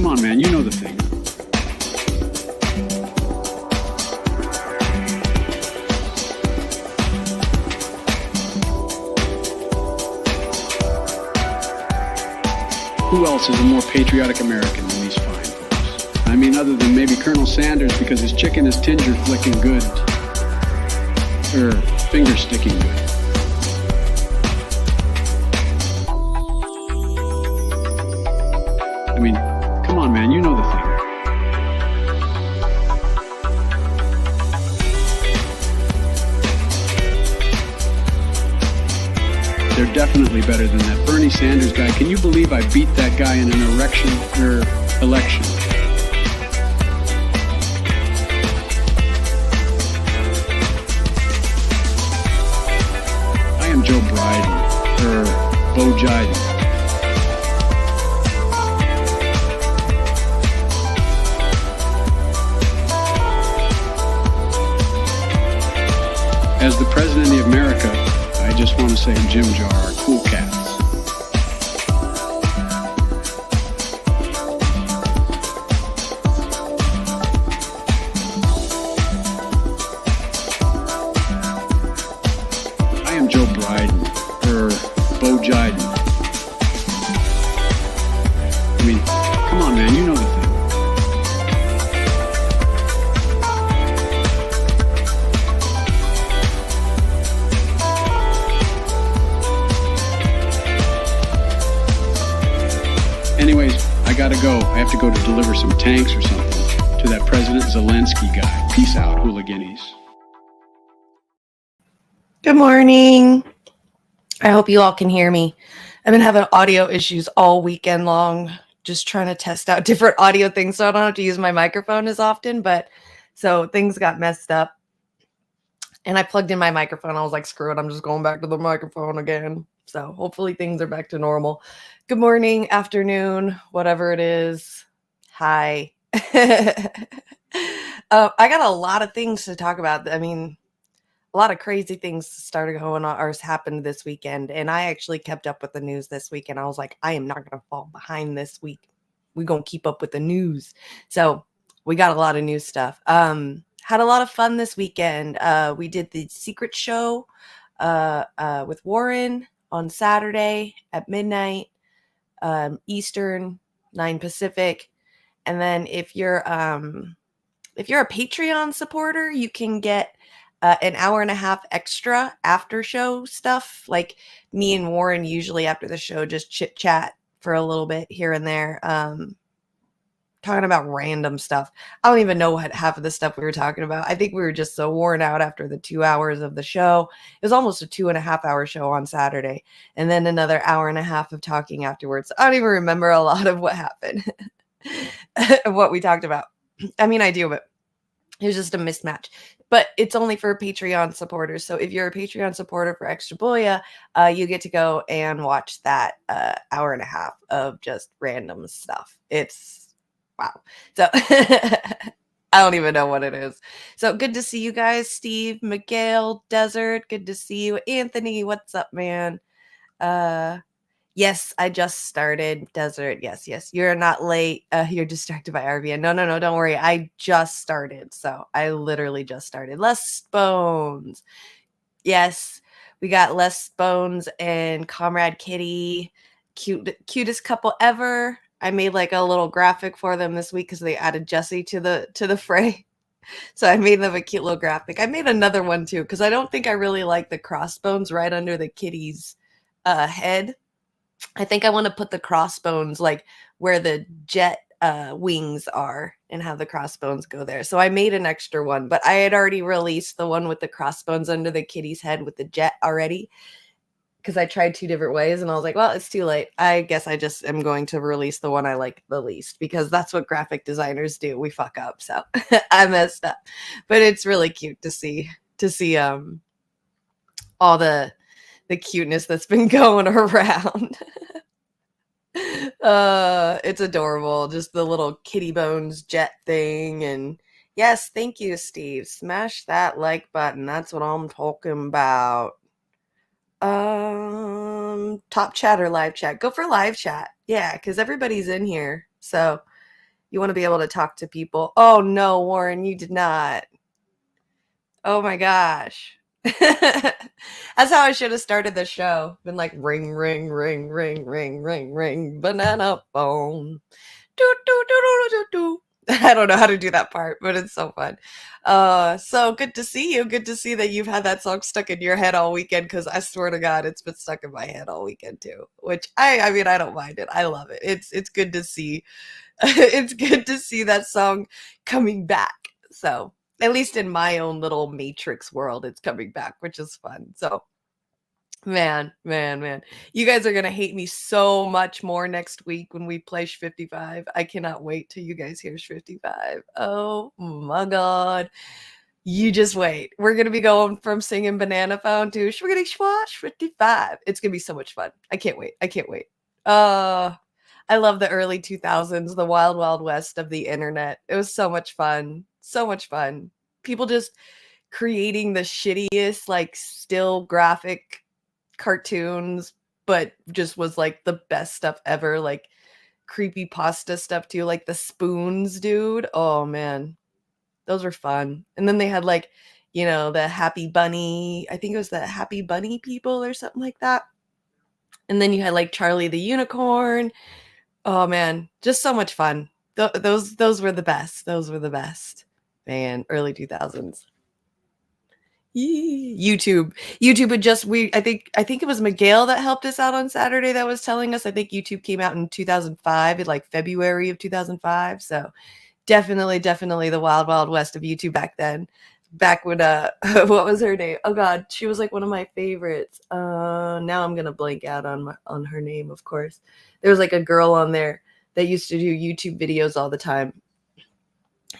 come on, man, you know the thing. Who else is a more patriotic American than these fine folks? I mean, other than maybe Colonel Sanders, because his chicken is tinger flicking good. Finger sticking good. I mean, come on, man, you know the thing. They're definitely better than that Bernie Sanders guy. Can you believe I beat that guy in an election? I am Joe Biden, Bo Jiden. As the President of America, I just want to say Jim Jar are cool cats. I am Joe Biden, Bo Jiden. I mean, come on, man, you know the thing. Anyways, I gotta go. I have to go to deliver some tanks or something to that President Zelensky guy. Peace out, hooliganies. Good morning. I hope you all can hear me. I've been having audio issues all weekend long, just trying to test out different audio things so I don't have to use my microphone as often, but so things got messed up. And I plugged in my microphone. I was like, screw it, I'm just going back to the microphone again. So hopefully things are back to normal. Good morning, afternoon, whatever it is. Hi. I got a lot of things to talk about. I mean, a lot of crazy things started going on or happened this weekend. And I actually kept up with the news this week. And I was like, I am not going to fall behind this week. We're going to keep up with the news. So we got a lot of new stuff. Had a lot of fun this weekend. We did the secret show with Warren on Saturday at midnight, Eastern, 9 Pacific. And then if you're a Patreon supporter, you can get an hour and a half extra after show stuff. Like me and Warren usually after the show just chit chat for a little bit here and there. Talking about random stuff. I don't even know what half of the stuff we were talking about. I think we were just so worn out after the 2 hours of the show. It was almost a 2.5 hour show on Saturday. And then another hour and a half of talking afterwards. I don't even remember a lot of what happened. What we talked about. I mean, I do, but it was just a mismatch. But it's only for Patreon supporters. So if you're a Patreon supporter for Extra Boya, you get to go and watch that hour and a half of just random stuff. It's wow. So I don't even know what it is. So good to see you guys. Steve, Miguel, Desert. Good to see you. Anthony, what's up, man? Yes, I just started. Desert. Yes. You're not late. You're distracted by RVN. No. Don't worry. I just started. So I literally just started. Les Bones. Yes, we got Les Bones and Comrade Kitty. Cutest couple ever. I made like a little graphic for them this week because they added Jesse to the fray. So I made them a cute little graphic. I made another one too because I don't think I really like the crossbones right under the kitty's head. I think I want to put the crossbones like where the jet wings are and have the crossbones go there. So I made an extra one, but I had already released the one with the crossbones under the kitty's head with the jet already. Because I tried 2 different ways and I was like, well, it's too late. I guess I just am going to release the one I like the least because that's what graphic designers do. We fuck up. So I messed up. But it's really cute to see all the cuteness that's been going around. It's adorable. Just the little kitty bones jet thing. And yes, thank you, Steve. Smash that like button. That's what I'm talking about. Top chat or live chat? Go for live chat. Yeah, because everybody's in here. So You want to be able to talk to people. Oh no, Warren, you did not. Oh my gosh. That's how I should have started the show. Been like ring, ring, ring, ring, ring, ring, ring, banana phone. Do, do, do, do, do, do. I don't know how to do that part, but it's so fun. So good to see you. Good to see that you've had that song stuck in your head all weekend, because I swear to God, it's been stuck in my head all weekend too. Which I mean, I don't mind it. I love it. It's good to see. It's good to see that song coming back. So at least in my own little Matrix world, it's coming back, which is fun. So man, man, man. You guys are going to hate me so much more next week when we play Sh 55. I cannot wait till you guys hear Sh 55. Oh my God. You just wait. We're going to be going from singing Banana Phone to Shwiggity Schwash 55. It's going to be so much fun. I can't wait. I can't wait. I love the early 2000s, the wild, wild west of the internet. It was so much fun. So much fun. People just creating the shittiest, like, still graphic cartoons, but just was like the best stuff ever. Like creepy pasta stuff too, like the spoons, dude. Oh man, those were fun. And then they had like, the Happy Bunny. I think it was the Happy Bunny people or something like that. And then you had like Charlie the Unicorn. Oh man, just so much fun. Those were the best. Those were the best. Man, early 2000s. YouTube had just I think it was Miguel that helped us out on Saturday that was telling us. I think YouTube came out in 2005, in like February of 2005. So definitely the wild, wild west of YouTube back then. Back when what was her name? Oh God, she was like one of my favorites. Now I'm gonna blank out on her name, of course. There was like a girl on there that used to do YouTube videos all the time.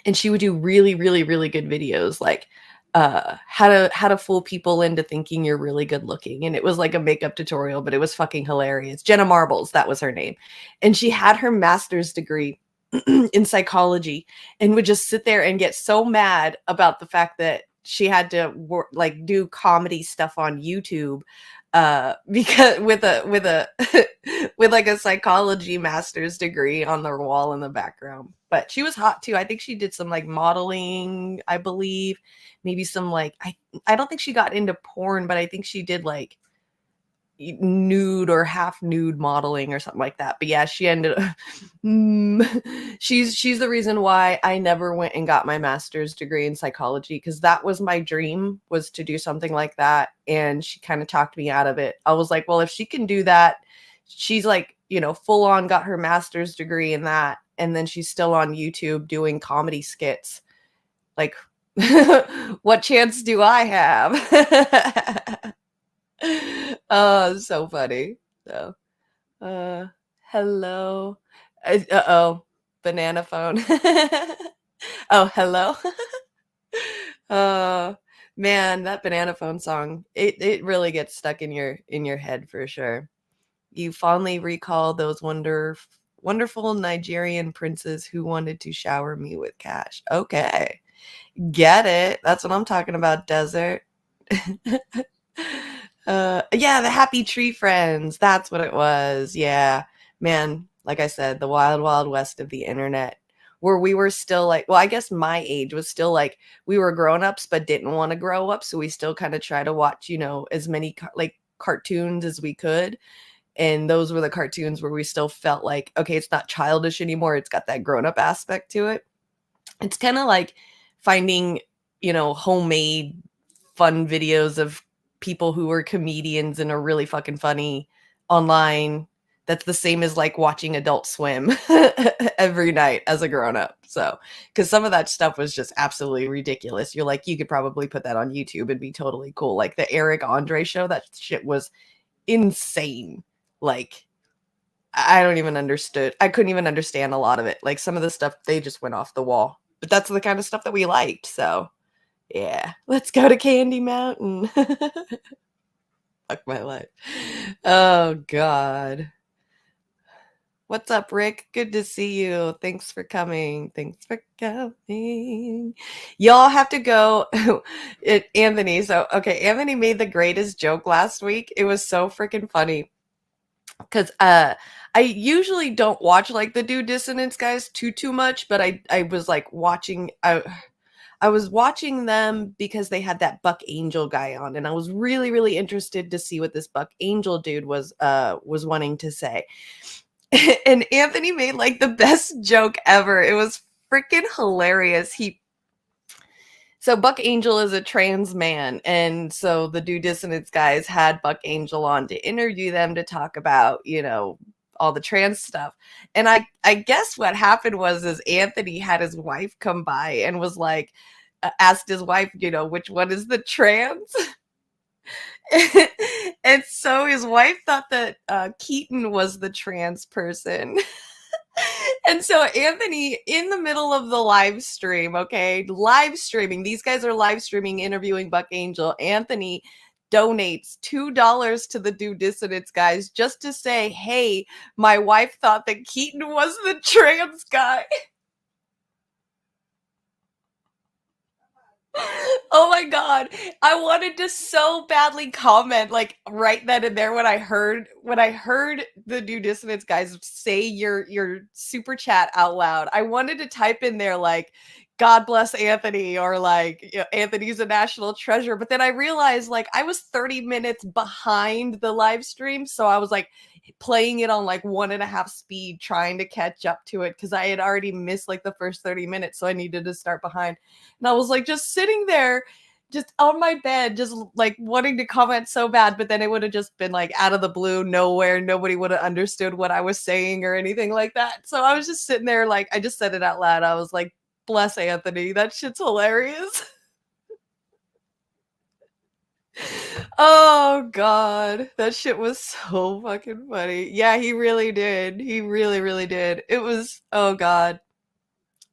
And she would do really, really, really good videos, like how to fool people into thinking you're really good looking. And it was like a makeup tutorial, but it was fucking hilarious. Jenna Marbles, that was her name. And she had her master's degree in psychology and would just sit there and get so mad about the fact that she had to do comedy stuff on YouTube because with a with like a psychology master's degree on the wall in the background. But she was hot too. I think she did some like modeling, I believe, maybe some like I don't think she got into porn, but I think she did like nude or half nude modeling or something like that. But yeah, she ended up she's the reason why I never went and got my master's degree in psychology, because that was my dream, was to do something like that. And she kind of talked me out of it. I was like, well, if she can do that, she's like, full on got her master's degree in that, and then she's still on YouTube doing comedy skits. Like, what chance do I have? Oh, so funny. So, hello. Uh-oh, banana phone. Oh, hello. Man, that banana phone song, it really gets stuck in your head for sure. You fondly recall those wonderful Nigerian princes who wanted to shower me with cash. Okay. Get it. That's what I'm talking about, desert. Yeah, the Happy Tree Friends. That's what it was. Yeah. Man, like I said, the wild, wild west of the internet, where we were still like, well, I guess my age was still like, we were grown-ups but didn't want to grow up. So we still kind of try to watch, as many cartoons as we could. And those were the cartoons where we still felt like, okay, it's not childish anymore. It's got that grown-up aspect to it. It's kind of like finding, homemade fun videos of people who are comedians and are really fucking funny online. That's the same as like watching Adult Swim every night as a grown-up. So, because some of that stuff was just absolutely ridiculous. You're like, you could probably put that on YouTube and be totally cool. Like the Eric Andre show, that shit was insane. Like, I couldn't even understand a lot of it. Like some of the stuff, they just went off the wall. But that's the kind of stuff that we liked. So yeah, let's go to Candy Mountain. Fuck my life. Oh God. What's up, Rick? Good to see you. Thanks for coming. Y'all have to go. Anthony. So, okay, Anthony made the greatest joke last week. It was so freaking funny. because I usually don't watch like the Due Dissonance guys too much, but I was like watching I was watching them because they had that Buck Angel guy on, and I was really interested to see what this Buck Angel dude was wanting to say. And Anthony made like the best joke ever. It was freaking hilarious. So Buck Angel is a trans man, and so the Due Dissonance guys had Buck Angel on to interview them to talk about, all the trans stuff. And I guess what happened was is Anthony had his wife come by and was like asked his wife, which one is the trans? And so his wife thought that Keaton was the trans person. And so Anthony, in the middle of the live stream, okay, live streaming, these guys are live streaming, interviewing Buck Angel. Anthony donates $2 to the Due Dissonance guys just to say, hey, my wife thought that Keaton was the trans guy. Oh my god, I wanted to so badly comment like right then and there when I heard the Due Dissonance guys say your super chat out loud. I wanted to type in there like God bless Anthony or like Anthony's a national treasure, but then I realized like I was 30 minutes behind the live stream, so I was like playing it on like 1.5 speed trying to catch up to it because I had already missed like the first 30 minutes, so I needed to start behind. And I was like just sitting there, just on my bed, just like wanting to comment so bad, but then it would have just been like out of the blue, nowhere. Nobody would have understood what I was saying or anything like that. So I was just sitting there, like, I just said it out loud. I was like, bless Anthony. That shit's hilarious. Oh god, that shit was so fucking funny. Yeah, he really did. He really did. It was, oh god.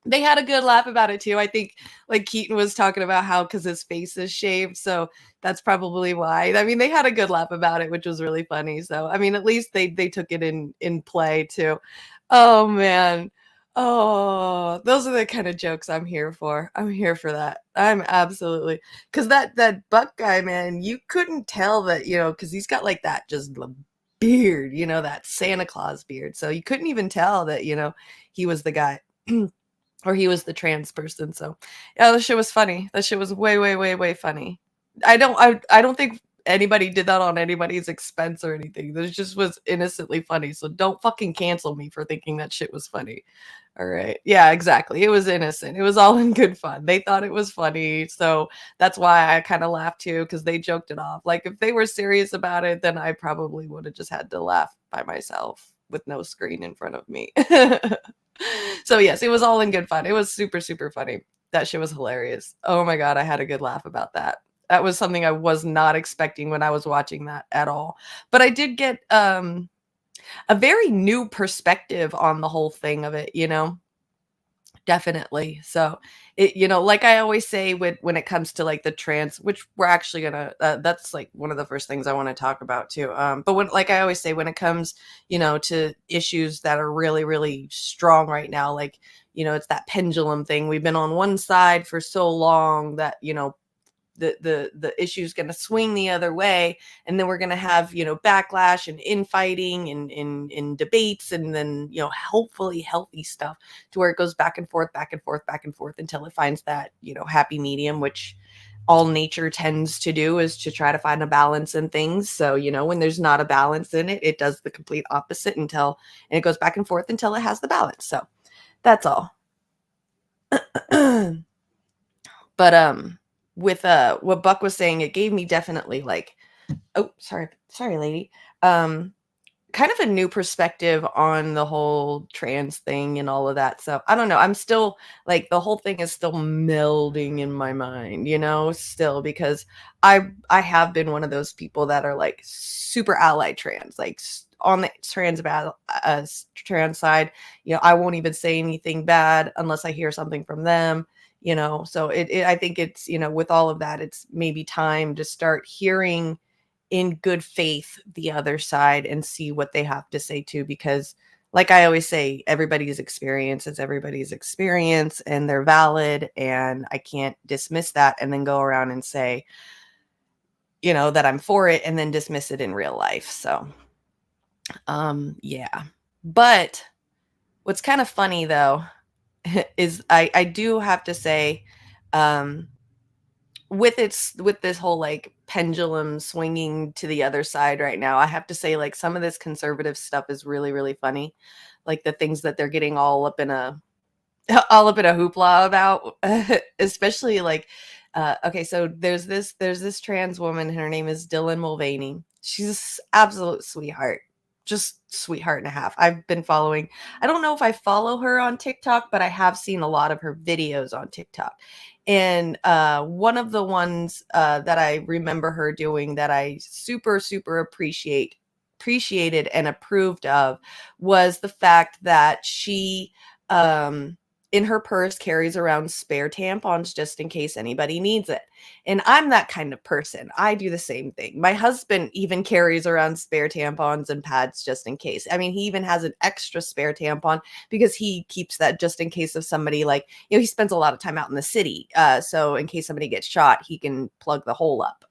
They had a good laugh about it too. I think like Keaton was talking about how because his face is shaved, so that's probably why. I mean, they had a good laugh about it, which was really funny. So I mean, at least they took it in play too. Oh man. Oh, those are the kind of jokes I'm here for. I'm here for that. I'm absolutely because that Buck guy, man, you couldn't tell that, because he's got like that just beard, that Santa Claus beard. So you couldn't even tell that, he was the guy. Or he was the trans person. So yeah, that shit was funny. That shit was way funny. I don't think anybody did that on anybody's expense or anything. This just was innocently funny. So don't fucking cancel me for thinking that shit was funny. All right. Yeah, exactly. It was innocent. It was all in good fun. They thought it was funny. So that's why I kind of laughed too, because they joked it off. Like if they were serious about it, then I probably would have just had to laugh by myself with no screen in front of me. So yes, it was all in good fun. It was super funny. That shit was hilarious. Oh my god, I had a good laugh about that. That was something I was not expecting when I was watching that at all. But I did get a very new perspective on the whole thing of it, Definitely. So it, like I always say when it comes to like the trans, which we're actually gonna, that's like one of the first things I want to talk about too. But when, like I always say, when it comes, to issues that are really strong right now, like, it's that pendulum thing. We've been on one side for so long that, the issue is going to swing the other way, and then we're going to have backlash and infighting and in debates, and then hopefully healthy stuff to where it goes back and forth until it finds that happy medium, which all nature tends to do, is to try to find a balance in things. So when there's not a balance in it, it does the complete opposite and it goes back and forth until it has the balance. So that's all. But with what Buck was saying, it gave me definitely like, oh, sorry lady, kind of a new perspective on the whole trans thing and all of that. So I don't know, I'm still like, the whole thing is still melding in my mind, still, because I have been one of those people that are like super ally trans, like on the trans side, I won't even say anything bad unless I hear something from them. So I think it's, with all of that, it's maybe time to start hearing in good faith the other side and see what they have to say too, because like I always say, everybody's experience is everybody's experience and they're valid, and I can't dismiss that and then go around and say, that I'm for it and then dismiss it in real life. So Yeah. But what's kind of funny though is I do have to say, um, with this whole like pendulum swinging to the other side right now, I have to say like some of this conservative stuff is really, really funny. Like the things that they're getting all up in a all up in a hoopla about, especially like, okay, so there's this trans woman. Her name is Dylan Mulvaney. She's absolute sweetheart, just sweetheart and a half. I've been following. I don't know if I follow her on TikTok, but I have seen a lot of her videos on TikTok. And one of the ones that I remember her doing that I super super appreciated and approved of was the fact that she um in her purse carries around spare tampons just in case anybody needs it. And I'm that kind of person. I do the same thing. My husband even carries around spare tampons and pads just in case. I mean, he even has an extra spare tampon because he keeps that just in case of somebody like, he spends a lot of time out in the city. So in case somebody gets shot, he can plug the hole up.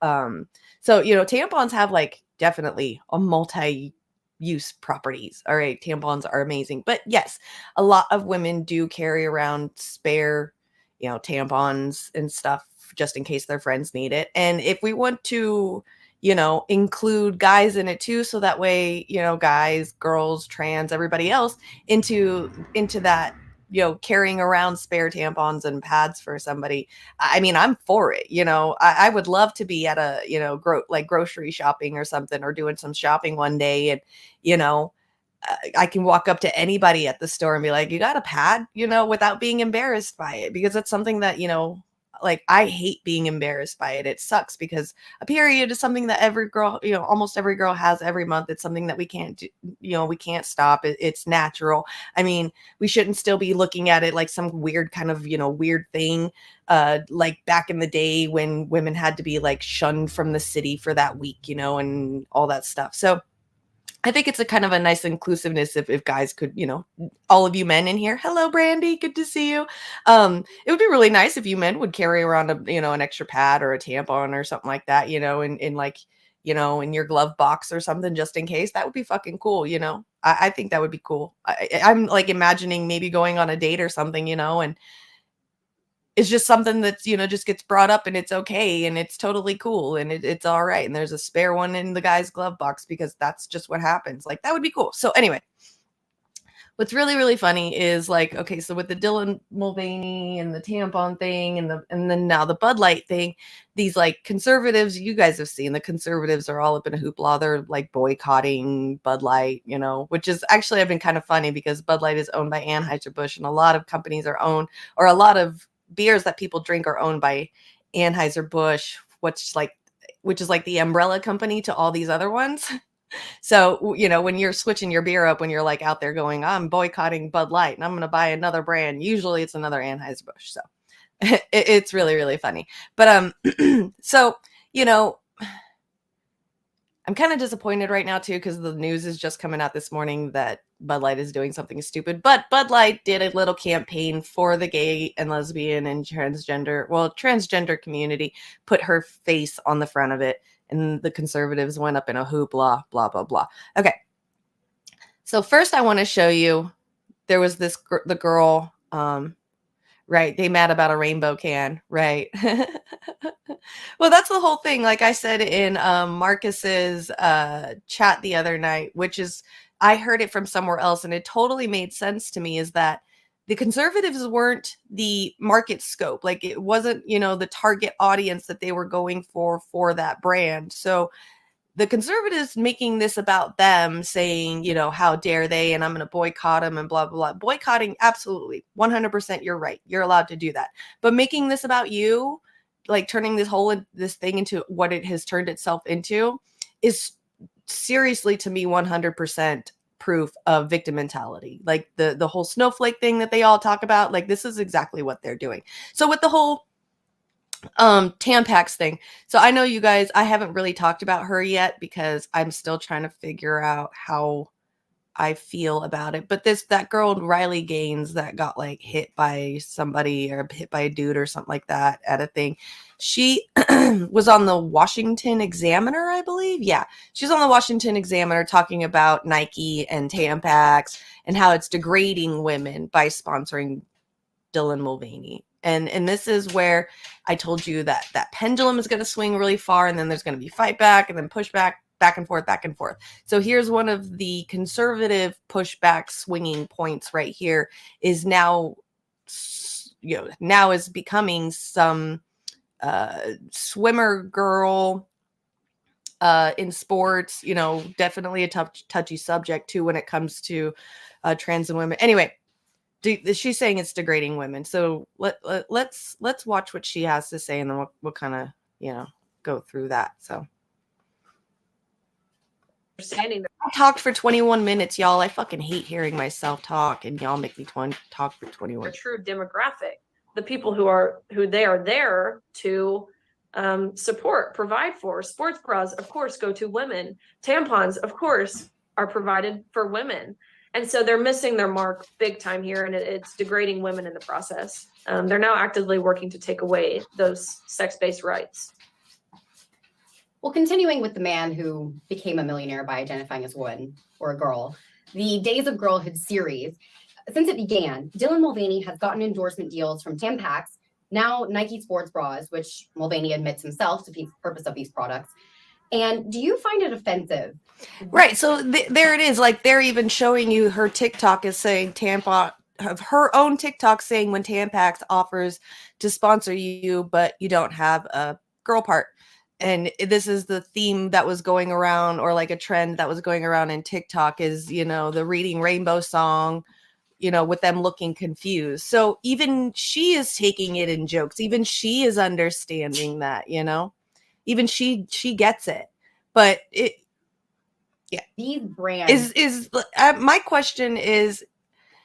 So, tampons have like definitely a multi use properties. All right, tampons are amazing. But yes, a lot of women do carry around spare, tampons and stuff just in case their friends need it. And if we want to, include guys in it too, so that way, guys, girls, trans, everybody else into that, carrying around spare tampons and pads for somebody. I mean, I'm for it. I would love to be at a, like grocery shopping or something, or doing some shopping one day, and you know, I can walk up to anybody at the store and be like, "You got a pad?" Without being embarrassed by it, because it's something that, like I hate being embarrassed by it. It sucks because a period is something that every girl, almost every girl has every month. It's something that we can't do, we can't stop. It's natural. I mean, we shouldn't still be looking at it like some weird kind of, weird thing. Like back in the day when women had to be like shunned from the city for that week, and all that stuff. So I think it's a kind of a nice inclusiveness if guys could, all of you men in here. Hello, Brandy. Good to see you. It would be really nice if you men would carry around an extra pad or a tampon or something like that, in like, in your glove box or something, just in case. That would be fucking cool. I think that would be cool. I'm like imagining maybe going on a date or something, and it's just something that's, just gets brought up and it's okay and it's totally cool and it's all right. And there's a spare one in the guy's glove box because that's just what happens. Like that would be cool. So anyway, what's really, really funny is like, okay, so with the Dylan Mulvaney and the tampon thing and then now the Bud Light thing, these like conservatives, you guys have seen the conservatives are all up in a hoopla. They're like boycotting Bud Light, which is actually I've been kind of funny because Bud Light is owned by Anheuser-Busch and a lot of companies are owned, or a lot of beers that people drink are owned by Anheuser-Busch, which is like the umbrella company to all these other ones. So, when you're switching your beer up, when you're like out there going, I'm boycotting Bud Light and I'm going to buy another brand, usually it's another Anheuser-Busch. So it's really, really funny. But, so, I'm kind of disappointed right now too, because the news is just coming out this morning that Bud Light is doing something stupid. But Bud Light did a little campaign for the gay and lesbian and transgender community, put her face on the front of it, and the conservatives went up in a hoopla, blah, blah, blah. Okay. So first I want to show you, there was the girl, right. They mad about a rainbow can, right? Well, that's the whole thing. Like I said in Marcus's chat the other night, which is, I heard it from somewhere else and it totally made sense to me, is that the conservatives weren't the market scope. Like it wasn't, the target audience that they were going for that brand. So the conservatives making this about them, saying, how dare they, and I'm going to boycott them and blah, blah, blah. Boycotting, absolutely. 100%. You're right. You're allowed to do that. But making this about you, like turning this thing into what it has turned itself into, is seriously, to me, 100% proof of victim mentality. Like the whole snowflake thing that they all talk about, like this is exactly what they're doing. So with the whole Tampax thing. So I know you guys, I haven't really talked about her yet because I'm still trying to figure out how I feel about it. But that girl Riley Gaines that got like hit by somebody or hit by a dude or something like that at a thing, she was on the Washington Examiner, I believe. Yeah, she's on the Washington Examiner talking about Nike and Tampax and how it's degrading women by sponsoring Dylan Mulvaney. And this is where I told you that pendulum is going to swing really far, and then there's going to be fight back and then push back and forth, back and forth. So here's one of the conservative pushback swinging points right here is now, now is becoming some swimmer girl in sports, definitely a touchy subject too when it comes to trans and women. Anyway, she's saying it's degrading women. So let's watch what she has to say, and then we'll kind of go through that. So I talked for 21 minutes, y'all. I fucking hate hearing myself talk, and y'all make me talk for 21. A true demographic, the people who they are there to support, provide for. Sports bras, of course, go to women. Tampons, of course, are provided for women. And so they're missing their mark big time here, and it's degrading women in the process. They're now actively working to take away those sex-based rights. Well, continuing with the man who became a millionaire by identifying as a woman or a girl, the Days of Girlhood series, since it began, Dylan Mulvaney has gotten endorsement deals from Tampax, now Nike sports bras, which Mulvaney admits himself to the purpose of these products. And do you find it offensive? Right. So there it is. Like, they're even showing you her TikTok is saying of her own TikTok saying when Tampax offers to sponsor you, but you don't have a girl part. And this is the theme that was going around, or like a trend that was going around in TikTok is, the Reading Rainbow song, with them looking confused. So even she is taking it in jokes. Even she is understanding that, even she gets it. But these brands is my question is,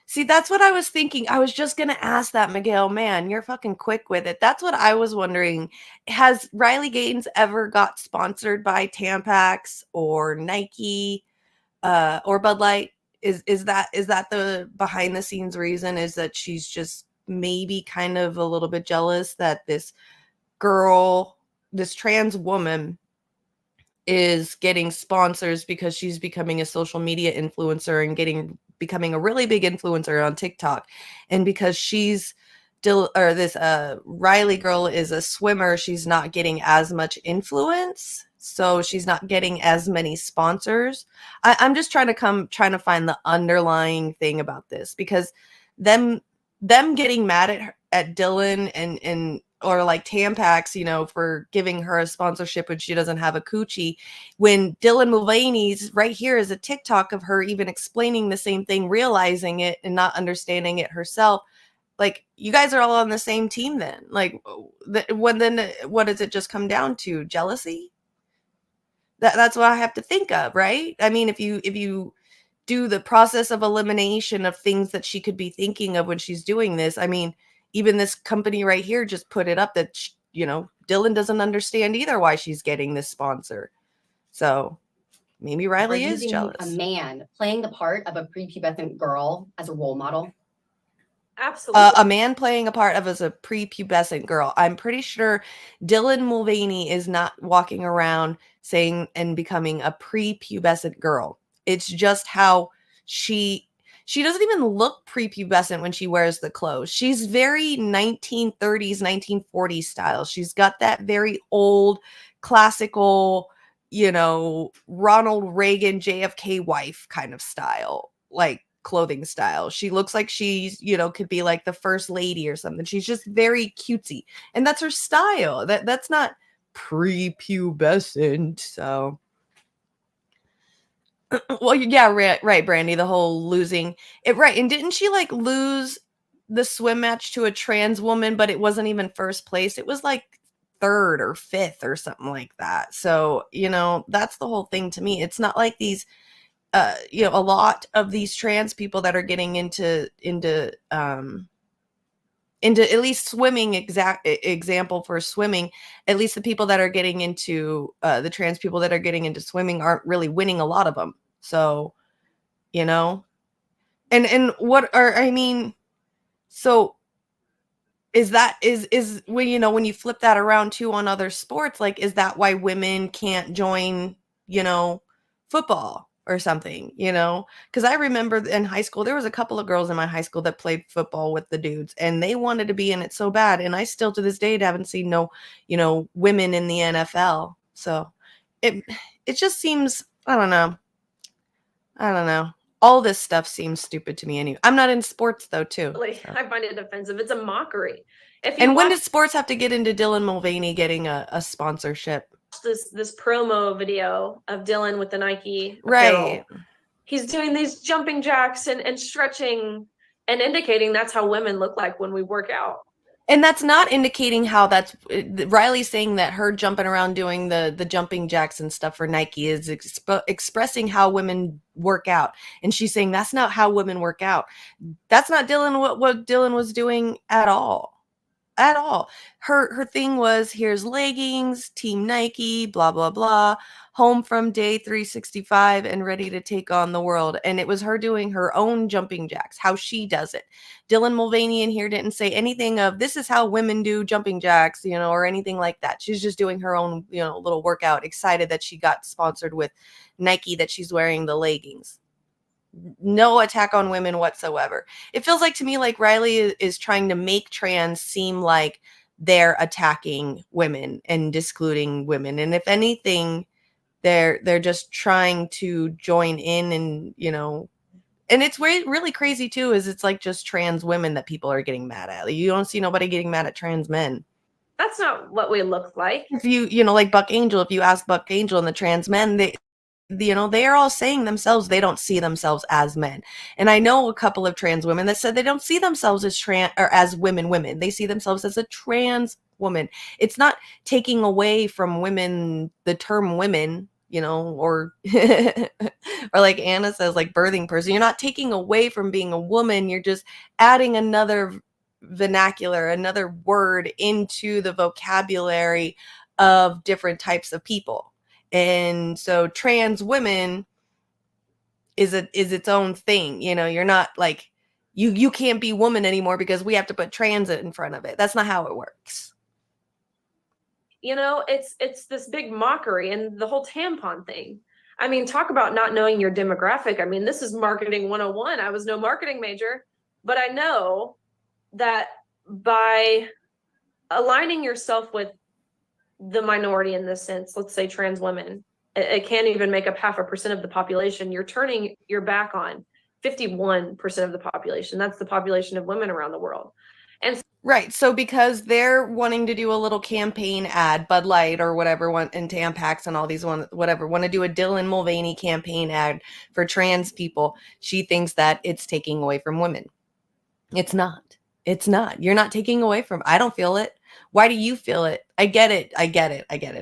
see, that's what I was thinking. I was just going to ask that, Miguel. Man, you're fucking quick with it. That's what I was wondering. Has Riley Gaines ever got sponsored by Tampax or Nike or Bud Light? Is that the behind the scenes reason, is that she's just maybe kind of a little bit jealous that this girl, this trans woman, is getting sponsors because she's becoming a social media influencer and becoming a really big influencer on TikTok, and because she's this Riley girl is a swimmer, she's not getting as much influence, so she's not getting as many sponsors. I'm just trying to find the underlying thing about this, because them getting mad at Dylan and or like Tampax, for giving her a sponsorship when she doesn't have a coochie, when Dylan Mulvaney's right here is a TikTok of her even explaining the same thing, realizing it and not understanding it herself. Like, you guys are all on the same team then. Like, what does it just come down to? Jealousy? That's what I have to think of, right? I mean, if you do the process of elimination of things that she could be thinking of when she's doing this, I mean, even this company right here just put it up that, Dylan doesn't understand either why she's getting this sponsor. So maybe Riley is jealous. A man playing the part of a prepubescent girl as a role model. Absolutely. A man playing a part of as a prepubescent girl. I'm pretty sure Dylan Mulvaney is not walking around saying and becoming a prepubescent girl. It's just how she doesn't even look prepubescent when she wears the clothes. She's very 1930s, 1940s style. She's got that very old, classical, Ronald Reagan, JFK wife kind of style, like clothing style. She looks like she's, could be like the first lady or something. She's just very cutesy. And that's her style. That's not prepubescent. So well, yeah, right, Brandy, the whole losing it, right. And didn't she like lose the swim match to a trans woman, but it wasn't even first place? It was like third or fifth or something like that. So, that's the whole thing to me. It's not like these, a lot of these trans people that are getting into at least swimming, example for swimming, at least the people that are getting into the trans people that are getting into swimming aren't really winning, a lot of them. So you know? And what are, I mean, so is that is when, you know, when you flip that around too on other sports, like, is that why women can't join, you know, football or something, you know? Because I remember in high school, there was a couple of girls in my high school that played football with the dudes, and they wanted to be in it so bad. And I still to this day haven't seen no, you know, women in the NFL. So it it just seems, I don't know. I don't know. All this stuff seems stupid to me anyway. I'm not in sports though, too. Like, So. I find it offensive. It's a mockery. If you And when watch did sports have to get into Dylan Mulvaney getting a sponsorship? this promo video of Dylan with the Nike Right. apparel, he's doing these jumping jacks and stretching and indicating that's how women look like when we work out. And that's not indicating how that's Riley saying that her jumping around doing the jumping jacks and stuff for Nike is expressing how women work out. And she's saying that's not how women work out. That's not Dylan, what Dylan was doing at all. At all. Her thing was, here's leggings, Team Nike, blah blah blah, home from day 365 and ready to take on the world. And it was her doing her own jumping jacks, how she does it. Dylan Mulvaney in here didn't say anything of this is how women do jumping jacks, you know, or anything like that. She's just doing her own, you know, little workout, excited that she got sponsored with Nike, that she's wearing the leggings. No attack on women whatsoever. It feels like to me like Riley is trying to make trans seem like they're attacking women and discluding women. And if anything, they're just trying to join in, and, you know, and it's really crazy too, is it's like just trans women that people are getting mad at. Like, you don't see nobody getting mad at trans men. That's not what we look like. If you know, like Buck Angel, if you ask Buck Angel and the trans men, you know, they are all saying themselves they don't see themselves as men. And I know a couple of trans women that said they don't see themselves as trans or as women. They see themselves as a trans woman. It's not taking away from women the term women, you know, or or like Anna says, like birthing person. You're not taking away from being a woman. You're just adding another vernacular, another word into the vocabulary of different types of people. And so trans women is its own thing. You know, you're not like, you can't be woman anymore because we have to put transit in front of it. That's not how it works. You know, it's this big mockery, and the whole tampon thing. I mean, talk about not knowing your demographic. I mean, this is marketing 101. I was no marketing major, but I know that by aligning yourself with the minority in this sense, let's say trans women, it can't even make up 0.5% of the population. You're turning your back on 51% of the population. That's the population of women around the world. And right. So because they're wanting to do a little campaign ad, Bud Light or whatever, and Tampax and all these whatever, want to do a Dylan Mulvaney campaign ad for trans people, she thinks that it's taking away from women. It's not. It's not. You're not taking away from. I don't feel it. Why do you feel it? I get it.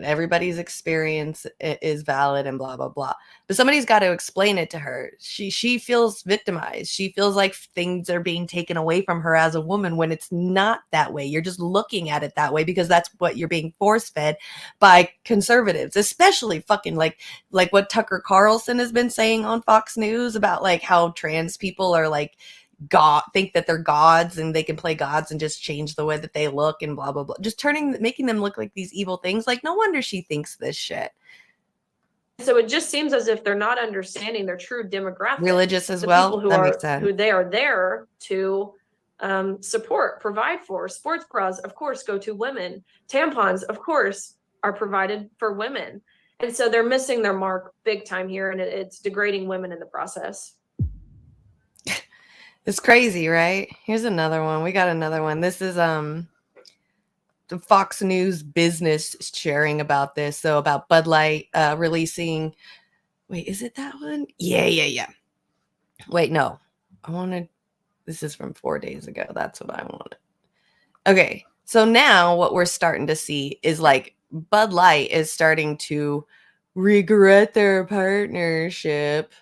Everybody's experience is valid and blah, blah, blah. But somebody's got to explain it to her. She feels victimized. She feels like things are being taken away from her as a woman when it's not that way. You're just looking at it that way because that's what you're being force fed by conservatives, especially fucking like what Tucker Carlson has been saying on Fox News about like how trans people are like, God, think that they're gods and they can play gods and just change the way that they look and blah blah blah, just making them look like these evil things. Like, no wonder she thinks this shit. so it just seems as if they're not understanding their true demographic. Religious as the well. People who That are makes sense. who they are there to support, provide for. Sports bras, of course, go to women. Tampons, of course, are provided for women, and so they're missing their mark big time here, and it's degrading women in the process. It's crazy, right? Here's another one. We got another one. This is the Fox News business sharing about this. So about Bud Light releasing. Wait, is it that one? Yeah. Wait, no. This is from 4 days ago. That's what I wanted. Okay. So now what we're starting to see is like Bud Light is starting to regret their partnership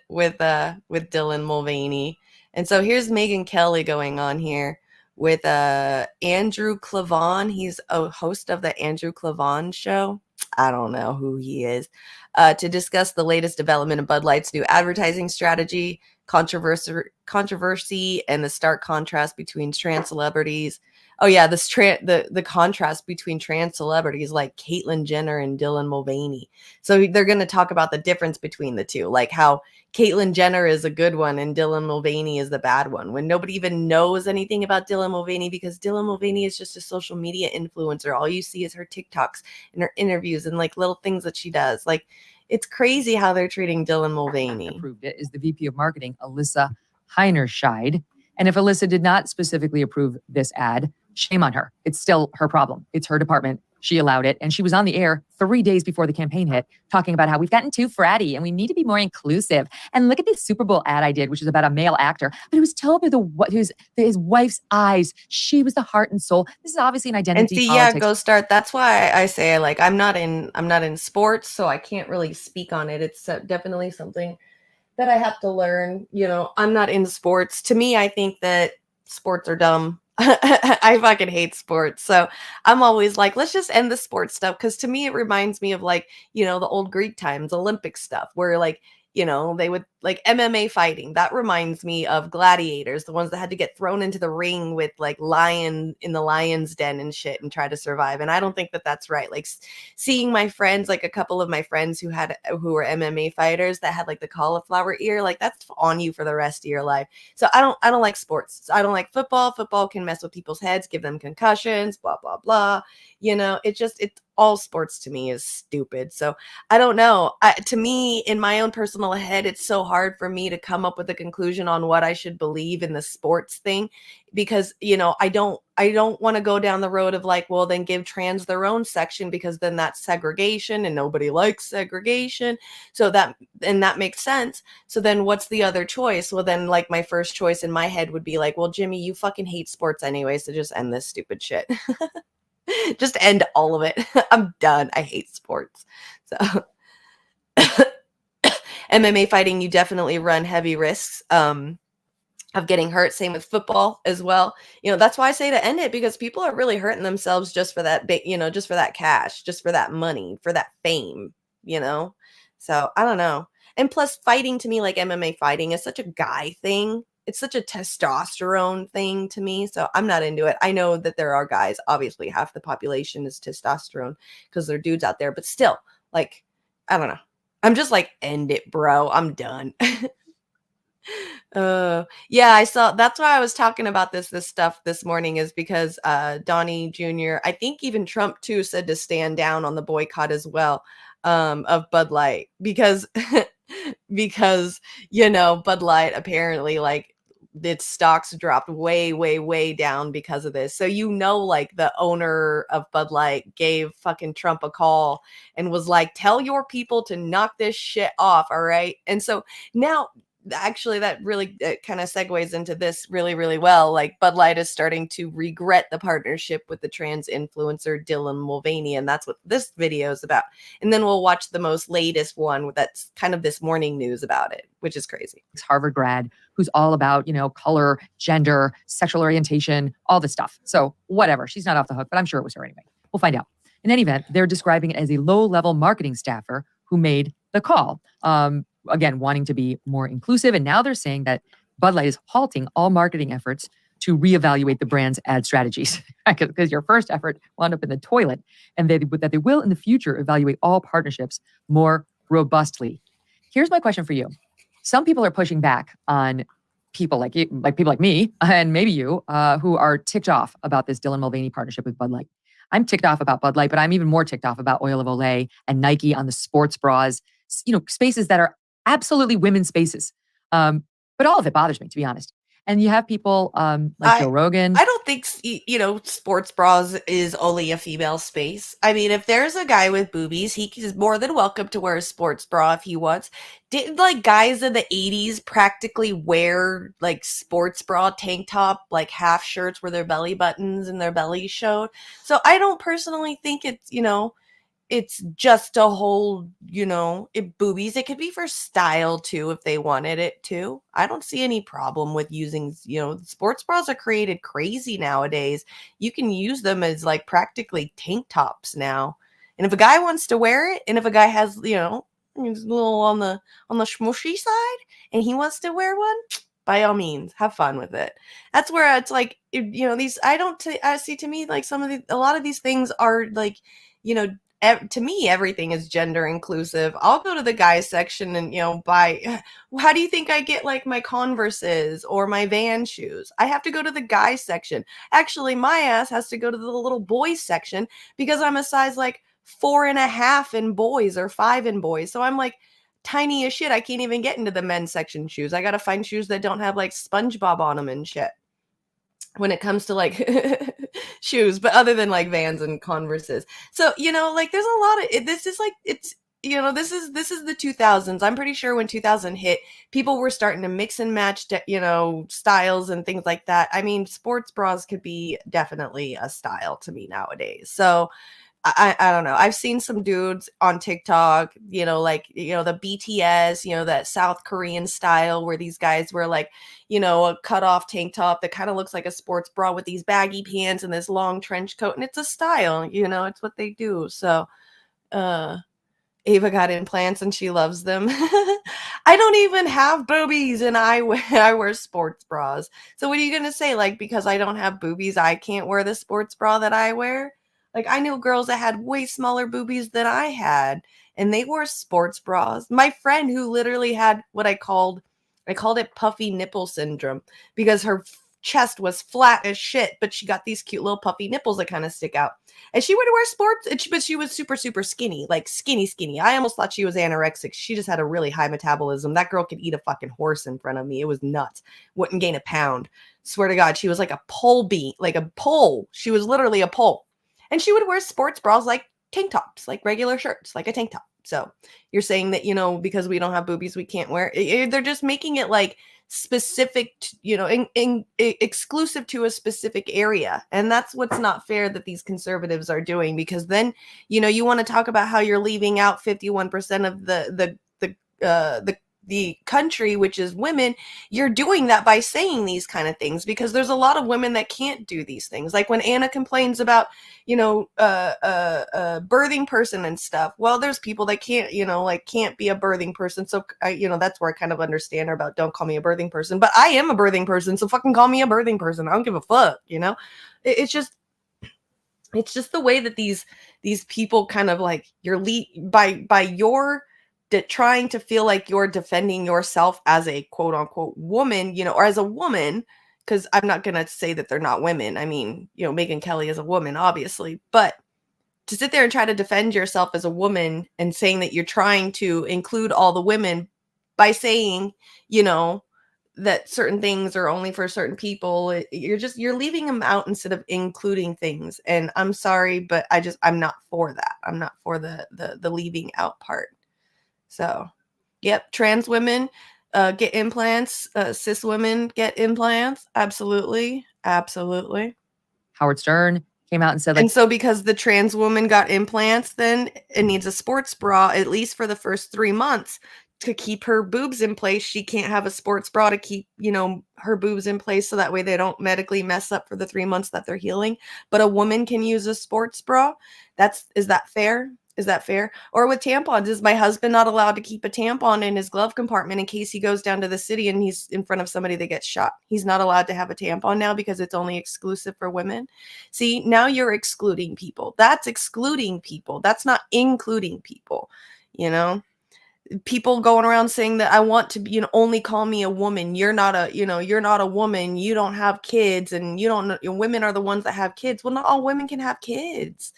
with Dylan Mulvaney. And so here's Megyn Kelly going on here with Andrew Clavon. He's a host of the Andrew Clavon show. I don't know who he is, to discuss the latest development in Bud Light's new advertising strategy, controversy, and the stark contrast between trans celebrities. Oh yeah, the contrast between trans celebrities like Caitlyn Jenner and Dylan Mulvaney. So they're going to talk about the difference between the two, like how Caitlyn Jenner is a good one and Dylan Mulvaney is the bad one, when nobody even knows anything about Dylan Mulvaney because Dylan Mulvaney is just a social media influencer. All you see is her TikToks and her interviews and like little things that she does. Like, it's crazy how they're treating Dylan Mulvaney. Approved it is the VP of Marketing, Alyssa Heinerscheid. And if Alyssa did not specifically approve this ad, shame on her. It's still her problem. It's her department. She allowed it. And she was on the air 3 days before the campaign hit, talking about how we've gotten too fratty and we need to be more inclusive. And look at this Super Bowl ad I did, which is about a male actor. But it was told through his wife's eyes. She was the heart and soul. This is obviously an identity And see, politics. yeah, go start. That's why I say, like, I'm not in sports, so I can't really speak on it. It's definitely something that I have to learn. You know, I'm not in sports. To me, I think that sports are dumb. I fucking hate sports. So I'm always like, let's just end the sports stuff. Because to me, it reminds me of, like, you know, the old Greek times, Olympic stuff, where, like, you know, they would, like, MMA fighting. That reminds me of gladiators, the ones that had to get thrown into the ring with, like, lion in the lion's den and shit and try to survive. And I don't think that that's right. Like, seeing my friends, like a couple of my friends who were MMA fighters that had, like, the cauliflower ear, like, that's on you for the rest of your life. So I don't like sports. I don't like football. Football can mess with people's heads, give them concussions, blah, blah, blah. You know, it's all sports to me is stupid. So I don't know. To me, in my own personal head, it's so hard for me to come up with a conclusion on what I should believe in the sports thing, because, you know, I don't want to go down the road of, like, well, then give trans their own section, because then that's segregation and nobody likes segregation. So that makes sense. So then what's the other choice? Well, then, like, my first choice in my head would be like, well, Jimmy, you fucking hate sports anyway, so just end this stupid shit. Just end all of it. I'm done. I hate sports. So MMA fighting, you definitely run heavy risks of getting hurt. Same with football as well. You know, that's why I say to end it, because people are really hurting themselves just for that big, you know, just for that cash, just for that money, for that fame, you know? So I don't know. And plus, fighting to me, like MMA fighting, is such a guy thing. It's such a testosterone thing to me. So I'm not into it. I know that there are guys, obviously half the population is testosterone because they're dudes out there, but still, like, I don't know. I'm just like, end it, bro. I'm done. Yeah, I saw. That's why I was talking about this stuff this morning, is because Donnie Jr., I think even Trump too, said to stand down on the boycott as well, of Bud Light, because because, you know, Bud Light apparently, like, its stocks dropped way, way, way down because of this. So, you know, like, the owner of Bud Light gave fucking Trump a call and was like, tell your people to knock this shit off. All right. And so now, actually, that really kind of segues into this really, really well. Like, Bud Light is starting to regret the partnership with the trans influencer Dylan Mulvaney, and that's what this video is about. And then we'll watch the most latest one that's kind of this morning news about it, which is crazy. Harvard grad who's all about, you know, color, gender, sexual orientation, all this stuff. So whatever, she's not off the hook, but I'm sure it was her anyway. We'll find out. In any event, they're describing it as a low-level marketing staffer who made the call. Again, wanting to be more inclusive. And now they're saying that Bud Light is halting all marketing efforts to reevaluate the brand's ad strategies, because your first effort wound up in the toilet, and that they will in the future evaluate all partnerships more robustly. Here's my question for you. Some people are pushing back on people like you, like people like me, and maybe you, who are ticked off about this Dylan Mulvaney partnership with Bud Light. I'm ticked off about Bud Light, but I'm even more ticked off about Oil of Olay and Nike on the sports bras, you know, spaces that are absolutely women's spaces. But all of it bothers me, to be honest. And you have people like Joe Rogan. I don't think, you know, sports bras is only a female space. I mean, if there's a guy with boobies, he is more than welcome to wear a sports bra if he wants. Didn't, like, guys in the 80s practically wear, like, sports bra tank top, like, half shirts where their belly buttons and their bellies showed? So I don't personally think it's, you know, it's just to hold, you know, boobies. It could be for style too, if they wanted it to. I don't see any problem with using, you know, sports bras are created crazy nowadays. You can use them as, like, practically tank tops now. And if a guy wants to wear it, and if a guy has, you know, he's a little on the smushy side, and he wants to wear one, by all means, have fun with it. That's where it's like, you know, these, I see, to me, like a lot of these things are like, you know, to me, everything is gender inclusive. I'll go to the guys section and, you know, buy, how do you think I get like my Converses or my Van shoes? I have to go to the guys section. Actually, my ass has to go to the little boys section because I'm a size like 4.5 in boys or 5 in boys. So I'm like tiny as shit. I can't even get into the men's section shoes. I got to find shoes that don't have like SpongeBob on them and shit when it comes to like shoes, but other than like Vans and Converses. So, you know, like there's a lot of this is like, it's, you know, this is the 2000s. I'm pretty sure when 2000 hit, people were starting to mix and match, you know, styles and things like that. I mean, sports bras could be definitely a style to me nowadays. So I don't know. I've seen some dudes on TikTok, you know, like, you know, the BTS, you know, that South Korean style where these guys wear like, you know, a cut off tank top that kind of looks like a sports bra with these baggy pants and this long trench coat. And it's a style, you know, it's what they do. So, Ava got implants and she loves them. I don't even have boobies and I wear sports bras. So what are you going to say? Like, because I don't have boobies, I can't wear the sports bra that I wear? Like, I knew girls that had way smaller boobies than I had, and they wore sports bras. My friend who literally had what I called it puffy nipple syndrome because her chest was flat as shit, but she got these cute little puffy nipples that kind of stick out. And she would wear sports, but she was super, super skinny, like skinny. I almost thought she was anorexic. She just had a really high metabolism. That girl could eat a fucking horse in front of me. It was nuts. Wouldn't gain a pound. Swear to God, she was like a pole beat, like a pole. She was literally a pole. And she would wear sports bras like tank tops, like regular shirts, like a tank top. So you're saying that, you know, because we don't have boobies, we can't wear it. They're just making it like specific, to, you know, exclusive to a specific area. And that's what's not fair that these conservatives are doing, because then, you know, you want to talk about how you're leaving out 51% of the country, which is women. You're doing that by saying these kind of things, because there's a lot of women that can't do these things. Like when Anna complains about, you know, birthing person and stuff. Well, there's people that can't, you know, like can't be a birthing person. So you know, that's where I kind of understand her about don't call me a birthing person, but I am a birthing person. So fucking call me a birthing person. I don't give a fuck, you know. It's just the way that these people kind of like by your trying to feel like you're defending yourself as a quote unquote woman, you know, or as a woman, because I'm not going to say that they're not women. I mean, you know, Megyn Kelly is a woman, obviously, but to sit there and try to defend yourself as a woman and saying that you're trying to include all the women by saying, you know, that certain things are only for certain people, you're leaving them out instead of including things. And I'm sorry, but I'm not for that. I'm not for the leaving out part. So, yep, trans women get implants, cis women get implants. Absolutely. Howard Stern came out and said, like, And so because the trans woman got implants, then it needs a sports bra, at least for the first 3 months, to keep her boobs in place. She can't have a sports bra to keep, you know, her boobs in place so that way they don't medically mess up for the 3 months that they're healing. But a woman can use a sports bra. Is that fair? Is that fair? Or with tampons, is my husband not allowed to keep a tampon in his glove compartment in case he goes down to the city and he's in front of somebody that gets shot? He's not allowed to have a tampon now because it's only exclusive for women. See, now you're excluding people. That's excluding people. That's not including people. You know, people going around saying that I want to be, you know, only call me a woman. You're not a woman. You don't have kids, and you don't know, women are the ones that have kids. Well, not all women can have kids.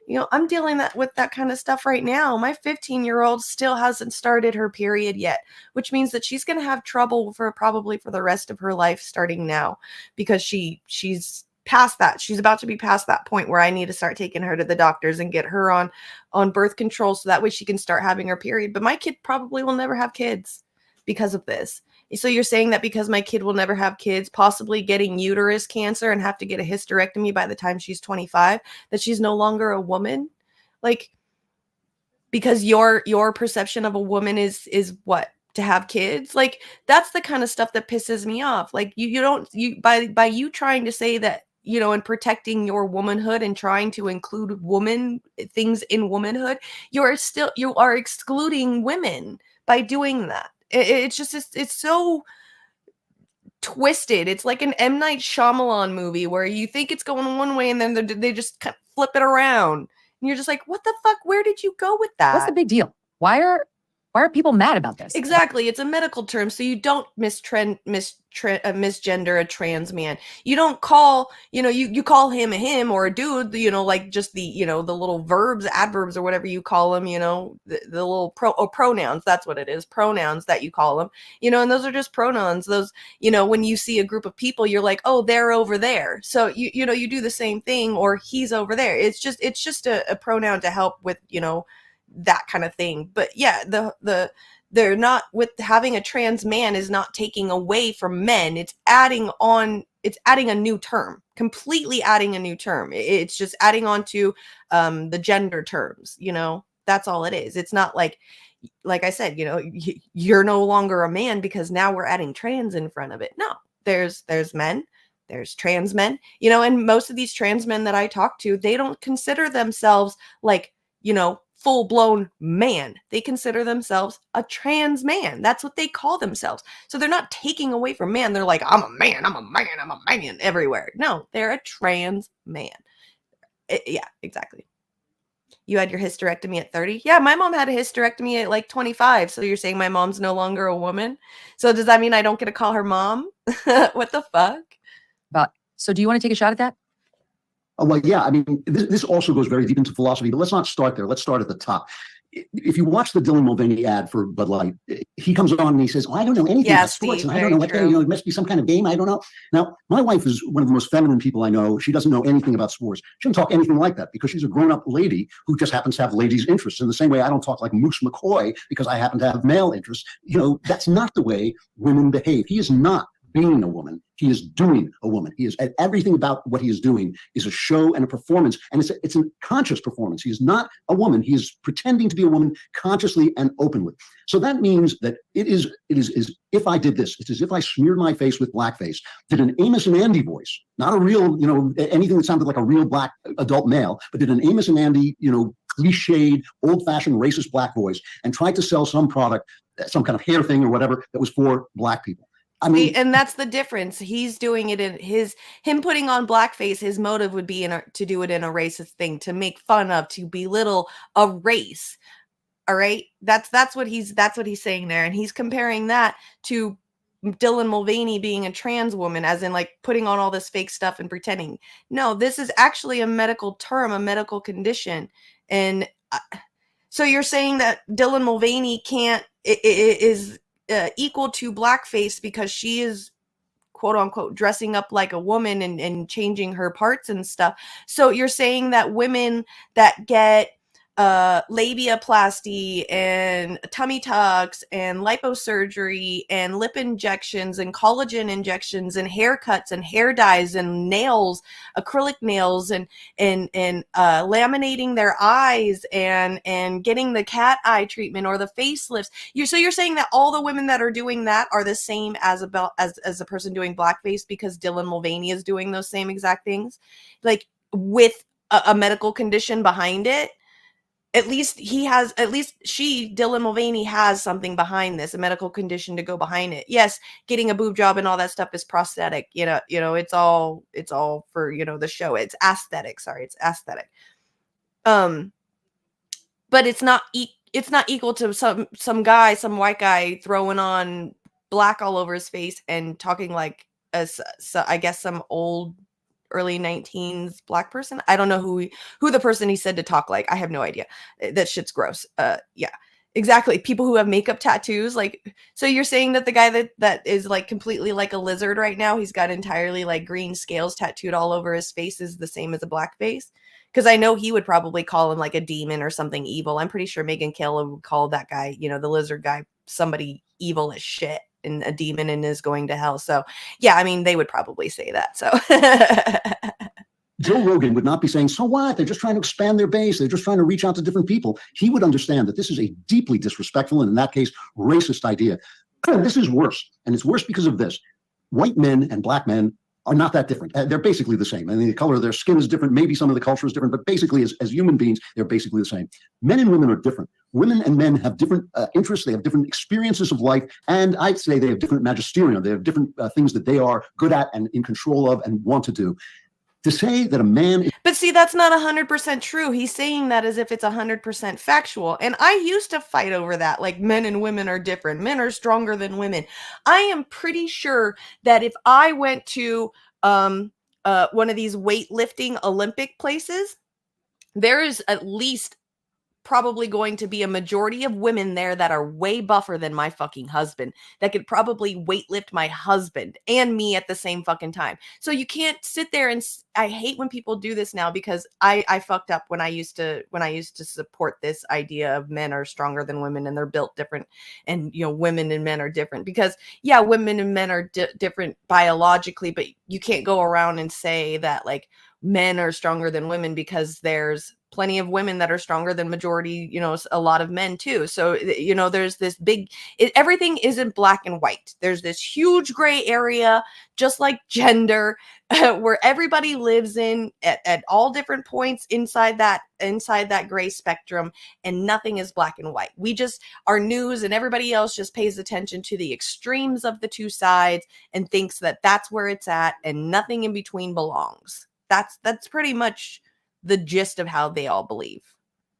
You know, I'm dealing with that kind of stuff right now. My 15-year-old still hasn't started her period yet, which means that she's going to have trouble probably for the rest of her life starting now, because she's past that. She's about to be past that point where I need to start taking her to the doctors and get her on birth control so that way she can start having her period. But my kid probably will never have kids because of this. So you're saying that because my kid will never have kids, possibly getting uterus cancer and have to get a hysterectomy by the time she's 25, that she's no longer a woman? Like, because your perception of a woman is what? To have kids? Like, that's the kind of stuff that pisses me off. Like, you don't by you trying to say that and protecting your womanhood and trying to include things in womanhood, you are excluding women by doing that. It's just, it's so twisted. It's like an M. Night Shyamalan movie where you think it's going one way and then they just flip it around. And you're just like, what the fuck? Where did you go with that? What's the big deal? Why are people mad about this? Exactly. It's a medical term. So you don't misgender a trans man. You don't call, you call him a him or a dude, like just the, the little verbs, adverbs, or whatever you call them, the little pronouns. That's what it is. Pronouns that you call them, and those are just pronouns. Those, when you see a group of people, you're like, oh, they're over there. So you do the same thing, or he's over there. It's just a pronoun to help with, that kind of thing. But yeah, they're not, with having a trans man is not taking away from men. It's adding a new term, completely adding a new term. It's just adding on to the gender terms, that's all it is. It's not like I said, you're no longer a man because now we're adding trans in front of it. No, there's men, there's trans men, and most of these trans men that I talk to, they don't consider themselves like, full-blown man. They consider themselves a trans man. That's what they call themselves. So they're not taking away from man. They're like, I'm a man everywhere. No, they're a trans man. Yeah, exactly. You had your hysterectomy at 30? Yeah, my mom had a hysterectomy at like 25. So you're saying my mom's no longer a woman? So does that mean I don't get to call her mom? What the fuck? So do you want to take a shot at that? Well, yeah, I mean, this also goes very deep into philosophy, but let's not start there. Let's start at the top. If you watch the Dylan Mulvaney ad for Bud Light, he comes on and he says, I don't know anything about sports, and I don't know what it must be some kind of game. I don't know. Now, my wife is one of the most feminine people I know. She doesn't know anything about sports. She doesn't talk anything like that because she's a grown-up lady who just happens to have ladies' interests. In the same way, I don't talk like Moose McCoy because I happen to have male interests. That's not the way women behave. He is not being a woman. He is doing a woman. He is, everything about what he is doing is a show and a performance, and it's a conscious performance. He is not a woman. He is pretending to be a woman consciously and openly. So that means that it is if I did this, it's as if I smeared my face with blackface, did an Amos and Andy voice, not a real, anything that sounded like a real black adult male, but did an Amos and Andy, cliched, old-fashioned racist black voice, and tried to sell some product, some kind of hair thing or whatever that was for black people. I mean, and that's the difference. He's doing it in him putting on blackface. His motive would be to do it in a racist thing, to make fun of, to belittle a race. All right, that's what he's saying there, and he's comparing that to Dylan Mulvaney being a trans woman, as in like putting on all this fake stuff and pretending. No, this is actually a medical term, a medical condition, and so you're saying that Dylan Mulvaney is equal to blackface because she is quote unquote dressing up like a woman and changing her parts and stuff. So you're saying that women that get labiaplasty and tummy tucks and liposurgery and lip injections and collagen injections and haircuts and hair dyes and nails, acrylic nails, and laminating their eyes and getting the cat eye treatment or the facelifts. You're saying that all the women that are doing that are the same as a person doing blackface because Dylan Mulvaney is doing those same exact things, like with a medical condition behind it. At least Dylan Mulvaney has something behind this, a medical condition to go behind it. Yes, getting a boob job and all that stuff is prosthetic. It's all for, the show. It's aesthetic. Sorry, it's aesthetic. But it's not equal to some white guy throwing on black all over his face and talking like I guess some old early 19s black person. I don't know who the person he said to talk like. I have no idea. That shit's gross. Yeah, exactly. People who have makeup tattoos, like, so you're saying that the guy that is like completely like a lizard right now, he's got entirely like green scales tattooed all over his face, is the same as a black face? Because I know he would probably call him like a demon or something evil. I'm pretty sure Megyn Kelly would call that guy, the lizard guy, somebody evil as shit and a demon and is going to hell. So yeah, I mean, they would probably say that. So Joe Rogan would not be saying, so what? They're just trying to expand their base. They're just trying to reach out to different people. He would understand that this is a deeply disrespectful and, in that case, racist idea. This is worse. And it's worse because of this. White men and black men are not that different. They're basically the same. I mean, the color of their skin is different. Maybe some of the culture is different, but basically as human beings, they're basically the same. Men and women are different. Women and men have different interests. They have different experiences of life. And I'd say they have different magisterium. They have different things that they are good at and in control of and want to do. To say that a man But see, that's not 100% true. He's saying that as if it's 100% factual. And I used to fight over that, like men and women are different. Men are stronger than women. I am pretty sure that if I went to one of these weightlifting Olympic places, there is at least probably going to be a majority of women there that are way buffer than my fucking husband, that could probably weightlift my husband and me at the same fucking time. So you can't sit there and I hate when people do this now, because I fucked up when I used to support this idea of men are stronger than women and they're built different, and women and men are different, because yeah, women and men are different biologically, but you can't go around and say that like men are stronger than women, because there's plenty of women that are stronger than majority, a lot of men too. So, there's this big, everything isn't black and white. There's this huge gray area, just like gender, where everybody lives in at all different points inside that gray spectrum, and nothing is black and white. Our news and everybody else just pays attention to the extremes of the two sides and thinks that that's where it's at, and nothing in between belongs. That's pretty much the gist of how they all believe.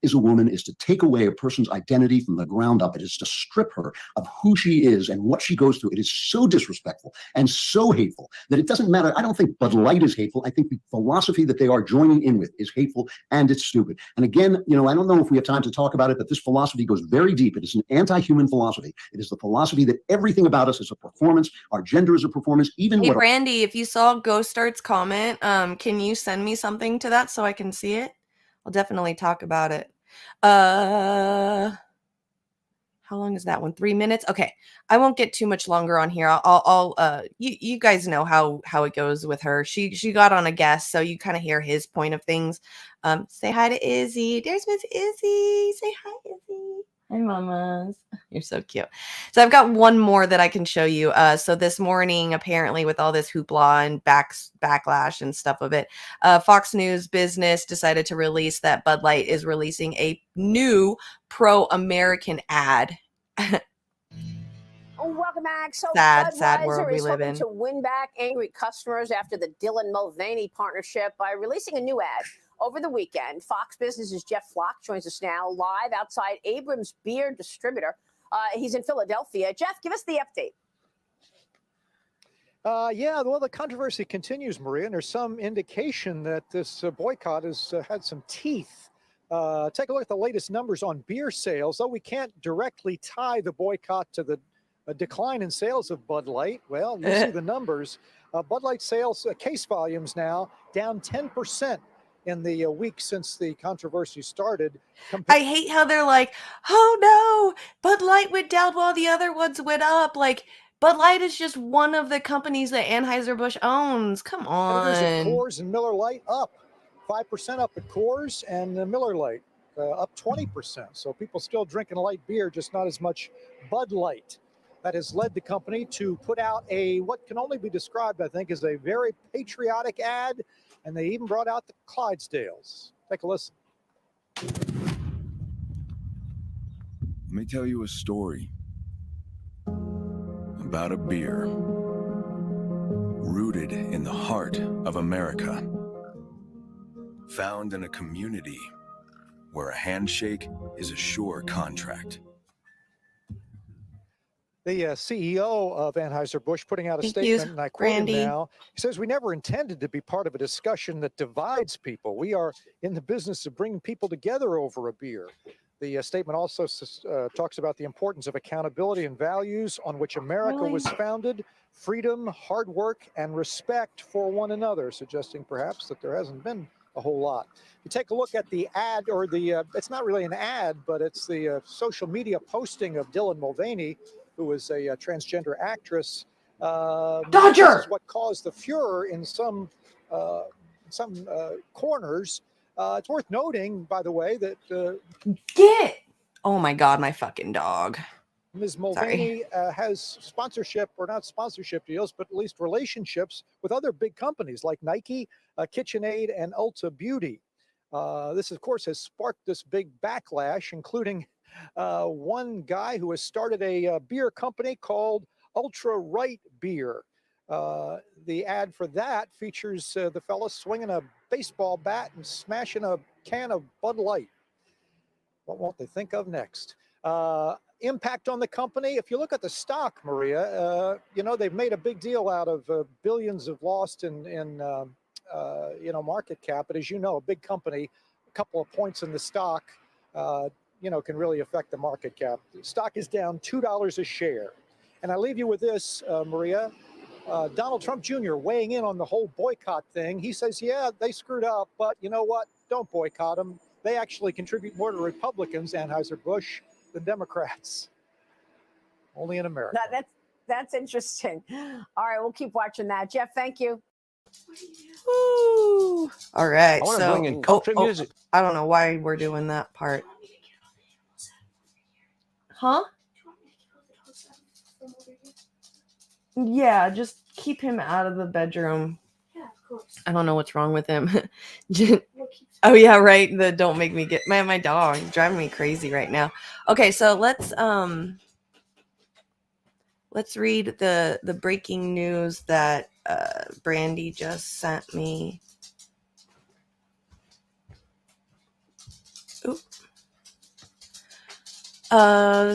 Is a woman is to take away a person's identity from the ground up. It is to strip her of who she is and what she goes through. It is so disrespectful and so hateful that it doesn't matter. I don't think Bud Light is hateful. I think the philosophy that they are joining in with is hateful, and it's stupid. And again, I don't know if we have time to talk about it, but this philosophy goes very deep. It is an anti-human philosophy. It is the philosophy that everything about us is a performance. Our gender is a performance. Even Hey, what Brandy, if you saw Ghost Start's comment, can you send me something to that so I can see it? I'll definitely talk about it. How long is that one? 3 minutes? Okay. I won't get too much longer on here. You guys know how it goes with her. She got on a guest, so you kind of hear his point of things. Say hi to Izzy. There's Miss Izzy. Say hi, Izzy. Hi, mamas. You're so cute. So I've got one more that I can show you. So this morning, apparently, with all this hoopla and backlash and stuff of it, Fox News Business decided to release that Bud Light is releasing a new pro-American ad. Welcome back. So sad world Budweiser we is live hoping in. to win back angry customers after the Dylan Mulvaney partnership by releasing a new ad over the weekend. Fox Business's Jeff Flock joins us now live outside Abrams Beer Distributor. He's in Philadelphia. Jeff, give us the update. Yeah, well, the controversy continues, Maria, and there's some indication that this boycott has had some teeth. Take a look at the latest numbers on beer sales. Though we can't directly tie the boycott to the decline in sales of Bud Light, well, you see the numbers. Bud Light sales, case volumes now down 10% in the week since the controversy started. I hate how they're like, oh no, Bud Light went down while the other ones went up. Like, Bud Light is just one of the companies that Anheuser-Busch owns. Come on. Coors and Miller Lite up 5% up at Coors, and Miller Lite up 20%. So people still drinking light beer, just not as much Bud Light. That has led the company to put out what can only be described, I think, as a very patriotic ad. And they even brought out the Clydesdales. Take a listen. Let me tell you a story about a beer rooted in the heart of America, found in a community where a handshake is a sure contract. The CEO of Anheuser-Busch putting out a statement, and I quote him now. He says, "We never intended to be part of a discussion that divides people. We are in the business of bringing people together over a beer." The statement also talks about the importance of accountability and values on which America was founded, freedom, hard work, and respect for one another, suggesting perhaps that there hasn't been a whole lot. You take a look at the ad, or it's not really an ad, but it's the social media posting of Dylan Mulvaney, who is a transgender actress. Dodger! This is what caused the furor in some corners. It's worth noting, by the way, that Oh my God, my fucking dog. Ms. Mulvaney has sponsorship, or not sponsorship deals, but at least relationships with other big companies like Nike, KitchenAid, and Ulta Beauty. This, of course, has sparked this big backlash, including one guy who has started a beer company called Ultra Right Beer. The ad for that features the fella swinging a baseball bat and smashing a can of Bud Light. What won't they think of next? Impact on the company. If you look at the stock, Maria, they've made a big deal out of billions of lost in market cap. But as you know, a big company, a couple of points in the stock, can really affect the market cap. The stock is down $2 a share. And I leave you with this, Maria. Donald Trump Jr. weighing in on the whole boycott thing. He says, yeah, they screwed up, but you know what? Don't boycott them. They actually contribute more to Republicans, Anheuser-Busch, than Democrats. Only in America. That's interesting. All right, we'll keep watching that. Jeff, thank you. Woo. All right. I want to So, bring in country music. I don't know why we're doing that part. Huh? Yeah, just keep him out of the bedroom. Yeah, of course. I don't know what's wrong with him. Oh yeah, right. The don't make me get my dog driving me crazy right now. Okay, so let's read the breaking news that Brandy just sent me. Oop.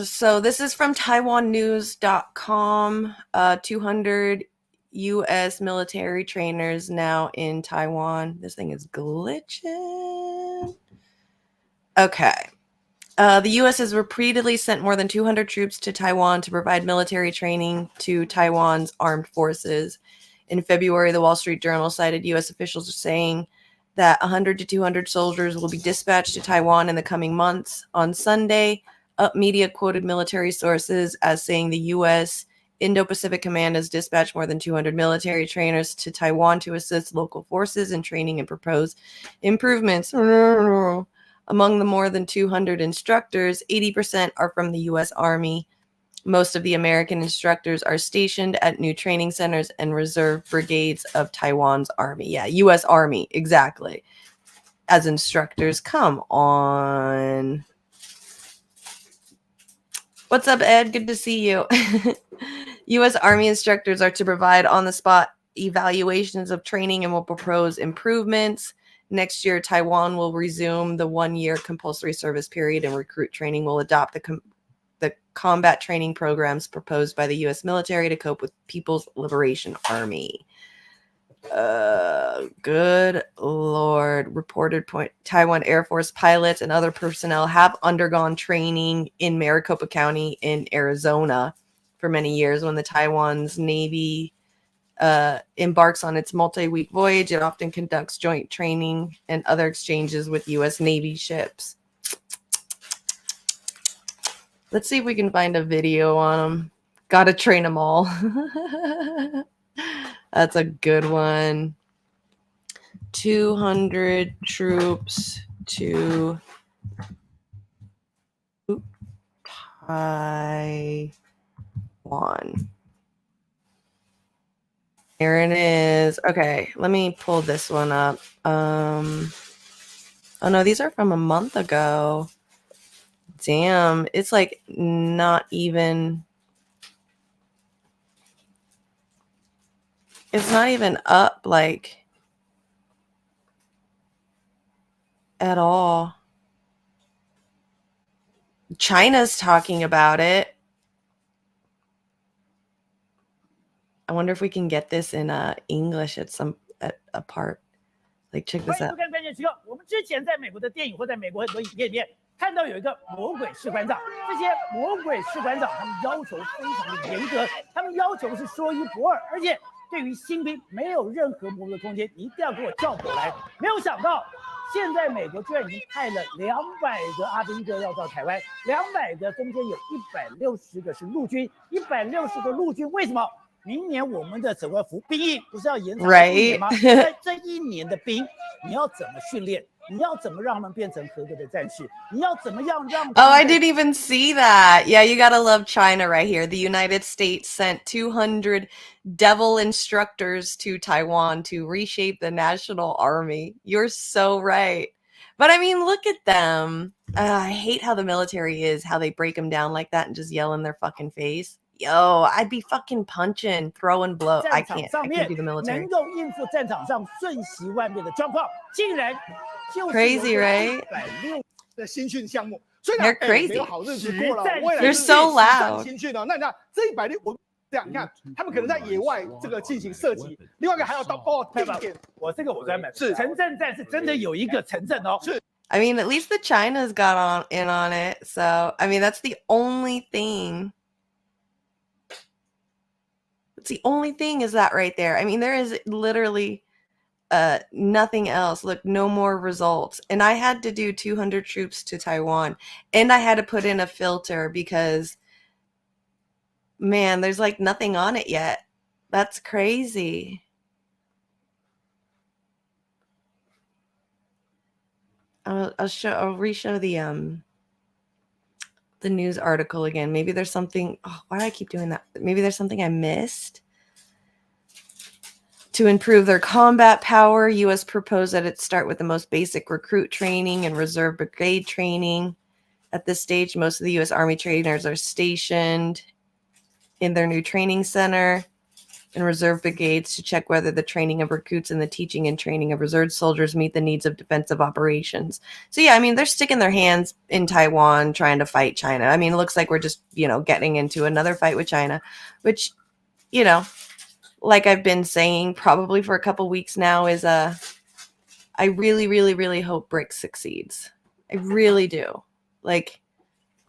So this is from TaiwanNews.com. 200 U.S. military trainers now in Taiwan. This thing is glitching. Okay. The U.S. has repeatedly sent more than 200 troops to Taiwan to provide military training to Taiwan's armed forces. In February, the Wall Street Journal cited U.S. officials saying that 100 to 200 soldiers will be dispatched to Taiwan in the coming months. On Sunday, Up Media quoted military sources as saying the U.S. Indo-Pacific Command has dispatched more than 200 military trainers to Taiwan to assist local forces in training and propose improvements. Among the more than 200 instructors, 80% are from the U.S. Army. Most of the American instructors are stationed at new training centers and reserve brigades of Taiwan's Army. Yeah, U.S. Army, exactly. As instructors, come on. What's up, Ed? Good to see you. U.S. Army instructors are to provide on-the-spot evaluations of training and will propose improvements. Next year, Taiwan will resume the 1-year compulsory service period, and recruit training will adopt the combat training programs proposed by the U.S. military to cope with People's Liberation Army. Good Lord. Reported point Taiwan Air Force pilots and other personnel have undergone training in Maricopa County in Arizona for many years. When the Taiwan's Navy embarks on its multi-week voyage, it often conducts joint training and other exchanges with U.S. Navy ships. Let's see if we can find a video on them. Gotta train them all. That's a good one. 200 troops to Taiwan. Here it is. Okay, let me pull this one up. Oh no, these are from a month ago. Damn, it's like not even... It's not even up, like, at all. China's talking about it. I wonder if we can get this in English at a part. Like, check this out. 我们之前在美国的电影或在美国很多影片里面看到有一个魔鬼士官长，这些魔鬼士官长他们要求非常的严格，他们要求是说一不二，而且对于新兵没有任何模糊的空间，你一定要给我叫过来。没有想到，现在美国居然已经派了200个阿兵哥要到台湾，200个中间有160个是陆军，160个陆军为什么？明年我们的整个兵役不是要延长1年吗？ Right 在这1年的兵，你要怎么训练？你要怎么让他们变成合格的战士？你要怎么样让 Oh, I didn't even see that. Yeah, you gotta love China right here. The United States sent 200 devil instructors to Taiwan to reshape the national army. You're so right. But I mean, look at them. I hate how the military is, how they break them down like that and just yell in their fucking face. Yo, I'd be fucking punching, throwing blow. I 战场 can't. 上 I 面 can't do the military. 能够应付战场上瞬息万变的状况，竟然就是 Crazy, right? 160的新训项目，虽 They're 然没 crazy. 有好日子过了，未来 They're 是 so 实战 loud. 新训哦。那这160我这样，你看他们可能在野外这个进行射击，另外一个还要到地点。我这个我专门是城镇战是真的有一个城镇哦。是 I mean, at least the China's got in on it. So, I mean, that's the only thing. It's the only thing is that right there. I mean, there is literally nothing else. Look, no more results. And I had to do 200 troops to Taiwan. And I had to put in a filter because, man, there's like nothing on it yet. That's crazy. I'll re-show the news article again. Maybe there's something. Oh, why do I keep doing that? Maybe there's something I missed. To improve their combat power, U.S. proposed that it start with the most basic recruit training and reserve brigade training. At this stage, most of the U.S. Army trainers are stationed in their new training center and reserve brigades to check whether the training of recruits and the teaching and training of reserve soldiers meet the needs of defensive operations. So yeah, I mean, they're sticking their hands in Taiwan trying to fight China. I mean, it looks like we're just, getting into another fight with China, which, like I've been saying probably for a couple weeks now is I really, really, really hope BRICS succeeds. I really do. Like,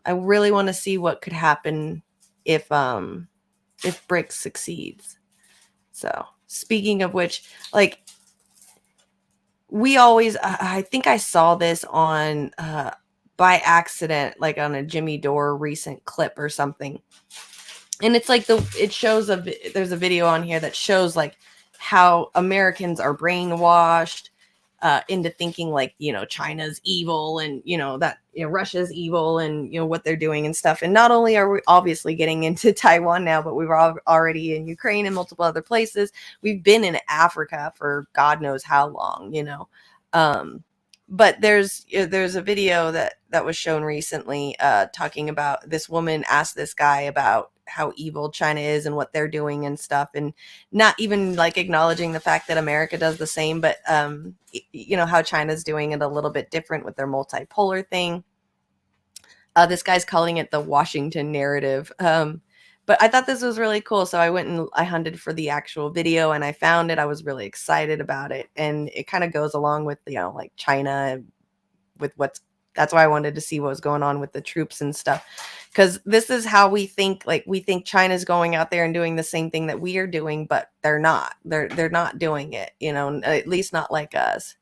I really want to see what could happen if BRICS succeeds. So, speaking of which, like, we always, I think I saw this on, by accident, like on a Jimmy Dore recent clip or something. And it's like it shows there's a video on here that shows like how Americans are brainwashed into thinking like, China's evil and, that, Russia's evil and, what they're doing and stuff. And not only are we obviously getting into Taiwan now, but we were already in Ukraine and multiple other places. We've been in Africa for God knows how long, But there's a video that was shown recently talking about this woman asked this guy about how evil China is and what they're doing and stuff, and not even like acknowledging the fact that America does the same, but how China's doing it a little bit different with their multipolar thing. This guy's calling it the Washington narrative. But I thought this was really cool. So I went and I hunted for the actual video and I found it. I was really excited about it. And it kind of goes along with, like China with that's why I wanted to see what was going on with the troops and stuff. Because this is how we think, like we think China's going out there and doing the same thing that we are doing, but they're not. They're not doing it, at least not like us.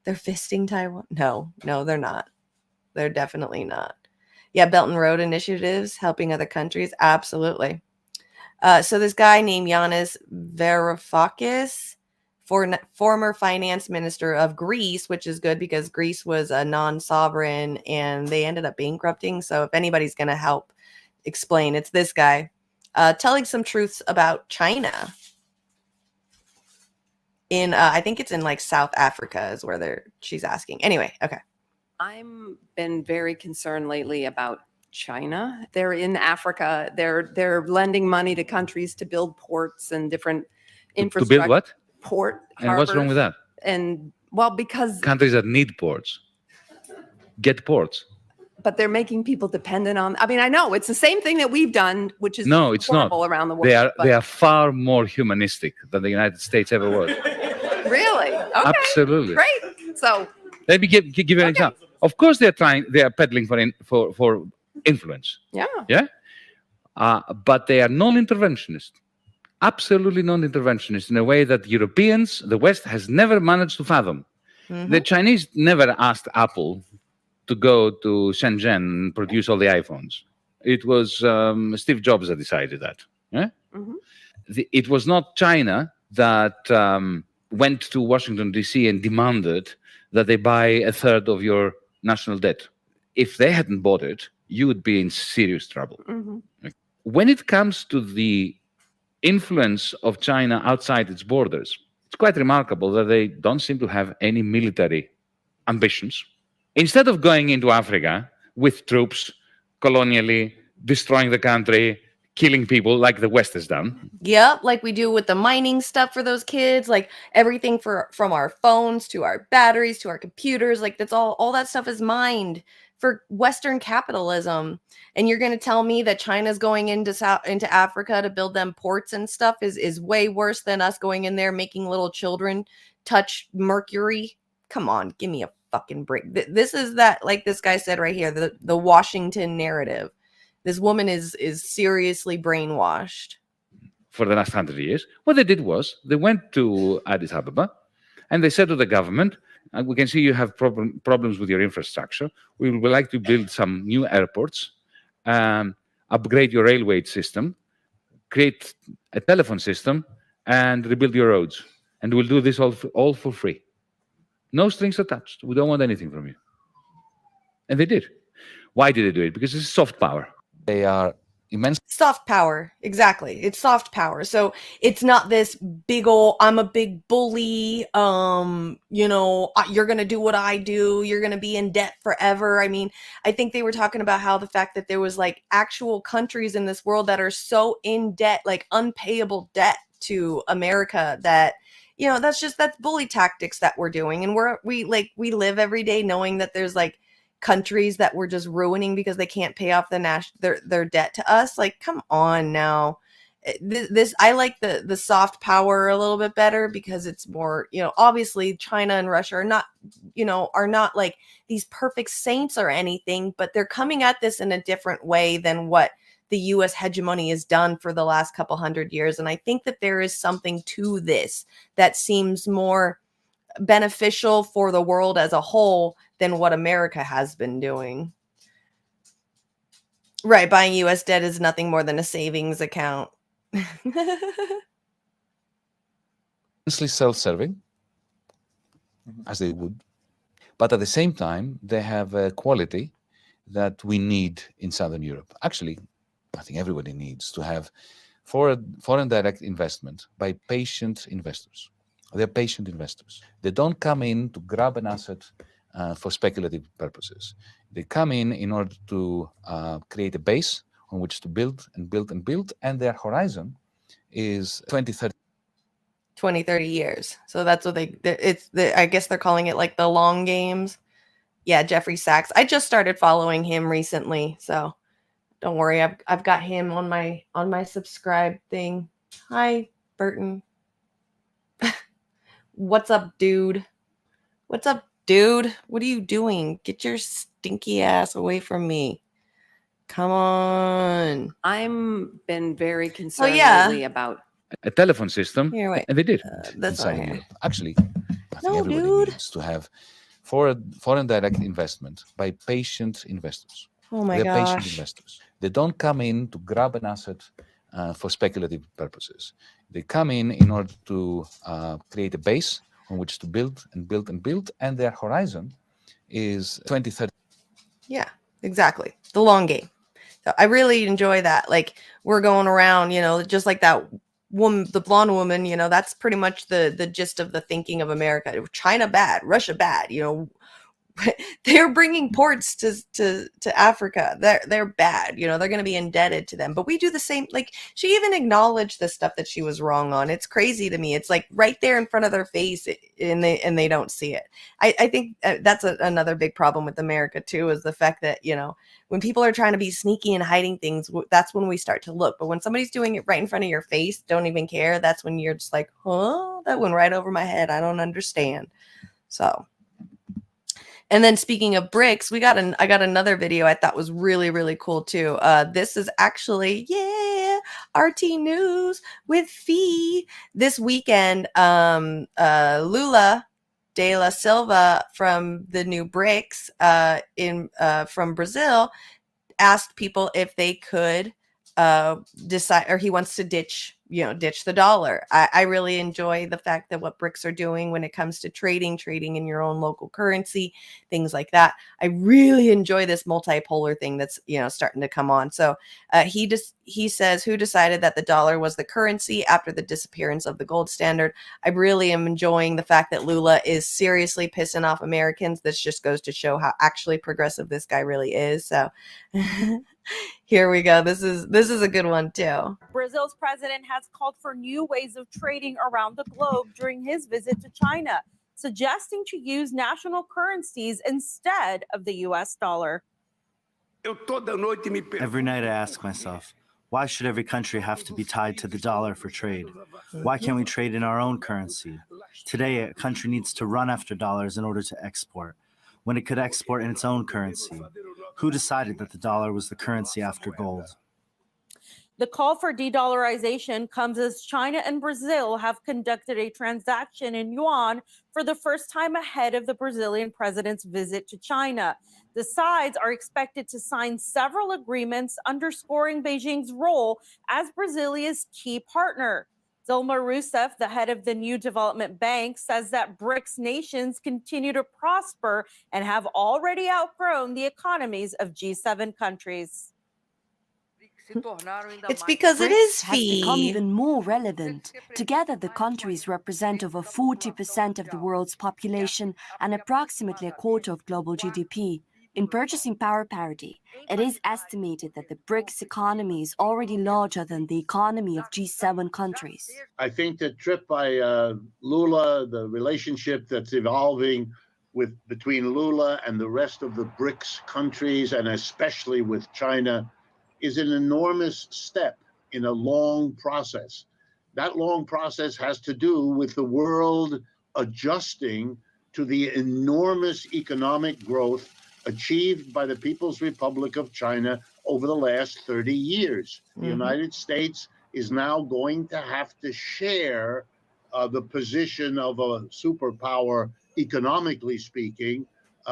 They're fisting Taiwan. No, they're not. They're definitely not. Yeah, Belt and Road initiatives, helping other countries. Absolutely. So this guy named Yanis Varoufakis, former finance minister of Greece, which is good because Greece was a non-sovereign and they ended up bankrupting. So if anybody's going to help explain, it's this guy telling some truths about China. I think it's in like South Africa is where she's asking. Anyway, okay. I'm been very concerned lately about China. They're in Africa. They're lending money to countries to build ports and different infrastructure. To build what? Port. And what's wrong with that? And because countries that need ports get ports. But they're making people dependent on. I mean, I know it's the same thing that we've done, which is it's horrible not. Around the world. They are far more humanistic than the United States ever was. Really? Okay. Absolutely. Great. So let me give you an example. Of course, they are peddling for influence. Yeah. Yeah. But they are non-interventionist. Absolutely non-interventionist in a way that Europeans, the West, has never managed to fathom. Mm-hmm. The Chinese never asked Apple to go to Shenzhen and produce all the iPhones. It was Steve Jobs that decided that. Yeah? Mm-hmm. it was not China that went to Washington, D.C. and demanded that they buy a third of your national debt. If they hadn't bought it, you would be in serious trouble. When it comes to the influence of China outside its borders, it's quite remarkable that they don't seem to have any military ambitions. Instead of going into Africa with troops, colonially, destroying the country, killing people like the West has done. Yep, like we do with the mining stuff for those kids, like everything from our phones to our batteries to our computers, like that's all that stuff is mined for Western capitalism. And you're going to tell me that China's going into Africa to build them ports and stuff is way worse than us going in there making little children touch mercury? Come on, give me a fucking break. This is that, like this guy said right here, the Washington narrative. This woman is seriously brainwashed. For the last 100 years, what they did was they went to Addis Ababa and they said to the government, we can see you have problems with your infrastructure. We would like to build some new airports, upgrade your railway system, create a telephone system, and rebuild your roads. And we'll do this all for free. No strings attached. We don't want anything from you. And they did. Why did they do it? Because it's soft power. They are immense. Soft power. Exactly. It's soft power. So it's not this big old, I'm a big bully. You're going to do what I do. You're going to be in debt forever. I mean, I think they were talking about how the fact that there was like actual countries in this world that are so in debt, like unpayable debt to America that, that's bully tactics that we're doing. And we live every day knowing that there's like countries that we're just ruining because they can't pay off their debt to us. Like, come on now. This I like the soft power a little bit better because it's more, obviously China and Russia are not like these perfect saints or anything, but they're coming at this in a different way than what the US hegemony has done for the last couple hundred years. And I think that there is something to this that seems more beneficial for the world as a whole than what America has been doing. Right, buying US debt is nothing more than a savings account. Immensely self-serving, as they would. But at the same time, they have a quality that we need in Southern Europe. Actually, I think everybody needs to have foreign direct investment by patient investors. They're patient investors. They don't come in to grab an asset for speculative purposes. They come in order to create a base on which to build and build and build, and their horizon is 20-30 years. So that's what I guess they're calling it like the long games. Yeah, Jeffrey Sachs. I just started following him recently, so don't worry. I've got him on my subscribe thing. Hi, Burton. What's up, dude? What's up, dude? What are you doing? Get your stinky ass away from me. Come on. I'm been very concerned lately about a telephone system. Here, wait. And they did. That's inside Europe. Actually, I think no, everybody dude. needs to have foreign direct investment by patient investors. Oh my They're patient gosh. investors. They don't come in to grab an asset for speculative purposes. They come in order to create a base on which to build and build and build, and their horizon is 20-30. Yeah, exactly. The long game. So I really enjoy that. Like we're going around, just like that woman, the blonde woman, that's pretty much the gist of the thinking of America. China bad, Russia bad, they're bringing ports to Africa. They're bad. They're going to be indebted to them. But we do the same. Like she even acknowledged the stuff that she was wrong on. It's crazy to me. It's like right there in front of their face, and they don't see it. I think that's another big problem with America too, is the fact that when people are trying to be sneaky and hiding things, that's when we start to look. But when somebody's doing it right in front of your face, don't even care. That's when you're just like, huh, that went right over my head. I don't understand. So. And then speaking of bricks, I got another video I thought was really, really cool too. This is actually, RT News with Fee. This weekend, Lula de la Silva from the new bricks from Brazil asked people if they could decide, or he wants to ditch the dollar. I really enjoy the fact that what BRICS are doing when it comes to trading in your own local currency, things like that. I really enjoy this multipolar thing that's starting to come on. So he says, who decided that the dollar was the currency after the disappearance of the gold standard? I really am enjoying the fact that Lula is seriously pissing off Americans. This just goes to show how actually progressive this guy really is. So here we go. This is a good one too. Brazil's president has called for new ways of trading around the globe during his visit to China, suggesting to use national currencies instead of the US dollar. Every night I ask myself, why should every country have to be tied to the dollar for trade? Why can't we trade in our own currency? Today, a country needs to run after dollars in order to export, when it could export in its own currency. Who decided that the dollar was the currency after gold? The call for de-dollarization comes as China and Brazil have conducted a transaction in yuan for the first time ahead of the Brazilian president's visit to China. The sides are expected to sign several agreements underscoring Beijing's role as Brazilia's key partner. Dilma Rousseff, the head of the New Development Bank, says that BRICS nations continue to prosper and have already outgrown the economies of G7 countries. It's because it is has become even more relevant. Together, the countries represent over 40% of the world's population and approximately a quarter of global GDP. In purchasing power parity, it is estimated that the BRICS economy is already larger than the economy of G7 countries. I think the trip by Lula, the relationship that's evolving between Lula and the rest of the BRICS countries, and especially with China, is an enormous step in a long process. That long process has to do with the world adjusting to the enormous economic growth achieved by the People's Republic of China over the last 30 years. The United States is now going to have to share the position of a superpower, economically speaking,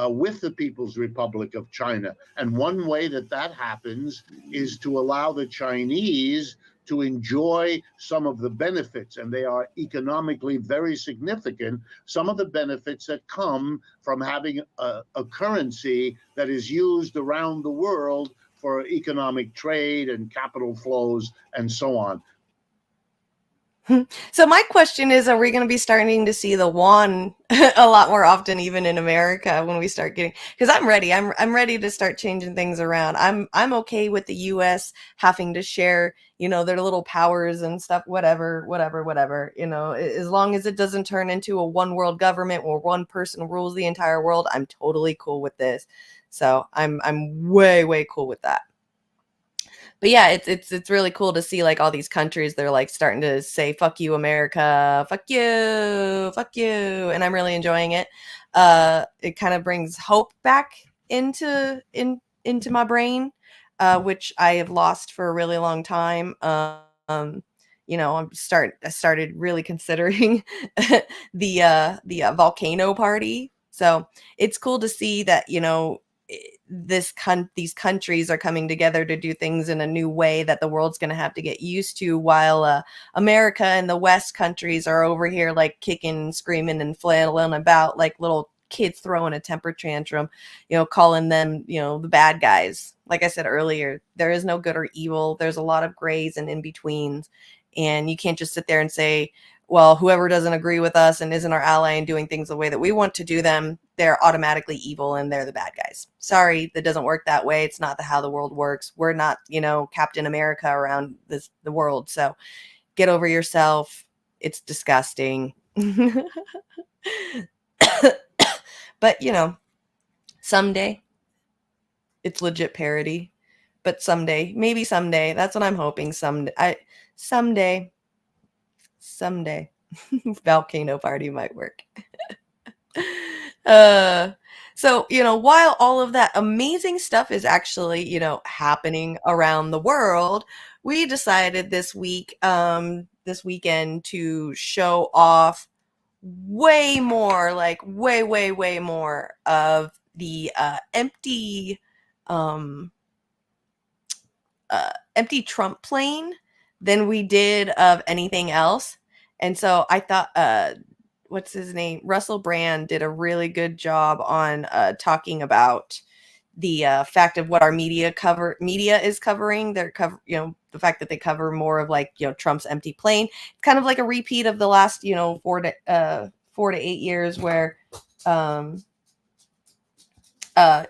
with the People's Republic of China. And one way that happens is to allow the Chinese to enjoy some of the benefits, and they are economically very significant, some of the benefits that come from having a currency that is used around the world for economic trade and capital flows and so on. So my question is, are we going to be starting to see the yuan a lot more often, even in America, when we start getting? Because I'm ready. I'm ready to start changing things around. I'm okay with the U.S. having to share, their little powers and stuff. Whatever. As long as it doesn't turn into a one world government where one person rules the entire world, I'm totally cool with this. So I'm way cool with that. But yeah, it's really cool to see like all these countries, they're like starting to say, fuck you, America, fuck you. And I'm really enjoying it. It kind of brings hope back into my brain, which I have lost for a really long time. I started really considering the volcano party. So it's cool to see that, these countries are coming together to do things in a new way that the world's going to have to get used to, while America and the West countries are over here like kicking, screaming, and flailing about like little kids throwing a temper tantrum, calling them, the bad guys. Like I said earlier, there is no good or evil. There's a lot of grays and in-betweens, and you can't just sit there and say, well, whoever doesn't agree with us and isn't our ally and doing things the way that we want to do them, they're automatically evil and they're the bad guys. Sorry, that doesn't work that way. It's not how the world works. We're not, Captain America around the world. So get over yourself. It's disgusting. But, someday it's legit parody. But maybe someday, that's what I'm hoping. Someday, volcano party might work. So while all of that amazing stuff is actually happening around the world, we decided this weekend to show off way more, like way more of empty Trump plane than we did of anything else. And so I thought, what's his name? Russell Brand did a really good job on talking about the fact of what our media is covering. They're the fact that they cover more of like, Trump's empty plane. It's kind of like a repeat of the last, 4 to 8 years where,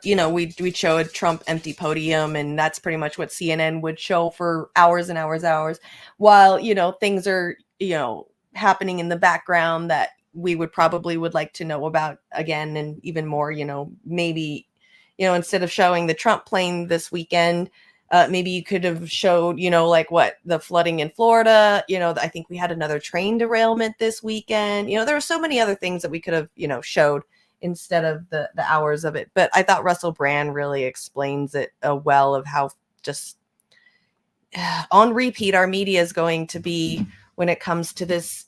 we'd show a Trump empty podium, and that's pretty much what CNN would show for hours and hours, while, things are, happening in the background that we would like to know about again, and even more, maybe, instead of showing the Trump plane this weekend, maybe you could have showed, like the flooding in Florida. I think we had another train derailment this weekend. There were so many other things that we could have, showed instead of the hours of it. But I thought Russell Brand really explains it well, of how just on repeat our media is going to be when it comes to this,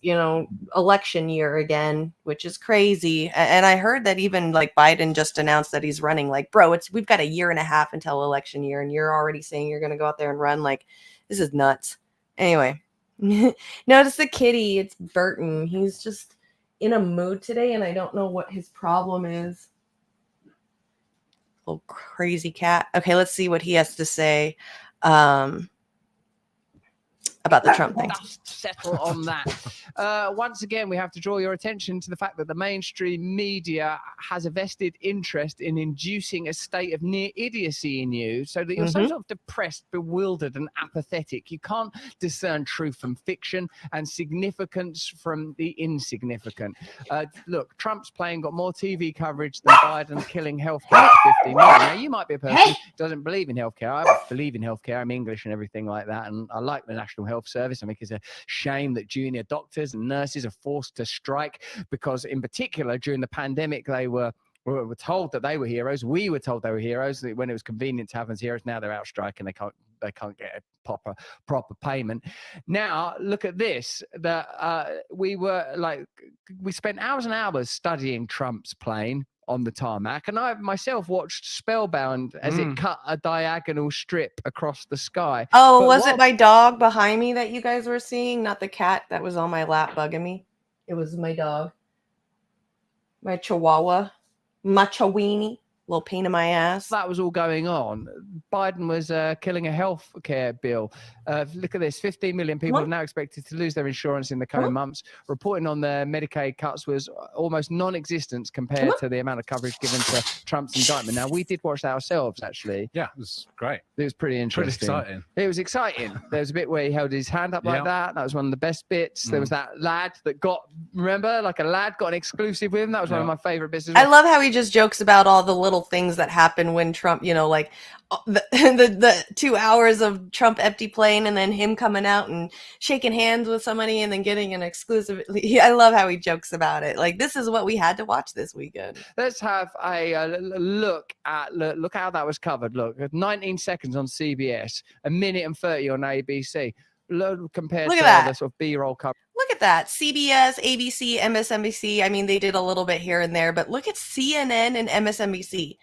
election year again, which is crazy. And I heard that even like Biden just announced that he's running. Like, bro, we've got a year and a half until election year, and you're already saying you're going to go out there and run. Like, this is nuts. Anyway, notice the kitty. It's Burton. He's just in a mood today, and I don't know what his problem is. Little crazy cat. Okay, let's see what he has to say about the Trump thing. Settle on that. Once again, we have to draw your attention to the fact that the mainstream media has a vested interest in inducing a state of near idiocy in you, so that you're so sort of depressed, bewildered, and apathetic. You can't discern truth from fiction and significance from the insignificant. Look, Trump's plane got more TV coverage than Biden killing healthcare for 15 million. Now, you might be a person who doesn't believe in healthcare. I believe in healthcare. I'm English and everything like that, and I like the National Health Service. I think it's a shame that junior doctors and nurses are forced to strike, because in particular during the pandemic we were told that they were heroes. We were told they were heroes when it was convenient to have them as heroes. Now they're out striking. They can't get a proper payment. Now look at this. We spent hours and hours studying Trump's plane on the tarmac, and I myself watched spellbound as it cut a diagonal strip across the sky. Oh, was it my dog behind me that you guys were seeing? Not the cat that was on my lap bugging me. It was my dog. My Chihuahua. Machawini. Little pain in my ass. That was all going on. Biden was killing a health care bill. Look at this. 15 million people are now expected to lose their insurance in the coming months. Reporting on the Medicaid cuts was almost non-existent compared to the amount of coverage given to Trump's indictment. Now, we did watch that ourselves, actually. Yeah, it was great. It was pretty interesting. Pretty exciting. It was exciting. There was a bit where he held his hand up like that. That was one of the best bits. There was that lad that remember, like a lad got an exclusive with him. That was one of my favorite bits. I love how he just jokes about all the little things that happen when Trump, like the 2 hours of Trump empty plane, and then him coming out and shaking hands with somebody and then getting an exclusive. I love how he jokes about it. Like, this is what we had to watch this weekend. Let's have a look how that was covered. Look, 19 seconds on CBS, a minute and 30 on ABC. Compared to the sort of B-roll coverage. Look at that. CBS, ABC, MSNBC. I mean, they did a little bit here and there, but look at CNN and MSNBC.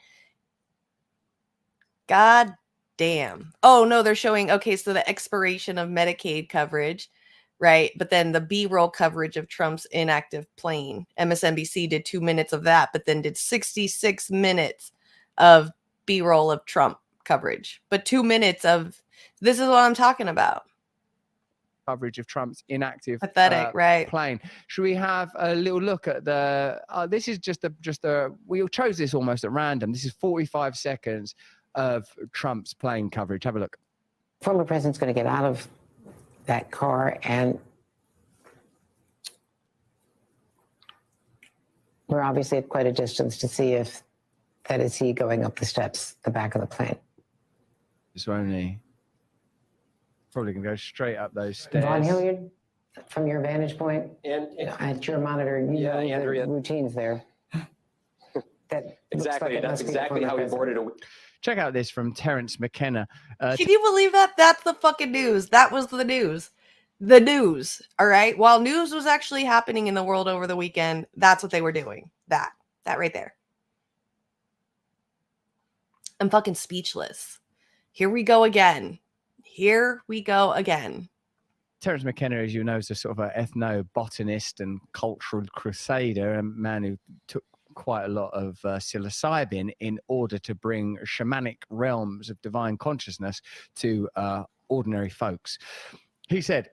God damn. Oh, no, they're showing, so the expiration of Medicaid coverage, right? But then the B-roll coverage of Trump's inactive plane. MSNBC did 2 minutes of that, but then did 66 minutes of B-roll of Trump coverage. But 2 minutes of, this is what I'm talking about. Coverage of Trump's inactive plane. Should we have a little look at the this is just a we chose this almost at random. This is 45 seconds of Trump's plane coverage. Have a look. Former president's going to get out of that car, and we're obviously at quite a distance to see if that is he going up the steps, the back of the plane. It's only probably going to go straight up those stairs. Von Hilliard, from your vantage point, at your monitor, you know Andrea, the routines there. That's exactly how he boarded a. Check out this from Terrence McKenna. Can you believe that? That's the fucking news. That was the news. The news. All right. While news was actually happening in the world over the weekend, that's what they were doing. That right there. I'm fucking speechless. Here we go again. here we go again. Terence McKenna, as you know, is a sort of an ethnobotanist and cultural crusader, a man who took quite a lot of psilocybin in order to bring shamanic realms of divine consciousness to ordinary folks. He said,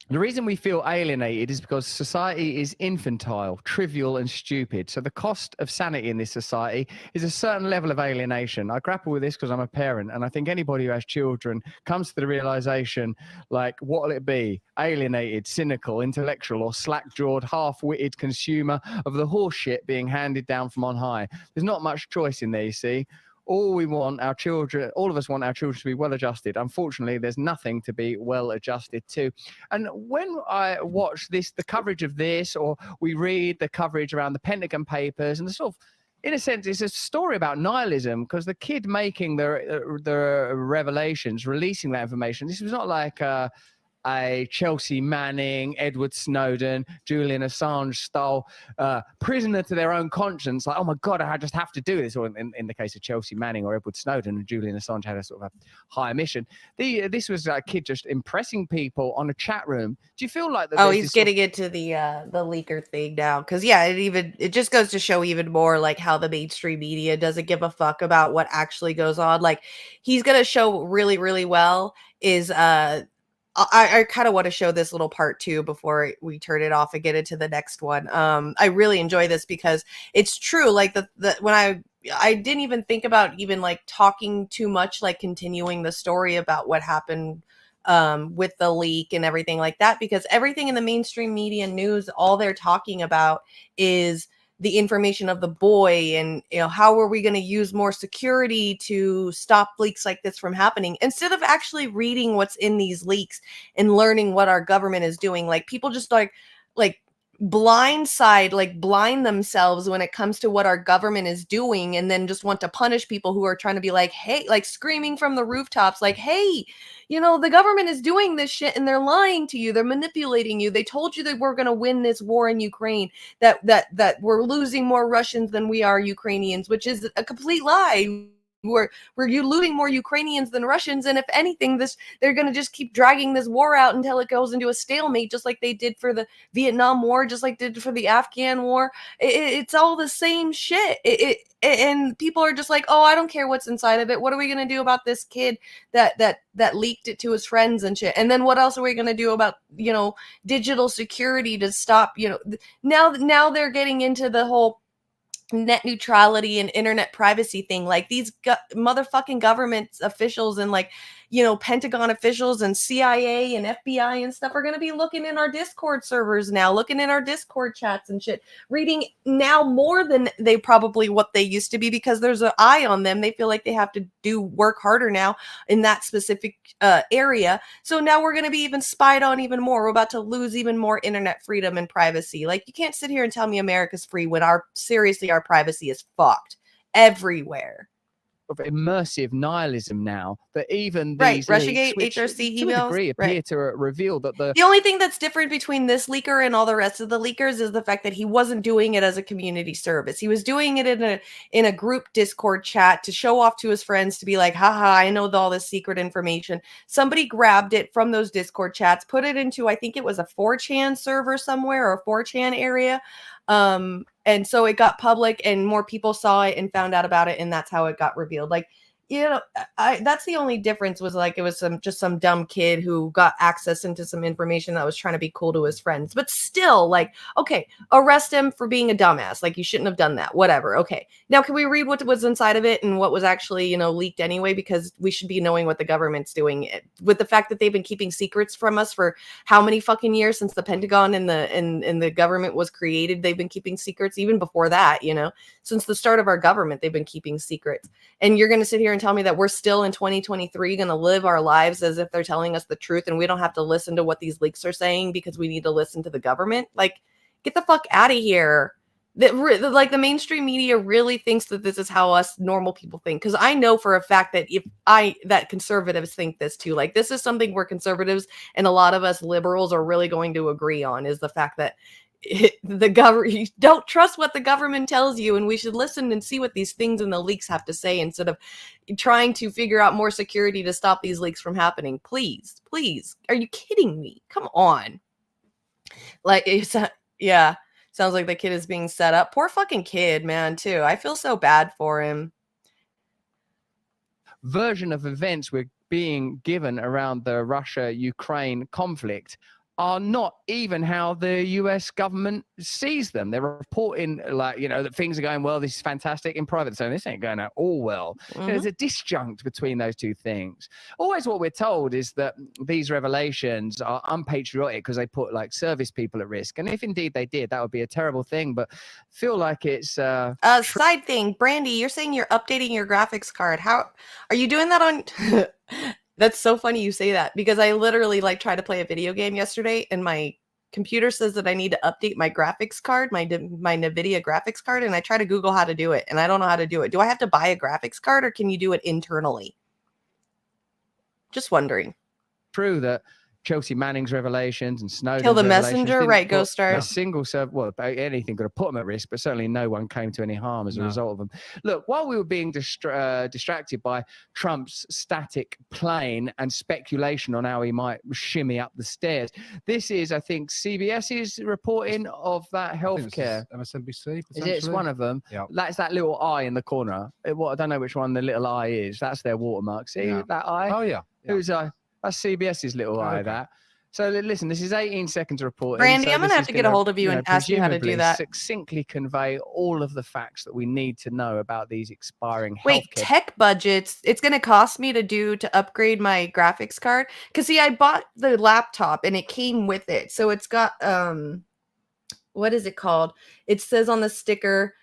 the reason we feel alienated is because society is infantile, trivial, and stupid. So the cost of sanity in this society is a certain level of alienation. I grapple with this because I'm a parent, and I think anybody who has children comes to the realization, like, what will it be? Alienated, cynical, intellectual, or slack-jawed, half-witted consumer of the horse shit being handed down from on high. There's not much choice in there, you see. All we want our children, all of us want our children to be well adjusted. Unfortunately, there's nothing to be well adjusted to. And when I watch this, the coverage of this, or we read the coverage around the Pentagon Papers, and the sort of, in a sense, it's a story about nihilism, because the kid making the revelations, releasing that information, this was not like a Chelsea Manning, Edward Snowden, Julian Assange style prisoner to their own conscience. Like, oh my God, I just have to do this. Or in the case of Chelsea Manning or Edward Snowden, and Julian Assange had a sort of a higher mission. This was a kid just impressing people on a chat room. Do you feel like that? Oh, he's getting into the leaker thing now. Cause yeah, it just goes to show even more like how the mainstream media doesn't give a fuck about what actually goes on. Like, he's gonna show really, really well is I kind of want to show this little part too before we turn it off and get into the next one. I really enjoy this because it's true. Like when I didn't even think about even like talking too much, like continuing the story about what happened with the leak and everything like that, because everything in the mainstream media news, all they're talking about is the information of the boy, and how are we going to use more security to stop leaks like this from happening, instead of actually reading what's in these leaks and learning what our government is doing. Like, people just like blind themselves when it comes to what our government is doing, and then just want to punish people who are trying to be like, hey, like screaming from the rooftops, like, hey, the government is doing this shit and they're lying to you, they're manipulating you, they told you that we're going to win this war in Ukraine, that we're losing more Russians than we are Ukrainians, which is a complete lie. We're losing more Ukrainians than Russians, and if anything, they're going to just keep dragging this war out until it goes into a stalemate, just like they did for the Vietnam War, just like they did for the Afghan War. It's all the same shit. And people are just like, oh, I don't care what's inside of it. What are we going to do about this kid that leaked it to his friends and shit? And then what else are we going to do about digital security to stop? Now they're getting into the whole net neutrality and internet privacy thing. Like, these motherfucking government officials and Pentagon officials and CIA and FBI and stuff are going to be looking in our Discord servers now, looking in our Discord chats and shit, reading now more than they probably what they used to be, because there's an eye on them. They feel like they have to work harder now in that specific area. So now we're going to be even spied on even more. We're about to lose even more internet freedom and privacy. Like, you can't sit here and tell me America's free when our privacy is fucked everywhere. Of immersive nihilism now, that even right, these Russiagate, leaks, HRC to emails, a degree appear to reveal that the only thing that's different between this leaker and all the rest of the leakers is the fact that he wasn't doing it as a community service. He was doing it in a group Discord chat to show off to his friends, to be like, haha, I know all this secret information. Somebody grabbed it from those Discord chats, put it into, I think it was a 4chan server somewhere, or a 4chan area. And so it got public and more people saw it and found out about it, and that's how it got revealed. Like, that's the only difference, was like, it was just some dumb kid who got access into some information that was trying to be cool to his friends. But still, like, okay, arrest him for being a dumbass. Like, you shouldn't have done that. Whatever. Okay. Now, can we read what was inside of it and what was actually, leaked anyway? Because we should be knowing what the government's doing, with the fact that they've been keeping secrets from us for how many fucking years, since the Pentagon and the government was created. They've been keeping secrets even before that, since the start of our government, they've been keeping secrets. And you're going to sit here and tell me that we're still in 2023 going to live our lives as if they're telling us the truth, and we don't have to listen to what these leaks are saying because we need to listen to the government? Like, get the fuck out of here. Like, the mainstream media really thinks that this is how us normal people think, because I know for a fact that that conservatives think this too. Like, this is something where conservatives and a lot of us liberals are really going to agree on, is the fact that the government, don't trust what the government tells you, and we should listen and see what these things in the leaks have to say instead of trying to figure out more security to stop these leaks from happening. Please, please. Are you kidding me? Come on. Like, it's yeah, sounds like the kid is being set up. Poor fucking kid, man, too. I feel so bad for him. Version of events we're being given around the Russia-Ukraine conflict are not even how the US government sees them. They're reporting like, you know, that things are going well, this is fantastic, in private saying this ain't going at all well. You know, there's a disjunct between those two things. Always what we're told is that these revelations are unpatriotic because they put like service people at risk. And if indeed they did, that would be a terrible thing, but feel like it's side thing, Brandy, you're saying you're updating your graphics card. How are you doing that on That's so funny you say that, because I literally like tried to play a video game yesterday and my computer says that I need to update my graphics card, my NVIDIA graphics card, and I try to Google how to do it and I don't know how to do it. Do I have to buy a graphics card or can you do it internally? Just wondering. True that Chelsea Manning's revelations and Snowden's Kill the revelations messenger, didn't right, put Ghost Star? a single server, well, anything could have put them at risk, but certainly no one came to any harm as a result of them. Look, while we were being distracted by Trump's static plane and speculation on how he might shimmy up the stairs, this is, I think, CBS's reporting of that healthcare. MSNBC, Is it? It's one of them. Yeah. That's that little eye in the corner. I don't know which one the little eye is. That's their watermark. See that eye? Oh, yeah. Whose eye? That's CBS's little eye, that. So listen, this is 18 seconds reporting. Brandy, so I'm going to have to get a hold of you and ask you how to do presumably that. Succinctly convey all of the facts that we need to know about these expiring Wait, healthcare. tech budgets. It's going to cost me to upgrade my graphics card. Because, see, I bought the laptop and it came with it. So it's got, what is it called? It says on the sticker,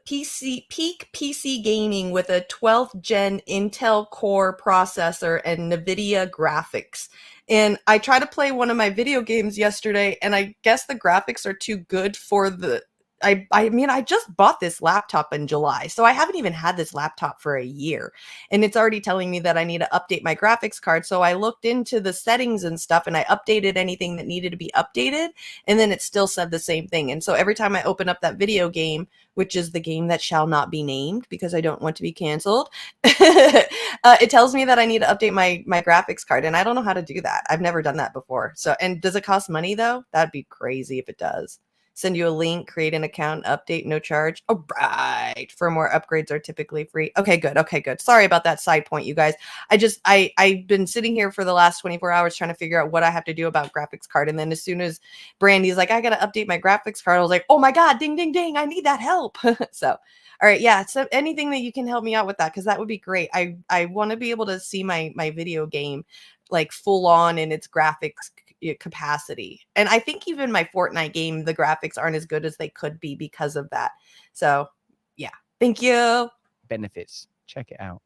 peak PC gaming with a 12th gen Intel Core processor and NVIDIA graphics. And I tried to play one of my video games yesterday, and I guess the graphics are too good for the... I mean, I just bought this laptop in July, so I haven't even had this laptop for a year. And it's already telling me that I need to update my graphics card. So I looked into the settings and stuff, and I updated anything that needed to be updated. And then it still said the same thing. And so every time I open up that video game, which is the game that shall not be named because I don't want to be canceled, it tells me that I need to update my graphics card. And I don't know how to do that. I've never done that before. So, and does it cost money though? That'd be crazy if it does. Send you a link, create an account, update, no charge. All right. Firmware upgrades are typically free. Okay, good. Okay, good. Sorry about that side point, you guys. I've been sitting here for the last 24 hours trying to figure out what I have to do about graphics card. And then as soon as Brandy's like, I got to update my graphics card, I was like, oh my God, ding, ding, ding. I need that help. So, all right. Yeah. So anything that you can help me out with that, because that would be great. I want to be able to see my video game like full on in its graphics capacity. And I think even my Fortnite game, the graphics aren't as good as they could be because of that. So yeah, thank you. Benefits. Check it out.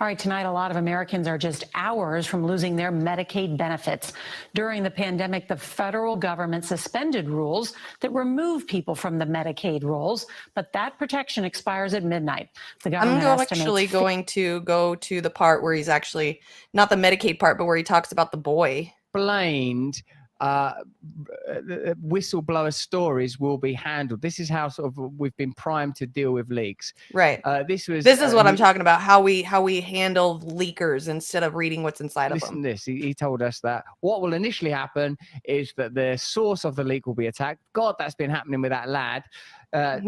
All right, tonight, a lot of Americans are just hours from losing their Medicaid benefits. During the pandemic, the federal government suspended rules that remove people from the Medicaid rolls, but that protection expires at midnight. The government actually going to go to the part where he's actually, not the Medicaid part, but where he talks about the boy. Explained whistleblower stories will be handled. This is how sort of we've been primed to deal with leaks. Right. This is what I'm talking about. How we handle leakers instead of reading what's inside of them. He told us that what will initially happen is that the source of the leak will be attacked. God, that's been happening with that lad.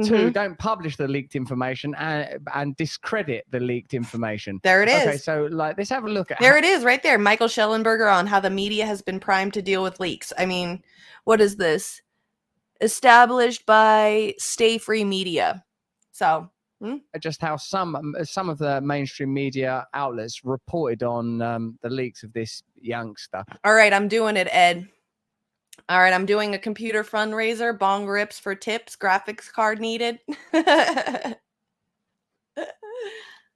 Two, don't publish the leaked information and discredit the leaked information. There it is. Okay, so like let's have a look at there it is right there. Michael Schellenberger on how the media has been primed to deal with leaks. I mean, what is this? Established by Stay Free Media. So just how some of the mainstream media outlets reported on the leaks of this youngster. All right, I'm doing it, Ed. All right, I'm doing a computer fundraiser, bong rips for tips, graphics card needed.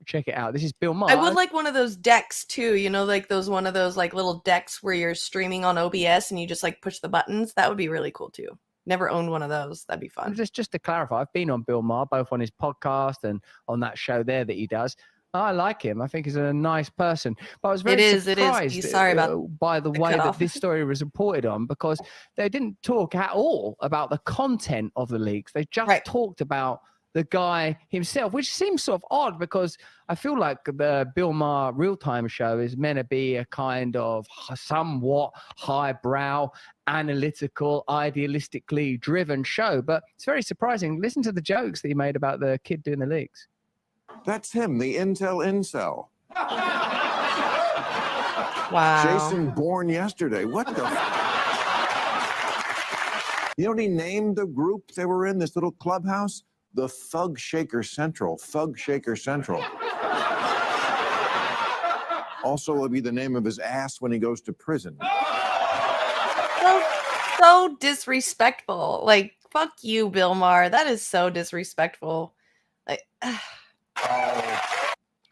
Check it out. This is Bill Maher. I would like one of those decks too, you know, like one of those like little decks where you're streaming on OBS and you just like push the buttons. That would be really cool too. Never owned one of those. That'd be fun. Just to clarify, I've been on Bill Maher, both on his podcast and on that show there that he does. I like him. I think he's a nice person. But I was very surprised Sorry about by the way that cutoff. this story was reported on, because they didn't talk at all about the content of the leaks. They just talked about the guy himself, which seems sort of odd, because I feel like the Bill Maher real-time show is meant to be a kind of somewhat highbrow, analytical, idealistically driven show. But it's very surprising. Listen to the jokes that he made about the kid doing the leaks. That's him, the Intel incel. Wow. Jason born yesterday. What the? You know what he named the group they were in, this little clubhouse? The Thug Shaker Central. Thug Shaker Central. Also will be the name of his ass when he goes to prison. So disrespectful. Like, fuck you, Bill Maher. That is so disrespectful. Like,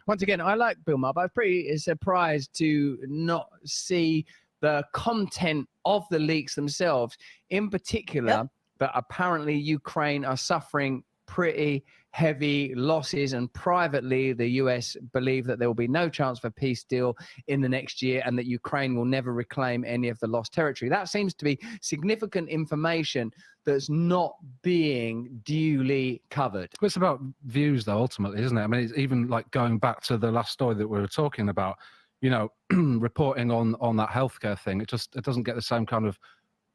once again, I like Bill Maher, but I'm pretty surprised to not see the content of the leaks themselves. In particular, that apparently Ukraine are suffering pretty heavy losses, and privately the US believe that there will be no chance for a peace deal in the next year, and that Ukraine will never reclaim any of the lost territory. That seems to be significant information that's not being duly covered. It's about views, though, ultimately, isn't it? I mean, it's even like going back to the last story that we were talking about, you know, reporting on that healthcare thing. It doesn't get the same kind of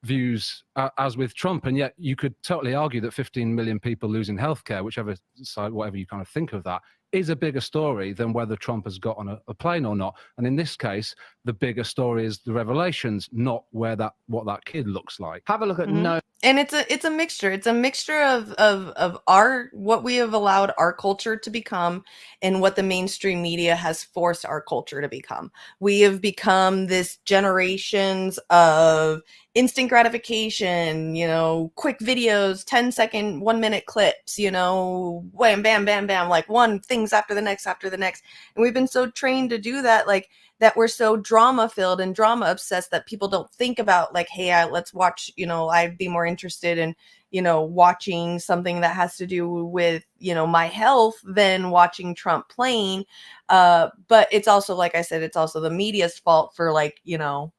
views as with Trump, and yet you could totally argue that 15 million people losing healthcare, whichever side, whatever you kind of think of that, is a bigger story than whether Trump has got on a plane or not. And in this case, the bigger story is the revelations, not what that kid looks like. Have a look at no. And it's a mixture. It's a mixture of our what we have allowed our culture to become and what the mainstream media has forced our culture to become. We have become this generations of instant gratification, you know, quick videos, 10-second, 1-minute clips, you know, wham, bam, bam, bam, like one things after the next. And we've been so trained to do that, like that we're so drama filled and drama obsessed that people don't think about like, hey, let's watch, you know, I'd be more interested in, you know, watching something that has to do with, you know, my health than watching Trump playing. But it's also, like I said, it's also the media's fault for like, you know,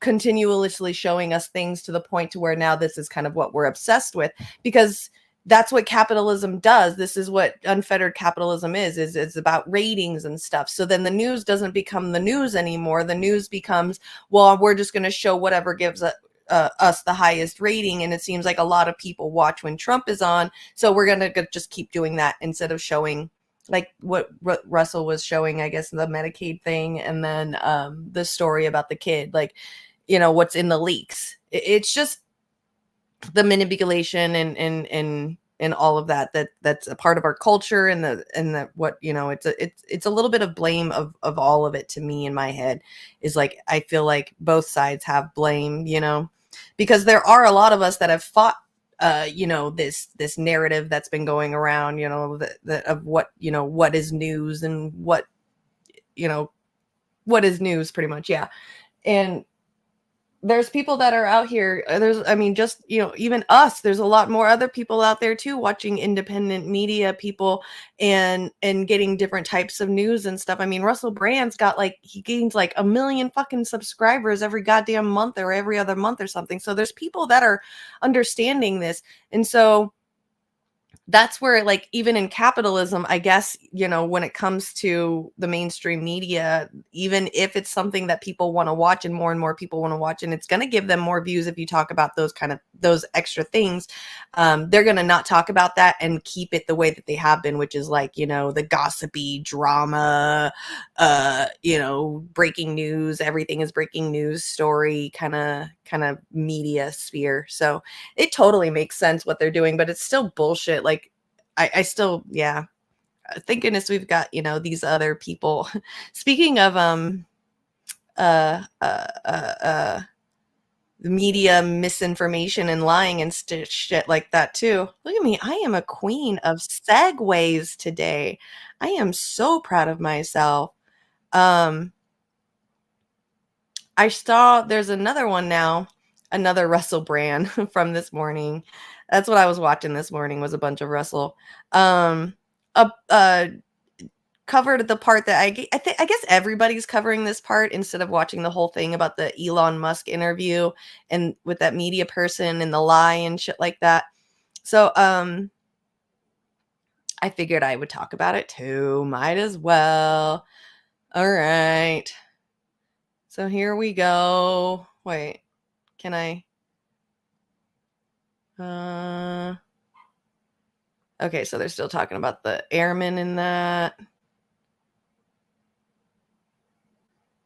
continuously showing us things to the point to where now this is kind of what we're obsessed with, because that's what capitalism does. This is what unfettered capitalism is it's about ratings and stuff. So then the news doesn't become the news anymore. The news becomes, well, we're just going to show whatever gives us the highest rating. And it seems like a lot of people watch when Trump is on. So we're going to just keep doing that instead of showing like what Russell was showing, I guess, the Medicaid thing. And then the story about the kid, like, you know, what's in the leaks. It's just the manipulation and all of that's a part of our culture, and that what, you know, it's a little bit of blame of all of it. To me, in my head, is like, I feel like both sides have blame, you know, because there are a lot of us that have fought you know, this narrative that's been going around, you know, that of what, you know, what is news and what, you know, what is news pretty much. Yeah. And there's people that are out here. I mean, just, you know, even us, there's a lot more other people out there too, watching independent media people and getting different types of news and stuff. I mean, Russell Brand's got like, he gains like 1 million fucking subscribers every goddamn month or every other month or something. So there's people that are understanding this. And so that's where, like, even in capitalism, I guess, you know, when it comes to the mainstream media, even if it's something that people want to watch and more people want to watch, and it's going to give them more views if you talk about those extra things, they're going to not talk about that and keep it the way that they have been, which is like, you know, the gossipy drama, you know, breaking news, everything is breaking news story kind of media sphere. So it totally makes sense what they're doing, but it's still bullshit. Like, I still, yeah. Thank goodness we've got, you know, these other people. Speaking of media misinformation and lying and shit like that too. Look at me. I am a queen of segues today. I am so proud of myself. I saw there's another one now, another Russell Brand from this morning. That's what I was watching this morning, was a bunch of Russell. A covered the part that I guess everybody's covering this part instead of watching the whole thing about the Elon Musk interview and with that media person and the lie and shit like that. So I figured I would talk about it too. Might as well. All right. So here we go. Wait, can I? Okay, so they're still talking about the airmen in that.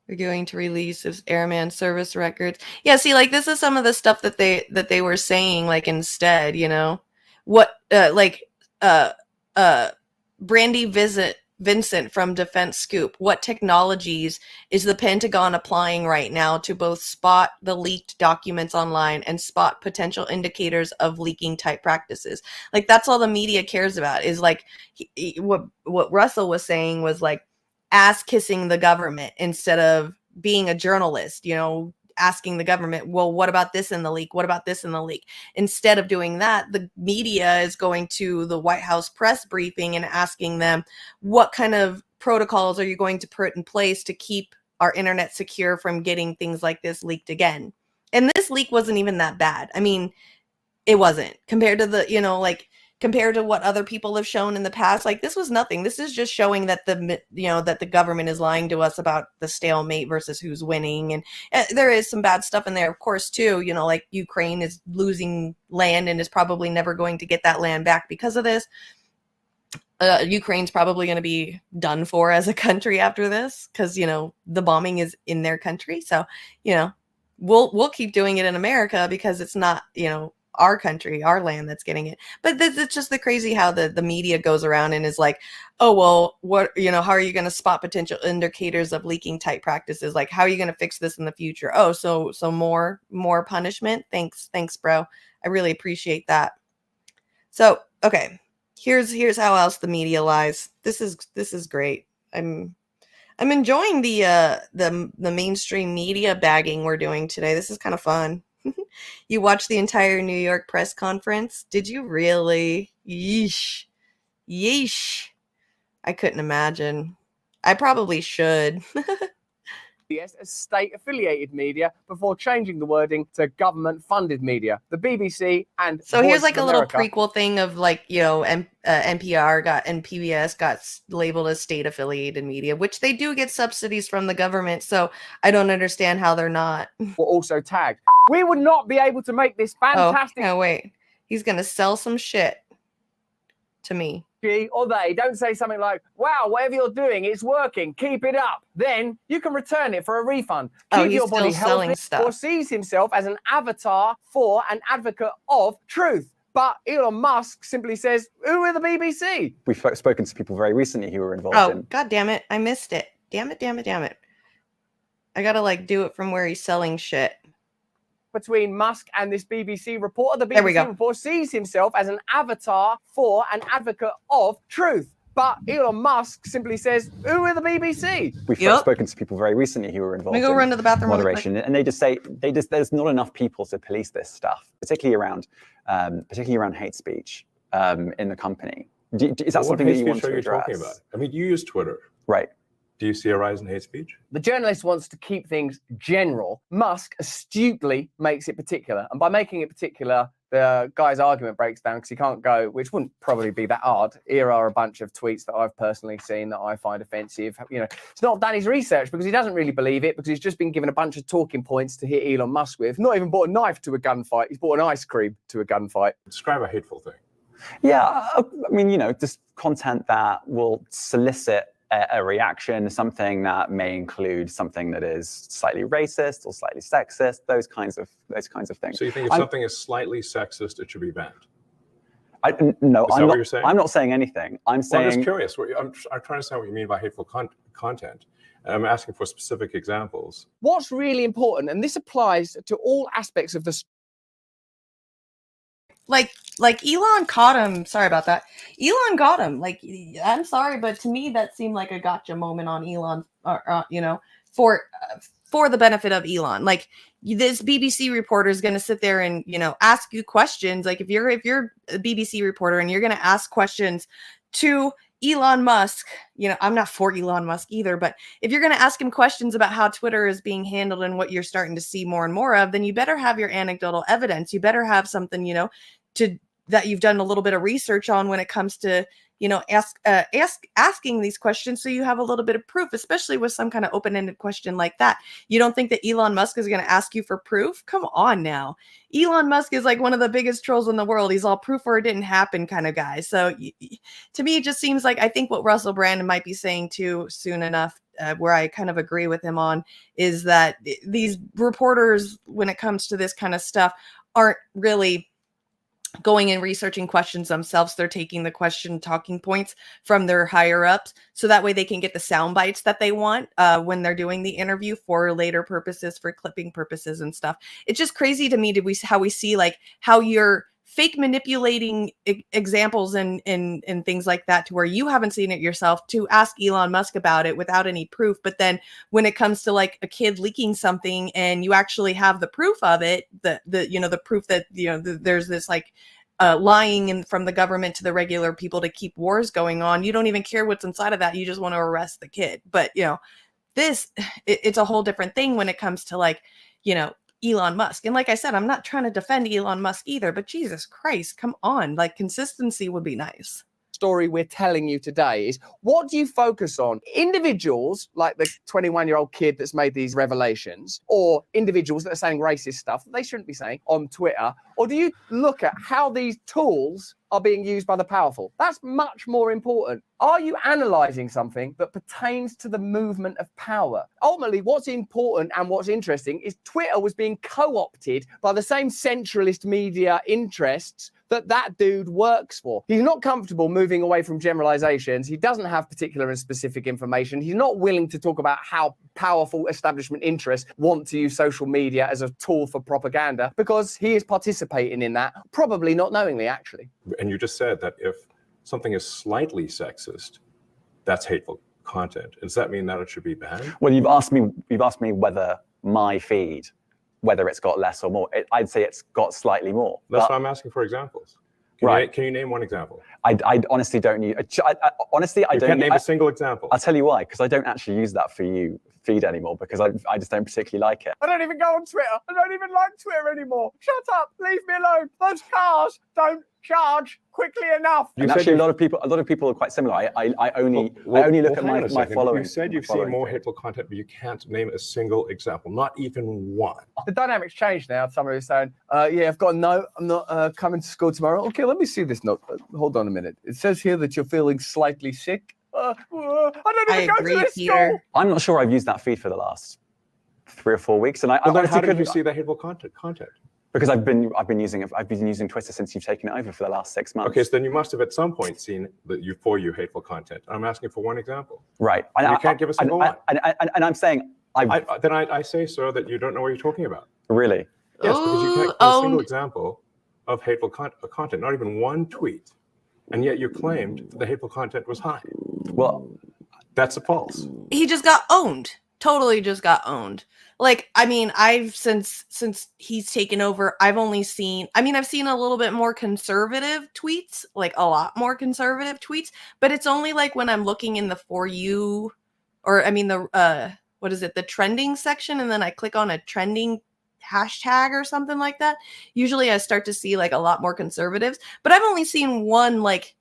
We're going to release this airman service records. Yeah, see, like this is some of the stuff that they were saying, like instead, you know, what Brandy Vincent from Defense Scoop. What technologies is the Pentagon applying right now to both spot the leaked documents online and spot potential indicators of leaking type practices? Like that's all the media cares about is like what Russell was saying was like ass kissing the government instead of being a journalist, you know, asking the government, well, what about this in the leak? What about this in the leak? Instead of doing that, the media is going to the White House press briefing and asking them, what kind of protocols are you going to put in place to keep our internet secure from getting things like this leaked again? And this leak wasn't even that bad. I mean, it wasn't compared to the, you know, like compared to what other people have shown in the past. Like this was nothing. This is just showing that that the government is lying to us about the stalemate versus who's winning. And there is some bad stuff in there, of course, too. You know, like Ukraine is losing land and is probably never going to get that land back because of this. Ukraine's probably going to be done for as a country after this because, you know, the bombing is in their country. So, you know, we'll keep doing it in America because it's not, you know, our country, our land that's getting it. But it's just the crazy how the media goes around and is like, oh, well, what, you know, how are you going to spot potential indicators of leaking type practices? Like, how are you going to fix this in the future? Oh, so more punishment. Thanks, bro. I really appreciate that. So, okay, here's how else the media lies. This is great. I'm enjoying the mainstream media bagging we're doing today. This is kind of fun. You watched the entire New York press conference? Did you really? Yeesh. Yeesh. I couldn't imagine. I probably should. As state-affiliated media before changing the wording to government-funded media. The BBC and so Voice here's like of a little America. prequel thing of like, you know, NPR and PBS got labeled as state-affiliated media, which they do get subsidies from the government. So I don't understand how they're not. Were also tagged. We would not be able to make this fantastic. Oh, wait. He's gonna sell some shit to me. Or they don't say something like, wow, whatever you're doing, it's working, keep it up. Then you can return it for a refund. Keep He's your body still selling healthy. stuff. Or sees himself as an avatar for an advocate of truth. But Elon Musk simply says, who are the BBC? We've spoken to people very recently who were involved Oh, in. God damn it. I missed it. Damn it. I gotta like do it from where he's selling shit. Between Musk and this BBC reporter. The There we BBC go. reporter sees himself as an avatar for an advocate of truth. But Elon Musk simply says, who are the BBC? We've spoken to people very recently who were involved Let me go in run to the bathroom really moderation, and they just say there's not enough people to police this stuff, particularly around hate speech in the company. Is that something that you want to address? Talking about? I mean, you use Twitter, right? Do you see a rise in hate speech? The journalist wants to keep things general. Musk astutely makes it particular. And by making it particular, the guy's argument breaks down because he can't go, which wouldn't probably be that hard. Here are a bunch of tweets that I've personally seen that I find offensive. You know, it's not done his research because he doesn't really believe it because he's just been given a bunch of talking points to hit Elon Musk with. Not even bought a knife to a gunfight. He's bought an ice cream to a gunfight. Describe a hateful thing. Yeah, I mean, you know, just content that will solicit a reaction, something that may include something that is slightly racist or slightly sexist, those kinds of things. So you think if something is slightly sexist, it should be banned? No, Is that what you're saying? I'm not saying anything. I'm saying. I'm just curious. I'm trying to understand what you mean by hateful content. And I'm asking for specific examples. What's really important, and this applies to all aspects of the like Elon caught him. Sorry about that. Elon got him. Like, I'm sorry, but to me that seemed like a gotcha moment on Elon, you know, for the benefit of Elon. Like, this BBC reporter is going to sit there and, you know, ask you questions. Like, if you're a BBC reporter and you're going to ask questions to Elon Musk, I'm not for Elon Musk either, but if you're going to ask him questions about how Twitter is being handled and what you're starting to see more and more of, then you better have your anecdotal evidence. You better have something, that you've done a little bit of research on when it comes to, asking these questions, so you have a little bit of proof, especially with some kind of open-ended question like that. You don't think that Elon Musk is going to ask you for proof? Come on now. Elon Musk is like one of the biggest trolls in the world. He's all proof or it didn't happen kind of guy. So to me, it just seems like, I think what Russell Brand might be saying too soon enough, where I kind of agree with him on, is that these reporters, when it comes to this kind of stuff, aren't really going and researching questions themselves. They're taking the question talking points from their higher ups, so that way they can get the sound bites that they want when they're doing the interview for later purposes, for clipping purposes and stuff. It's just crazy to me how we see like how you're fake manipulating examples and things like that, to where you haven't seen it yourself, to ask Elon Musk about it without any proof. But then when it comes to like a kid leaking something and you actually have the proof of it, the proof that, there's this like lying from the government to the regular people to keep wars going on, you don't even care what's inside of that. You just want to arrest the kid. But, it's a whole different thing when it comes to like, Elon Musk. And like I said, I'm not trying to defend Elon Musk either, but Jesus Christ, come on. Like, consistency would be nice. Story we're telling you today is, what do you focus on? Individuals like the 21-year-old kid that's made these revelations, or individuals that are saying racist stuff that they shouldn't be saying on Twitter? Or do you look at how these tools are being used by the powerful? That's much more important. Are you analyzing something that pertains to the movement of power? Ultimately, what's important and what's interesting is Twitter was being co-opted by the same centralist media interests that dude works for. He's not comfortable moving away from generalizations. He doesn't have particular and specific information. He's not willing to talk about how powerful establishment interests want to use social media as a tool for propaganda, because he is participating in that, probably not knowingly, actually. And you just said that if something is slightly sexist, that's hateful content. Does that mean that it should be banned? Well, you've asked me whether my feed, whether it's got less or more. I'd say it's got slightly more. That's why I'm asking for examples. Can you name one example? I honestly don't use. Honestly, I you don't. Can't name a single example. I'll tell you why. Because I don't actually use that For You feed anymore, because I just don't particularly like it. I don't even go on Twitter. I don't even like Twitter anymore. Shut up. Leave me alone. Those cars don't charge quickly enough. And actually, a lot of people are quite similar. I only look at my following. You said you've seen more hateful content, but you can't name a single example, not even one. The dynamic's changed now. Somebody was saying, yeah, I've got a note. I'm not coming to school tomorrow. Okay, let me see this note. Hold on a minute. It says here that you're feeling slightly sick. I don't even go to this school. I'm not sure I've used that feed for the last 3 or 4 weeks, and I then how did you see that hateful content? Because I've been using Twitter since you've taken it over for the last 6 months. Okay, so then you must have at some point seen the For You hateful content. I'm asking for one example. Right. You can't give us a one. And I'm saying I say, sir, that you don't know what you're talking about. Really? Yes, because you can't give a single example of hateful content, not even one tweet. And yet you claimed the hateful content was high. Well, that's a false. He just got owned. Totally just got owned. Like, I mean, I've since he's taken over, I've seen a little bit more conservative tweets, like a lot more conservative tweets, but it's only like when I'm looking in the For You, or the trending section, and then I click on a trending hashtag or something like that. Usually I start to see like a lot more conservatives, but I've only seen one, like,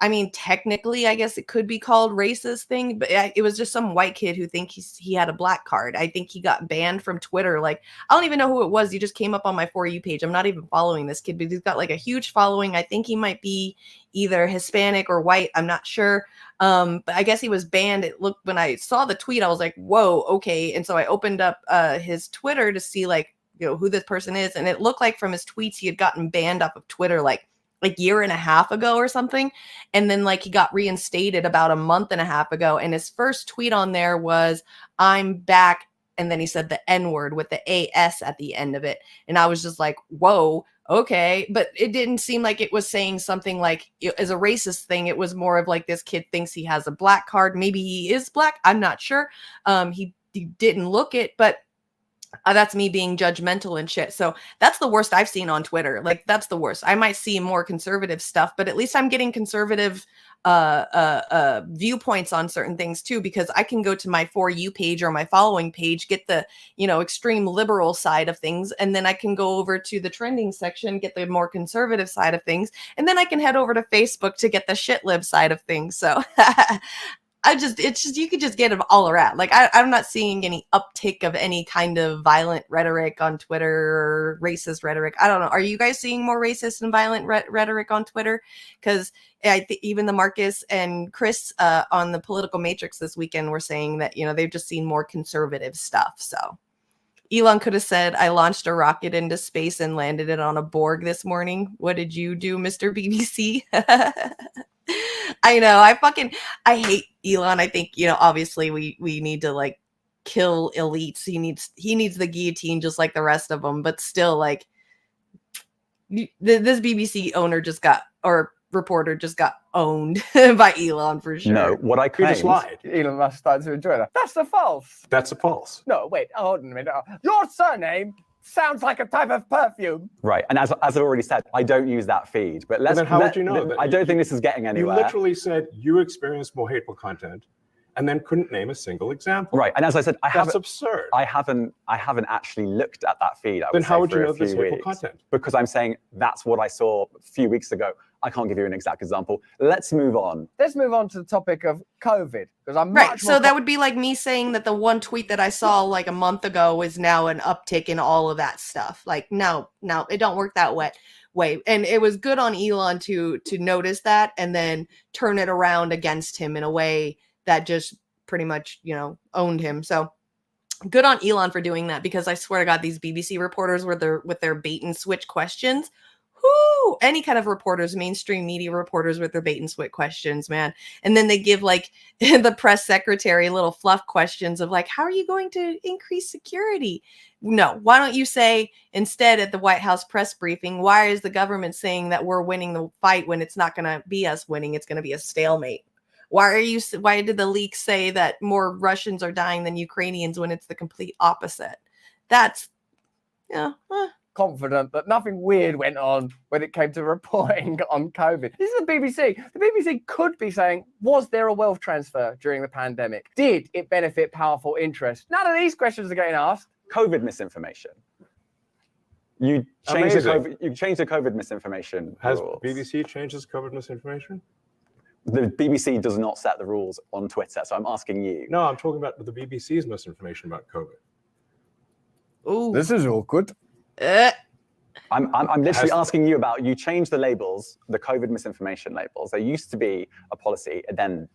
I mean, technically, I guess it could be called racist thing, but it was just some white kid who he had a black card. I think he got banned from Twitter. Like, I don't even know who it was. He just came up on my For You page. I'm not even following this kid, but he's got like a huge following. I think he might be either Hispanic or white. I'm not sure. But I guess he was banned. When I saw the tweet, I was like, whoa, okay. And so I opened up his Twitter to see like, who this person is. And it looked like from his tweets, he had gotten banned off of Twitter like year and a half ago or something. And then like he got reinstated about a month and a half ago. And his first tweet on there was, "I'm back." And then he said the N-word with the AS at the end of it. And I was just like, whoa, okay. But it didn't seem like it was saying something like as a racist thing. It was more of like, this kid thinks he has a black card. Maybe he is black. I'm not sure. He didn't look it, but that's me being judgmental and shit. So that's the worst I've seen on Twitter. Like, that's the worst. I might see more conservative stuff, but at least I'm getting conservative viewpoints on certain things too, because I can go to my For You page or my following page, get the, you know, extreme liberal side of things, and then I can go over to the trending section, get the more conservative side of things, and then I can head over to Facebook to get the shit lib side of things. So it's just, you could just get them all around. Like, I'm not seeing any uptick of any kind of violent rhetoric on Twitter or racist rhetoric. I don't know. Are you guys seeing more racist and violent rhetoric on Twitter? Because I think even the Marcus and Chris on the Political Matrix this weekend were saying that, you know, they've just seen more conservative stuff. So Elon could have said, I launched a rocket into space and landed it on a Borg this morning. What did you do, Mr. BBC? I know. I hate Elon. I think, you know, obviously we need to like kill elites. He needs the guillotine just like the rest of them. But still, like, this BBC owner just got, or reporter just got owned by Elon for sure. No, what I claimed. Just lied. Elon Musk started to enjoy that. That's a false. That's a false. No, wait. Hold on a minute. Your surname sounds like a type of perfume. Right, and as I've already said, I don't use that feed. But let's. Then how would you know that? I don't think this is getting anywhere. You literally said you experienced more hateful content, and then couldn't name a single example. Right, and as I said, that's absurd. I haven't actually looked at that feed. Then how would you know this hateful content? Because I'm saying that's what I saw a few weeks ago. I can't give you an exact example. Let's move on. Let's move on to the topic of COVID, because I'm right. So that would be like me saying that the one tweet that I saw like a month ago is now an uptick in all of that stuff. Like, no, it don't work that way. And it was good on Elon to notice that and then turn it around against him in a way that just pretty much, you know, owned him. So good on Elon for doing that, because I swear to God, these BBC reporters with their bait and switch questions. Whoo! Any kind of reporters, mainstream media reporters with their bait and switch questions, man. And then they give like the press secretary little fluff questions of like, how are you going to increase security? No, why don't you say instead at the White House press briefing, why is the government saying that we're winning the fight when it's not going to be us winning? It's going to be a stalemate. Why did the leaks say that more Russians are dying than Ukrainians when it's the complete opposite? That's, yeah. Confident that nothing weird went on when it came to reporting on COVID. This is the BBC. The BBC could be saying, was there a wealth transfer during the pandemic? Did it benefit powerful interests? None of these questions are getting asked. COVID misinformation. You changed the COVID misinformation Has rules. BBC changed its COVID misinformation? The BBC does not set the rules on Twitter, so I'm asking you. No, I'm talking about the BBC's misinformation about COVID. Oh, this is awkward. I'm literally asking you about, you changed the labels, the COVID misinformation labels. There used to be a policy, and then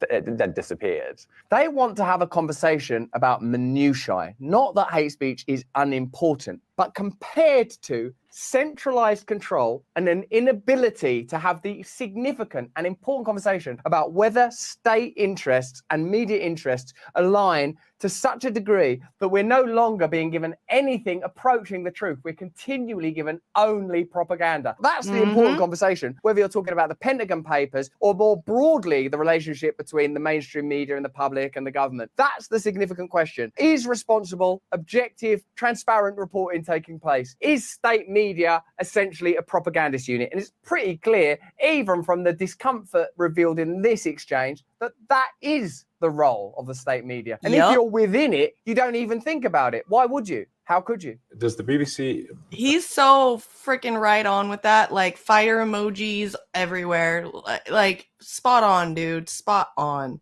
it then disappeared. They want to have a conversation about minutiae, not that hate speech is unimportant, but compared to centralized control and an inability to have the significant and important conversation about whether state interests and media interests align to such a degree that we're no longer being given anything approaching the truth. We're continually given only propaganda. That's the important conversation, whether you're talking about the Pentagon Papers or more broadly the relationship between the mainstream media and the public and the government. That's the significant question. Is responsible, objective, transparent reporting taking place? Is state media essentially a propagandist unit? And it's pretty clear, even from the discomfort revealed in this exchange, that that is the role of the state media. And if you're within it, you don't even think about it. Why would you? How could you? Does the BBC... He's so freaking right on with that. Like, fire emojis everywhere. Like, spot on, dude. Spot on.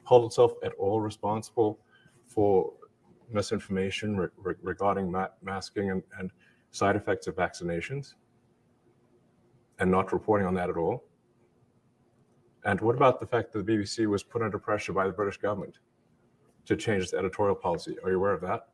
Hold itself at all responsible for misinformation regarding masking and side effects of vaccinations, and not reporting on that at all? And what about the fact that the BBC was put under pressure by the British government to change its editorial policy? Are you aware of that?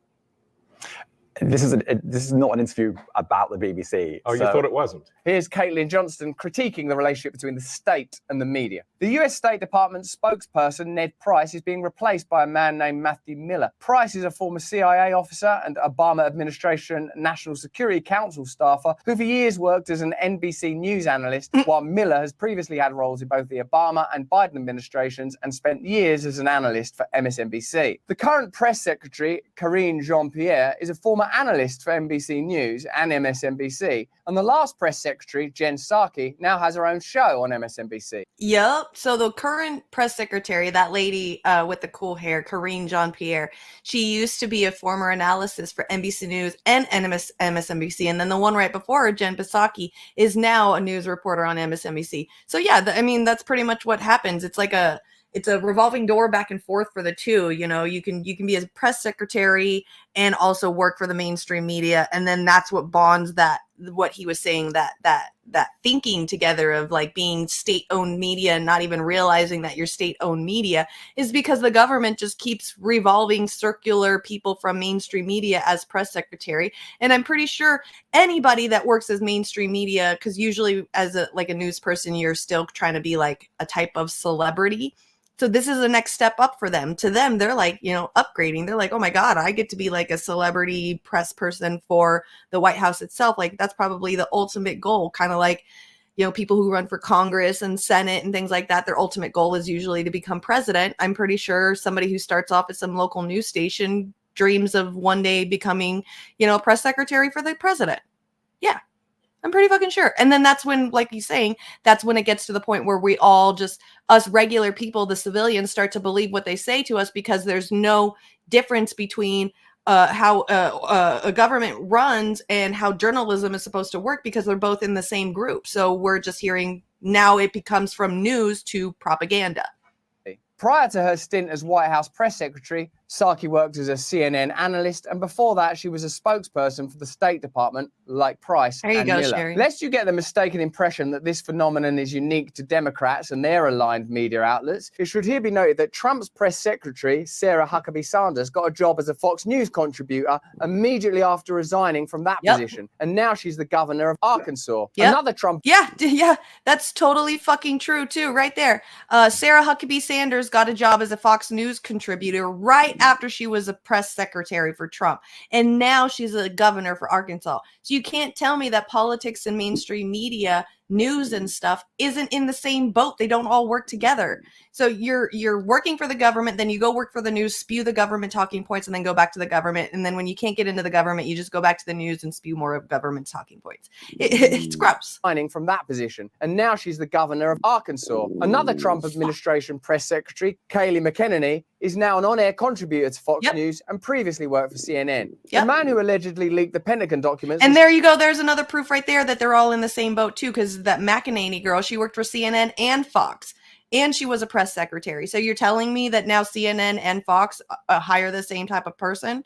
This is not an interview about the BBC. Oh, you thought it wasn't? Here's Caitlin Johnston critiquing the relationship between the state and the media. The US State Department spokesperson, Ned Price, is being replaced by a man named Matthew Miller. Price is a former CIA officer and Obama administration National Security Council staffer who for years worked as an NBC News analyst, while Miller has previously had roles in both the Obama and Biden administrations and spent years as an analyst for MSNBC. The current press secretary, Karine Jean-Pierre, is a former analyst for NBC News and MSNBC, and the last press secretary, Jen Psaki, now has her own show on MSNBC. Yep. So the current press secretary, that lady with the cool hair, Karine Jean-Pierre, she used to be a former analyst for NBC News and MSNBC, and then the one right before her, Jen Psaki, is now a news reporter on MSNBC. So yeah, I mean, that's pretty much what happens. It's like it's a revolving door back and forth for the two. You know, you can be a press secretary and also work for the mainstream media, and then that's what bonds what he was saying, that thinking together of like being state-owned media and not even realizing that you're state-owned media is because the government just keeps revolving circular people from mainstream media as press secretary. And I'm pretty sure anybody that works as mainstream media, because usually as a news person, you're still trying to be like a type of celebrity. So this is the next step up for them. To them, they're like, upgrading. They're like, oh my God, I get to be like a celebrity press person for the White House itself. Like that's probably the ultimate goal. Kind of like, people who run for Congress and Senate and things like that. Their ultimate goal is usually to become president. I'm pretty sure somebody who starts off at some local news station dreams of one day becoming, a press secretary for the president. Yeah. I'm pretty fucking sure. And then that's when, like you're saying, that's when it gets to the point where we all just, us regular people, the civilians, start to believe what they say to us because there's no difference between how a government runs and how journalism is supposed to work because they're both in the same group. So we're just hearing, now it becomes from news to propaganda. Prior to her stint as White House press secretary, Psaki worked as a CNN analyst, and before that, she was a spokesperson for the State Department, like Price there you and go, Miller. Sherry. Lest you get the mistaken impression that this phenomenon is unique to Democrats and their aligned media outlets, it should here be noted that Trump's press secretary, Sarah Huckabee Sanders, got a job as a Fox News contributor immediately after resigning from that position, and now she's the governor of Arkansas. Another Trump. Yeah, that's totally fucking true too, right there. Sarah Huckabee Sanders got a job as a Fox News contributor right after she was a press secretary for Trump. And now she's a governor for Arkansas. So you can't tell me that politics and mainstream media, news and stuff isn't in the same boat. They don't all work together. So you're working for the government, then you go work for the news, spew the government talking points, and then go back to the government. And then when you can't get into the government, you just go back to the news and spew more of government talking points. It's gross. From that position, and now she's the governor of Arkansas. Another Trump administration press secretary, Kayleigh McEnany, is now an on-air contributor to Fox News and previously worked for CNN. The man who allegedly leaked the Pentagon documents. And there you go. There's another proof right there that they're all in the same boat too, because that McEnany girl, she worked for CNN and Fox, and she was a press secretary. So you're telling me that now CNN and Fox hire the same type of person?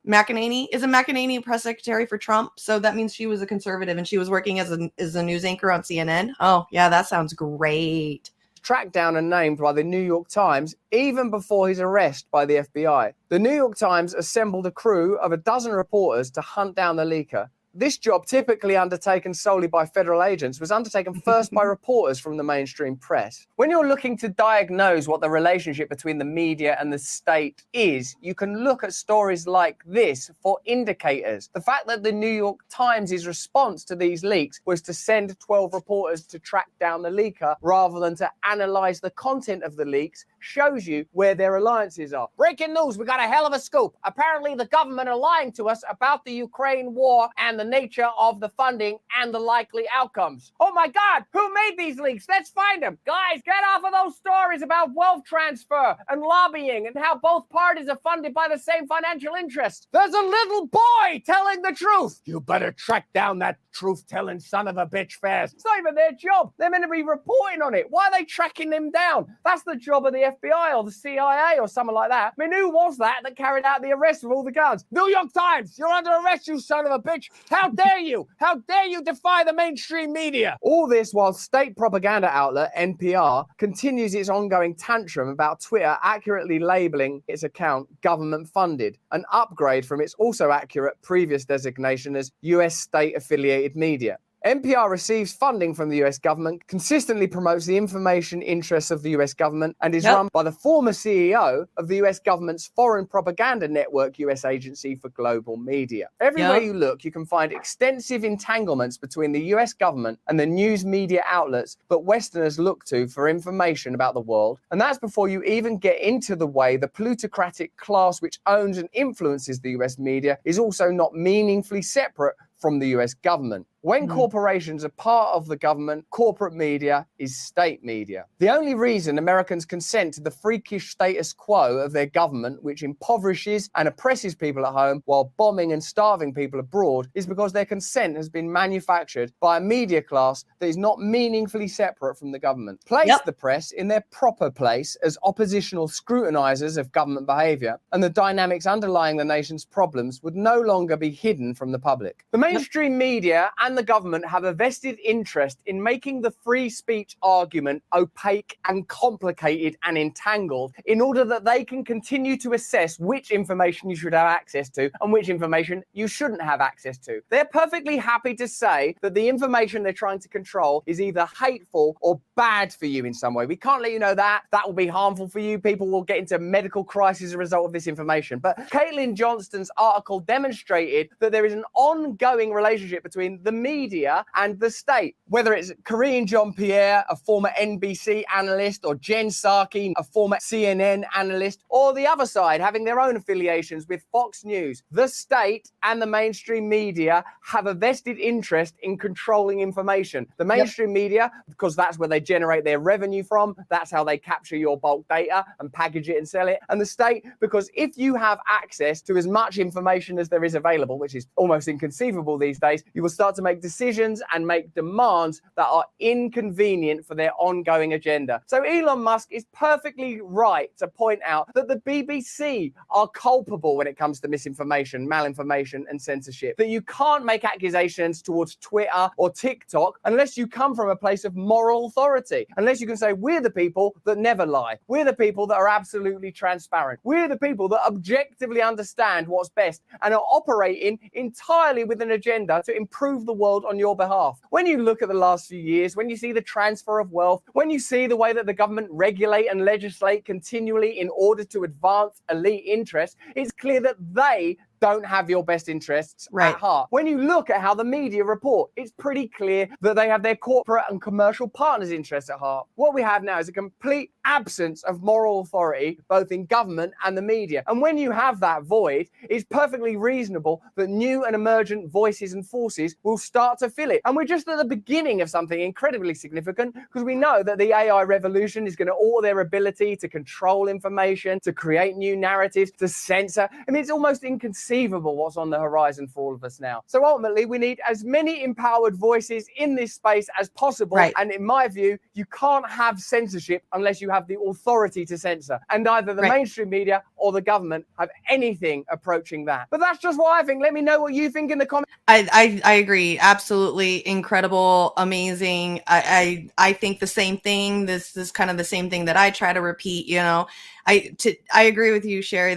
McEnany, isn't McEnany a press secretary for Trump? So that means she was a conservative and she was working as a news anchor on CNN. Oh yeah, that sounds great. Tracked down and named by the New York Times even before his arrest by the FBI. The New York Times assembled a crew of a dozen reporters to hunt down the leaker. This job, typically undertaken solely by federal agents, was undertaken first by reporters from the mainstream press. When you're looking to diagnose what the relationship between the media and the state is, you can look at stories like this for indicators. The fact that the New York Times' response to these leaks was to send 12 reporters to track down the leaker rather than to analyze the content of the leaks shows you where their alliances are. Breaking news, we got a hell of a scoop. Apparently the government are lying to us about the Ukraine war and the nature of the funding and the likely outcomes. Oh my God, who made these leaks? Let's find them. Guys, get off of those stories about wealth transfer and lobbying and how both parties are funded by the same financial interest. There's a little boy telling the truth. You better track down that truth-telling son of a bitch fast. It's not even their job. They're meant to be reporting on it. Why are they tracking them down? That's the job of the FBI or the CIA or someone like that. I mean, who was that carried out the arrest of all the guns? New York Times, you're under arrest, you son of a bitch. How dare you? How dare you defy the mainstream media? All this while state propaganda outlet NPR continues its ongoing tantrum about Twitter accurately labeling its account government funded, an upgrade from its also accurate previous designation as US state affiliated media. NPR receives funding from the US government, consistently promotes the information interests of the US government, and is run by the former CEO of the US government's foreign propaganda network, US Agency for Global Media. Everywhere you look, you can find extensive entanglements between the US government and the news media outlets that Westerners look to for information about the world. And that's before you even get into the way the plutocratic class which owns and influences the US media is also not meaningfully separate from the US government. When corporations are part of the government, corporate media is state media. The only reason Americans consent to the freakish status quo of their government, which impoverishes and oppresses people at home while bombing and starving people abroad, is because their consent has been manufactured by a media class that is not meaningfully separate from the government. Place the press in their proper place as oppositional scrutinizers of government behavior, and the dynamics underlying the nation's problems would no longer be hidden from the public. The mainstream media and the government have a vested interest in making the free speech argument opaque and complicated and entangled in order that they can continue to assess which information you should have access to and which information you shouldn't have access to. They're perfectly happy to say that the information they're trying to control is either hateful or bad for you in some way. We can't let you know that. That will be harmful for you. People will get into medical crisis as a result of this information. But Caitlin Johnston's article demonstrated that there is an ongoing relationship between the media and the state. Whether it's Karine Jean-Pierre, a former NBC analyst, or Jen Psaki, a former CNN analyst, or the other side having their own affiliations with Fox News, the state and the mainstream media have a vested interest in controlling information. The mainstream media, because that's where they generate their revenue from, that's how they capture your bulk data and package it and sell it. And the state, because if you have access to as much information as there is available, which is almost inconceivable these days, you will start to make decisions and make demands that are inconvenient for their ongoing agenda. So Elon Musk is perfectly right to point out that the BBC are culpable when it comes to misinformation, malinformation, and censorship. That you can't make accusations towards Twitter or TikTok unless you come from a place of moral authority. Unless you can say, we're the people that never lie. We're the people that are absolutely transparent. We're the people that objectively understand what's best and are operating entirely with an agenda to improve the world on your behalf. When you look at the last few years, when you see the transfer of wealth, when you see the way that the government regulate and legislate continually in order to advance elite interests, it's clear that they don't have your best interests at heart. When you look at how the media report, it's pretty clear that they have their corporate and commercial partners' interests at heart. What we have now is a complete absence of moral authority, both in government and the media. And when you have that void, it's perfectly reasonable that new and emergent voices and forces will start to fill it. And we're just at the beginning of something incredibly significant, because we know that the AI revolution is going to alter their ability to control information, to create new narratives, to censor. I mean, it's almost inconceivable what's on the horizon for all of us now. So ultimately, we need as many empowered voices in this space as possible. And in my view, you can't have censorship unless you have the authority to censor. And either the mainstream media or the government have anything approaching that. But that's just what I think. Let me know what you think in the comments. I agree. Absolutely incredible, amazing. I think the same thing. This is kind of the same thing that I try to repeat, you know. I agree with you, Sherry.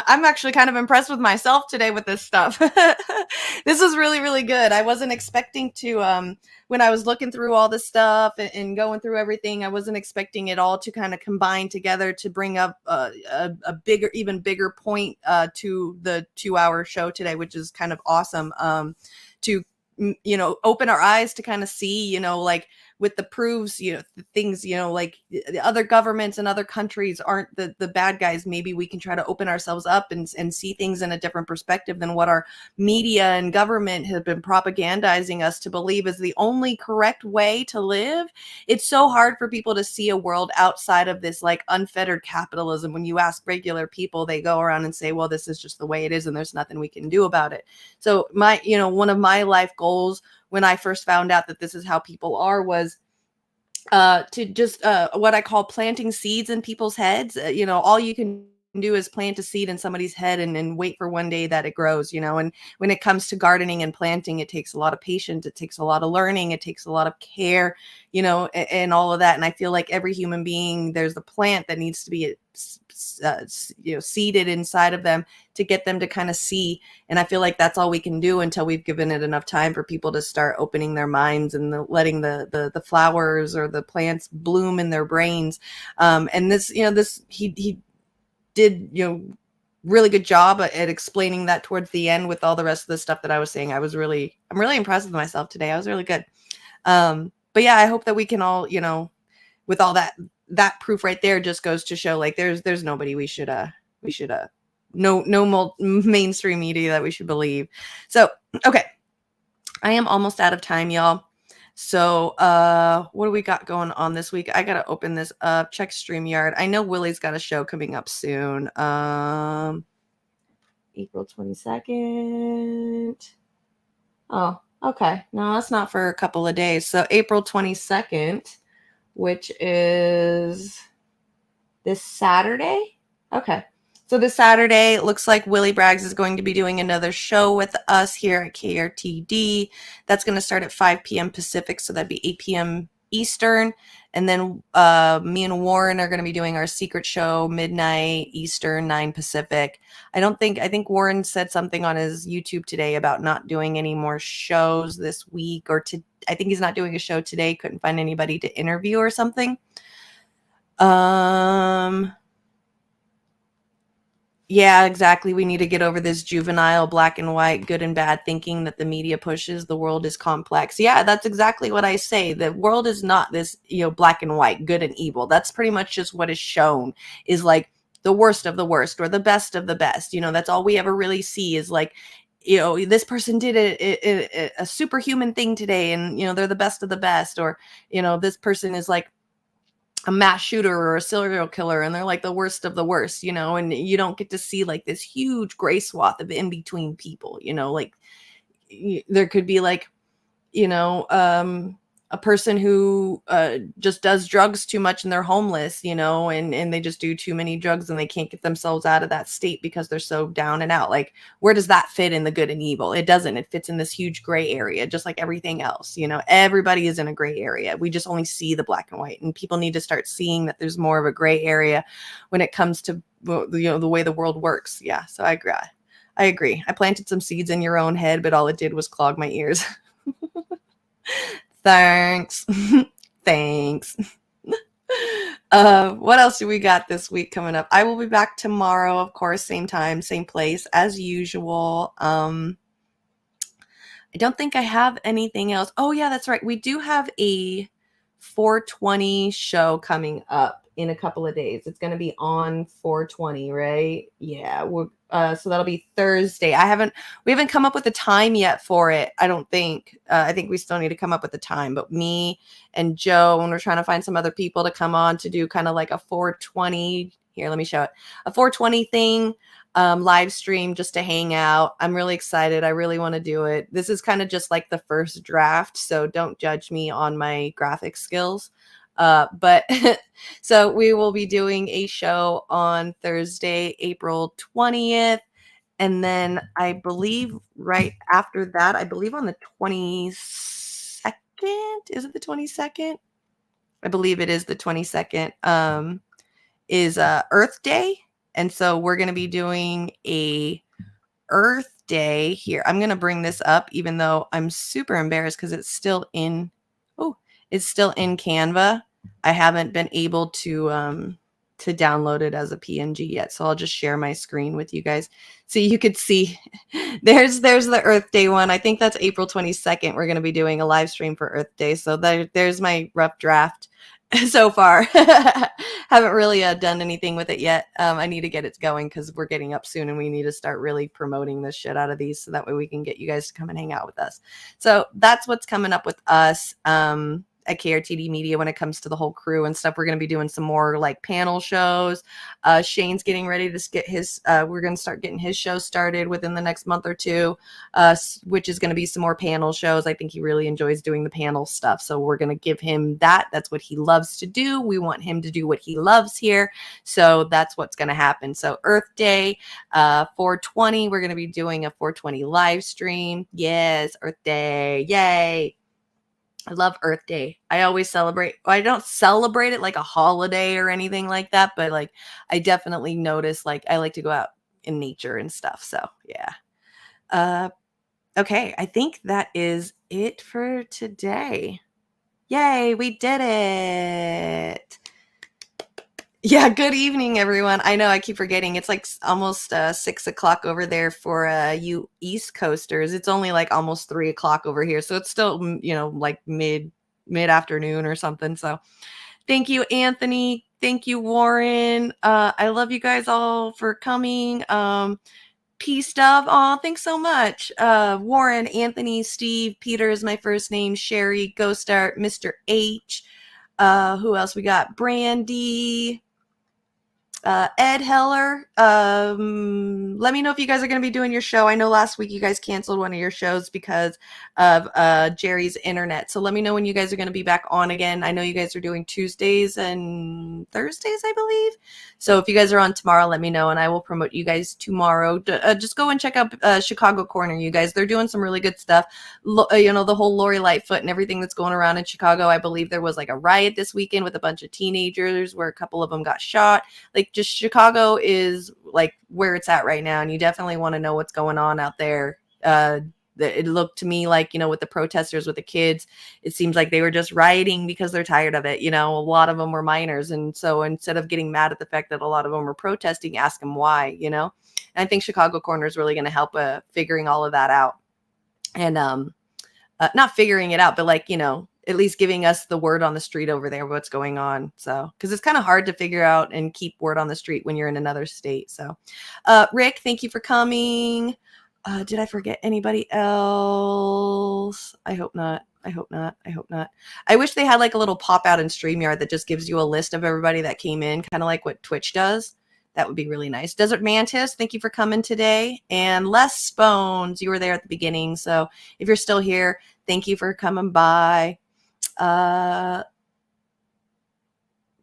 I'm actually kind of impressed with myself today with this stuff. This was really, really good. I wasn't expecting to, when I was looking through all this stuff and going through everything, I wasn't expecting it all to kind of combine together to bring up a bigger, even bigger point to the 2-hour show today, which is kind of awesome. To, you know, open our eyes to kind of see, you know, like with the proofs, you know, the things, you know, like the other governments and other countries aren't the bad guys. Maybe we can try to open ourselves up and see things in a different perspective than what our media and government have been propagandizing us to believe is the only correct way to live. It's so hard for people to see a world outside of this like unfettered capitalism. When you ask regular people, they go around and say, well, this is just the way it is and there's nothing we can do about it. So one of my life goals when I first found out that this is how people are was to just what I call planting seeds in people's heads. You know, all you can do is plant a seed in somebody's head and wait for one day that it grows, you know. And when it comes to gardening and planting, it takes a lot of patience, it takes a lot of learning, it takes a lot of care, you know, and all of that. And I feel like every human being, there's the plant that needs to be you know, seeded inside of them to get them to kind of see. And I feel like that's all we can do until we've given it enough time for people to start opening their minds and letting the flowers or the plants bloom in their brains. And this, you know, this he did, you know, really good job at explaining that towards the end with all the rest of the stuff that I was saying. I'm really impressed with myself today. I was really good. But yeah, I hope that we can all, you know, with all that proof right there just goes to show, like, there's nobody we should no mainstream media that we should believe. So, okay. I am almost out of time, y'all. So, what do we got going on this week? I got to open this up, check StreamYard. I know Willie's got a show coming up soon. April 22nd. Oh, okay. No, that's not for a couple of days. So, April 22nd, which is this Saturday. Okay. So this Saturday, it looks like Willie Braggs is going to be doing another show with us here at KRTD. That's going to start at 5 p.m. Pacific, so that'd be 8 p.m. Eastern. And then me and Warren are going to be doing our secret show, midnight Eastern, 9 Pacific. I think Warren said something on his YouTube today about not doing any more shows this week, or I think he's not doing a show today. Couldn't find anybody to interview or something. Yeah, exactly. We need to get over this juvenile, black and white, good and bad thinking that the media pushes. The world is complex. Yeah, that's exactly what I say. The world is not this, you know, black and white, good and evil. That's pretty much just what is shown, is like the worst of the worst or the best of the best. You know, that's all we ever really see is like, you know, this person did a superhuman thing today and, you know, they're the best of the best. Or, you know, this person is like a mass shooter or a serial killer and they're like the worst of the worst, you know, and you don't get to see like this huge gray swath of in between people, you know, like there could be like, you know, a person who just does drugs too much and they're homeless, you know, and they just do too many drugs and they can't get themselves out of that state because they're so down and out. Like, where does that fit in the good and evil? It doesn't. It fits in this huge gray area, just like everything else. You know, everybody is in a gray area. We just only see the black and white, and people need to start seeing that there's more of a gray area when it comes to, you know, the way the world works. Yeah, so I agree. I planted some seeds in your own head, but all it did was clog my ears. Thanks. Thanks. What else do we got this week coming up? I will be back tomorrow, of course, same time, same place as usual. I don't think I have anything else. Oh yeah, that's right. We do have a 420 show coming up in a couple of days. It's going to be on 420, right? Yeah. So that'll be Thursday. We haven't come up with a time yet for it. I don't think. I think we still need to come up with a time. But me and Joe, and we're trying to find some other people to come on to do kind of like a 420. Here, let me show it. A 420 thing, live stream just to hang out. I'm really excited. I really want to do it. This is kind of just like the first draft, so don't judge me on my graphic skills. But so we will be doing a show on Thursday, April 20th. And then I believe right after that, I believe on the 22nd, is it the 22nd? I believe it is the 22nd, is Earth Day. And so we're going to be doing a Earth Day here. I'm going to bring this up, even though I'm super embarrassed because it's still in Canva. I haven't been able to download it as a PNG yet. So I'll just share my screen with you guys so you could see. There's the Earth Day one. I think that's April 22nd. We're going to be doing a live stream for Earth Day. So there's my rough draft so far. Haven't really done anything with it yet. I need to get it going because we're getting up soon and we need to start really promoting the shit out of these so that way we can get you guys to come and hang out with us. So that's what's coming up with us. at KRTD Media when it comes to the whole crew and stuff. We're going to be doing some more like panel shows. Shane's getting ready to get his, we're going to start getting his show started within the next month or two, which is going to be some more panel shows. I think he really enjoys doing the panel stuff. So we're going to give him that. That's what he loves to do. We want him to do what he loves here. So that's what's going to happen. So Earth Day, 420, we're going to be doing a 420 live stream. Yes, Earth Day. Yay. I love Earth Day. I always celebrate. I don't celebrate it like a holiday or anything like that, but like I definitely notice like I like to go out in nature and stuff. So yeah. Okay, I think that is it for today. Yay, we did it. Yeah, good evening, everyone. I know I keep forgetting. It's like almost 6 o'clock over there for you East Coasters. It's only like almost 3 o'clock over here. So it's still, you know, like mid-afternoon or something. So thank you, Anthony. Thank you, Warren. I love you guys all for coming. Peace, Dove. Oh, thanks so much. Warren, Anthony, Steve, Peter is my first name, Sherry, Ghost Art, Mr. H. Who else we got? Brandy. Ed Heller, let me know if you guys are going to be doing your show. I know last week you guys canceled one of your shows because of Jerry's internet. So let me know when you guys are going to be back on again. I know you guys are doing Tuesdays and Thursdays, I believe. So if you guys are on tomorrow, let me know and I will promote you guys tomorrow. Just go and check out Chicago Corner, you guys. They're doing some really good stuff. You know, the whole Lori Lightfoot and everything that's going around in Chicago. I believe there was like a riot this weekend with a bunch of teenagers where a couple of them got shot. Like, just Chicago is like where it's at right now, and you definitely want to know what's going on out there. It looked to me like, you know, with the protesters, with the kids, it seems like they were just rioting because they're tired of it. You know, a lot of them were minors, and so instead of getting mad at the fact that a lot of them were protesting, ask them why. You know, and I think Chicago Corner is really going to help figuring all of that out, and not figuring it out, but like, you know, at least giving us the word on the street over there, what's going on. So, because it's kind of hard to figure out and keep word on the street when you're in another state. So, Rick, thank you for coming. Did I forget anybody else? I hope not. I hope not. I hope not. I wish they had like a little pop out in StreamYard that just gives you a list of everybody that came in, kind of like what Twitch does. That would be really nice. Desert Mantis, thank you for coming today. And Les Bones, you were there at the beginning. So if you're still here, thank you for coming by.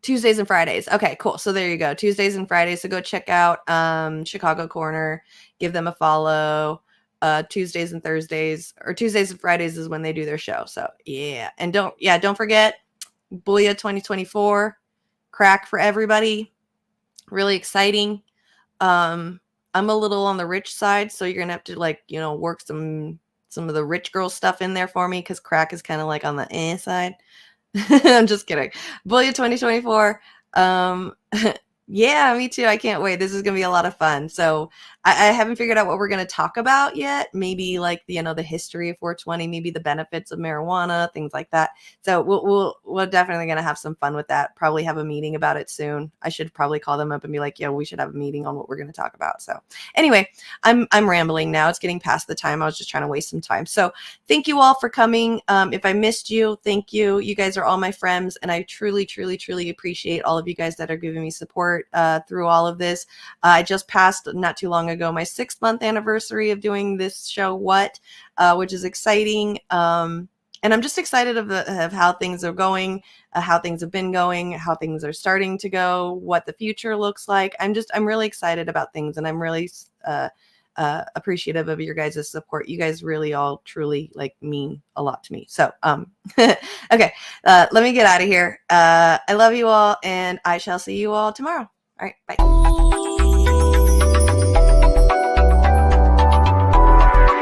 Tuesdays and Fridays. Okay, cool. So there you go. Tuesdays and Fridays. So go check out Chicago Corner. Give them a follow. Tuesdays and Thursdays, or Tuesdays and Fridays is when they do their show. So yeah. And don't forget Booyah 2024. Crack for everybody. Really exciting. I'm a little on the rich side, so you're gonna have to like, you know, work some of the rich girl stuff in there for me, because crack is kind of like on the side. I'm just kidding. Booyah 2024. Yeah, me too. I can't wait. This is gonna be a lot of fun. So I haven't figured out what we're gonna talk about yet. Maybe like, you know, the history of 420, maybe the benefits of marijuana, things like that. So we're definitely gonna have some fun with that. Probably have a meeting about it soon. I should probably call them up and be like, yeah, we should have a meeting on what we're gonna talk about. So anyway, I'm rambling now. It's getting past the time. I was just trying to waste some time. So thank you all for coming. If I missed you, thank you. You guys are all my friends, and I truly, truly, truly appreciate all of you guys that are giving me support through all of this. I just passed not too long ago my 6-month anniversary of doing this show, What, which is exciting. And I'm just excited of how things are going, how things have been going, how things are starting to go, what the future looks like. I'm really excited about things, and I'm really appreciative of your guys' support. You guys really all truly like mean a lot to me. So okay, let me get out of here. I love you all, and I shall see you all tomorrow. All right, bye.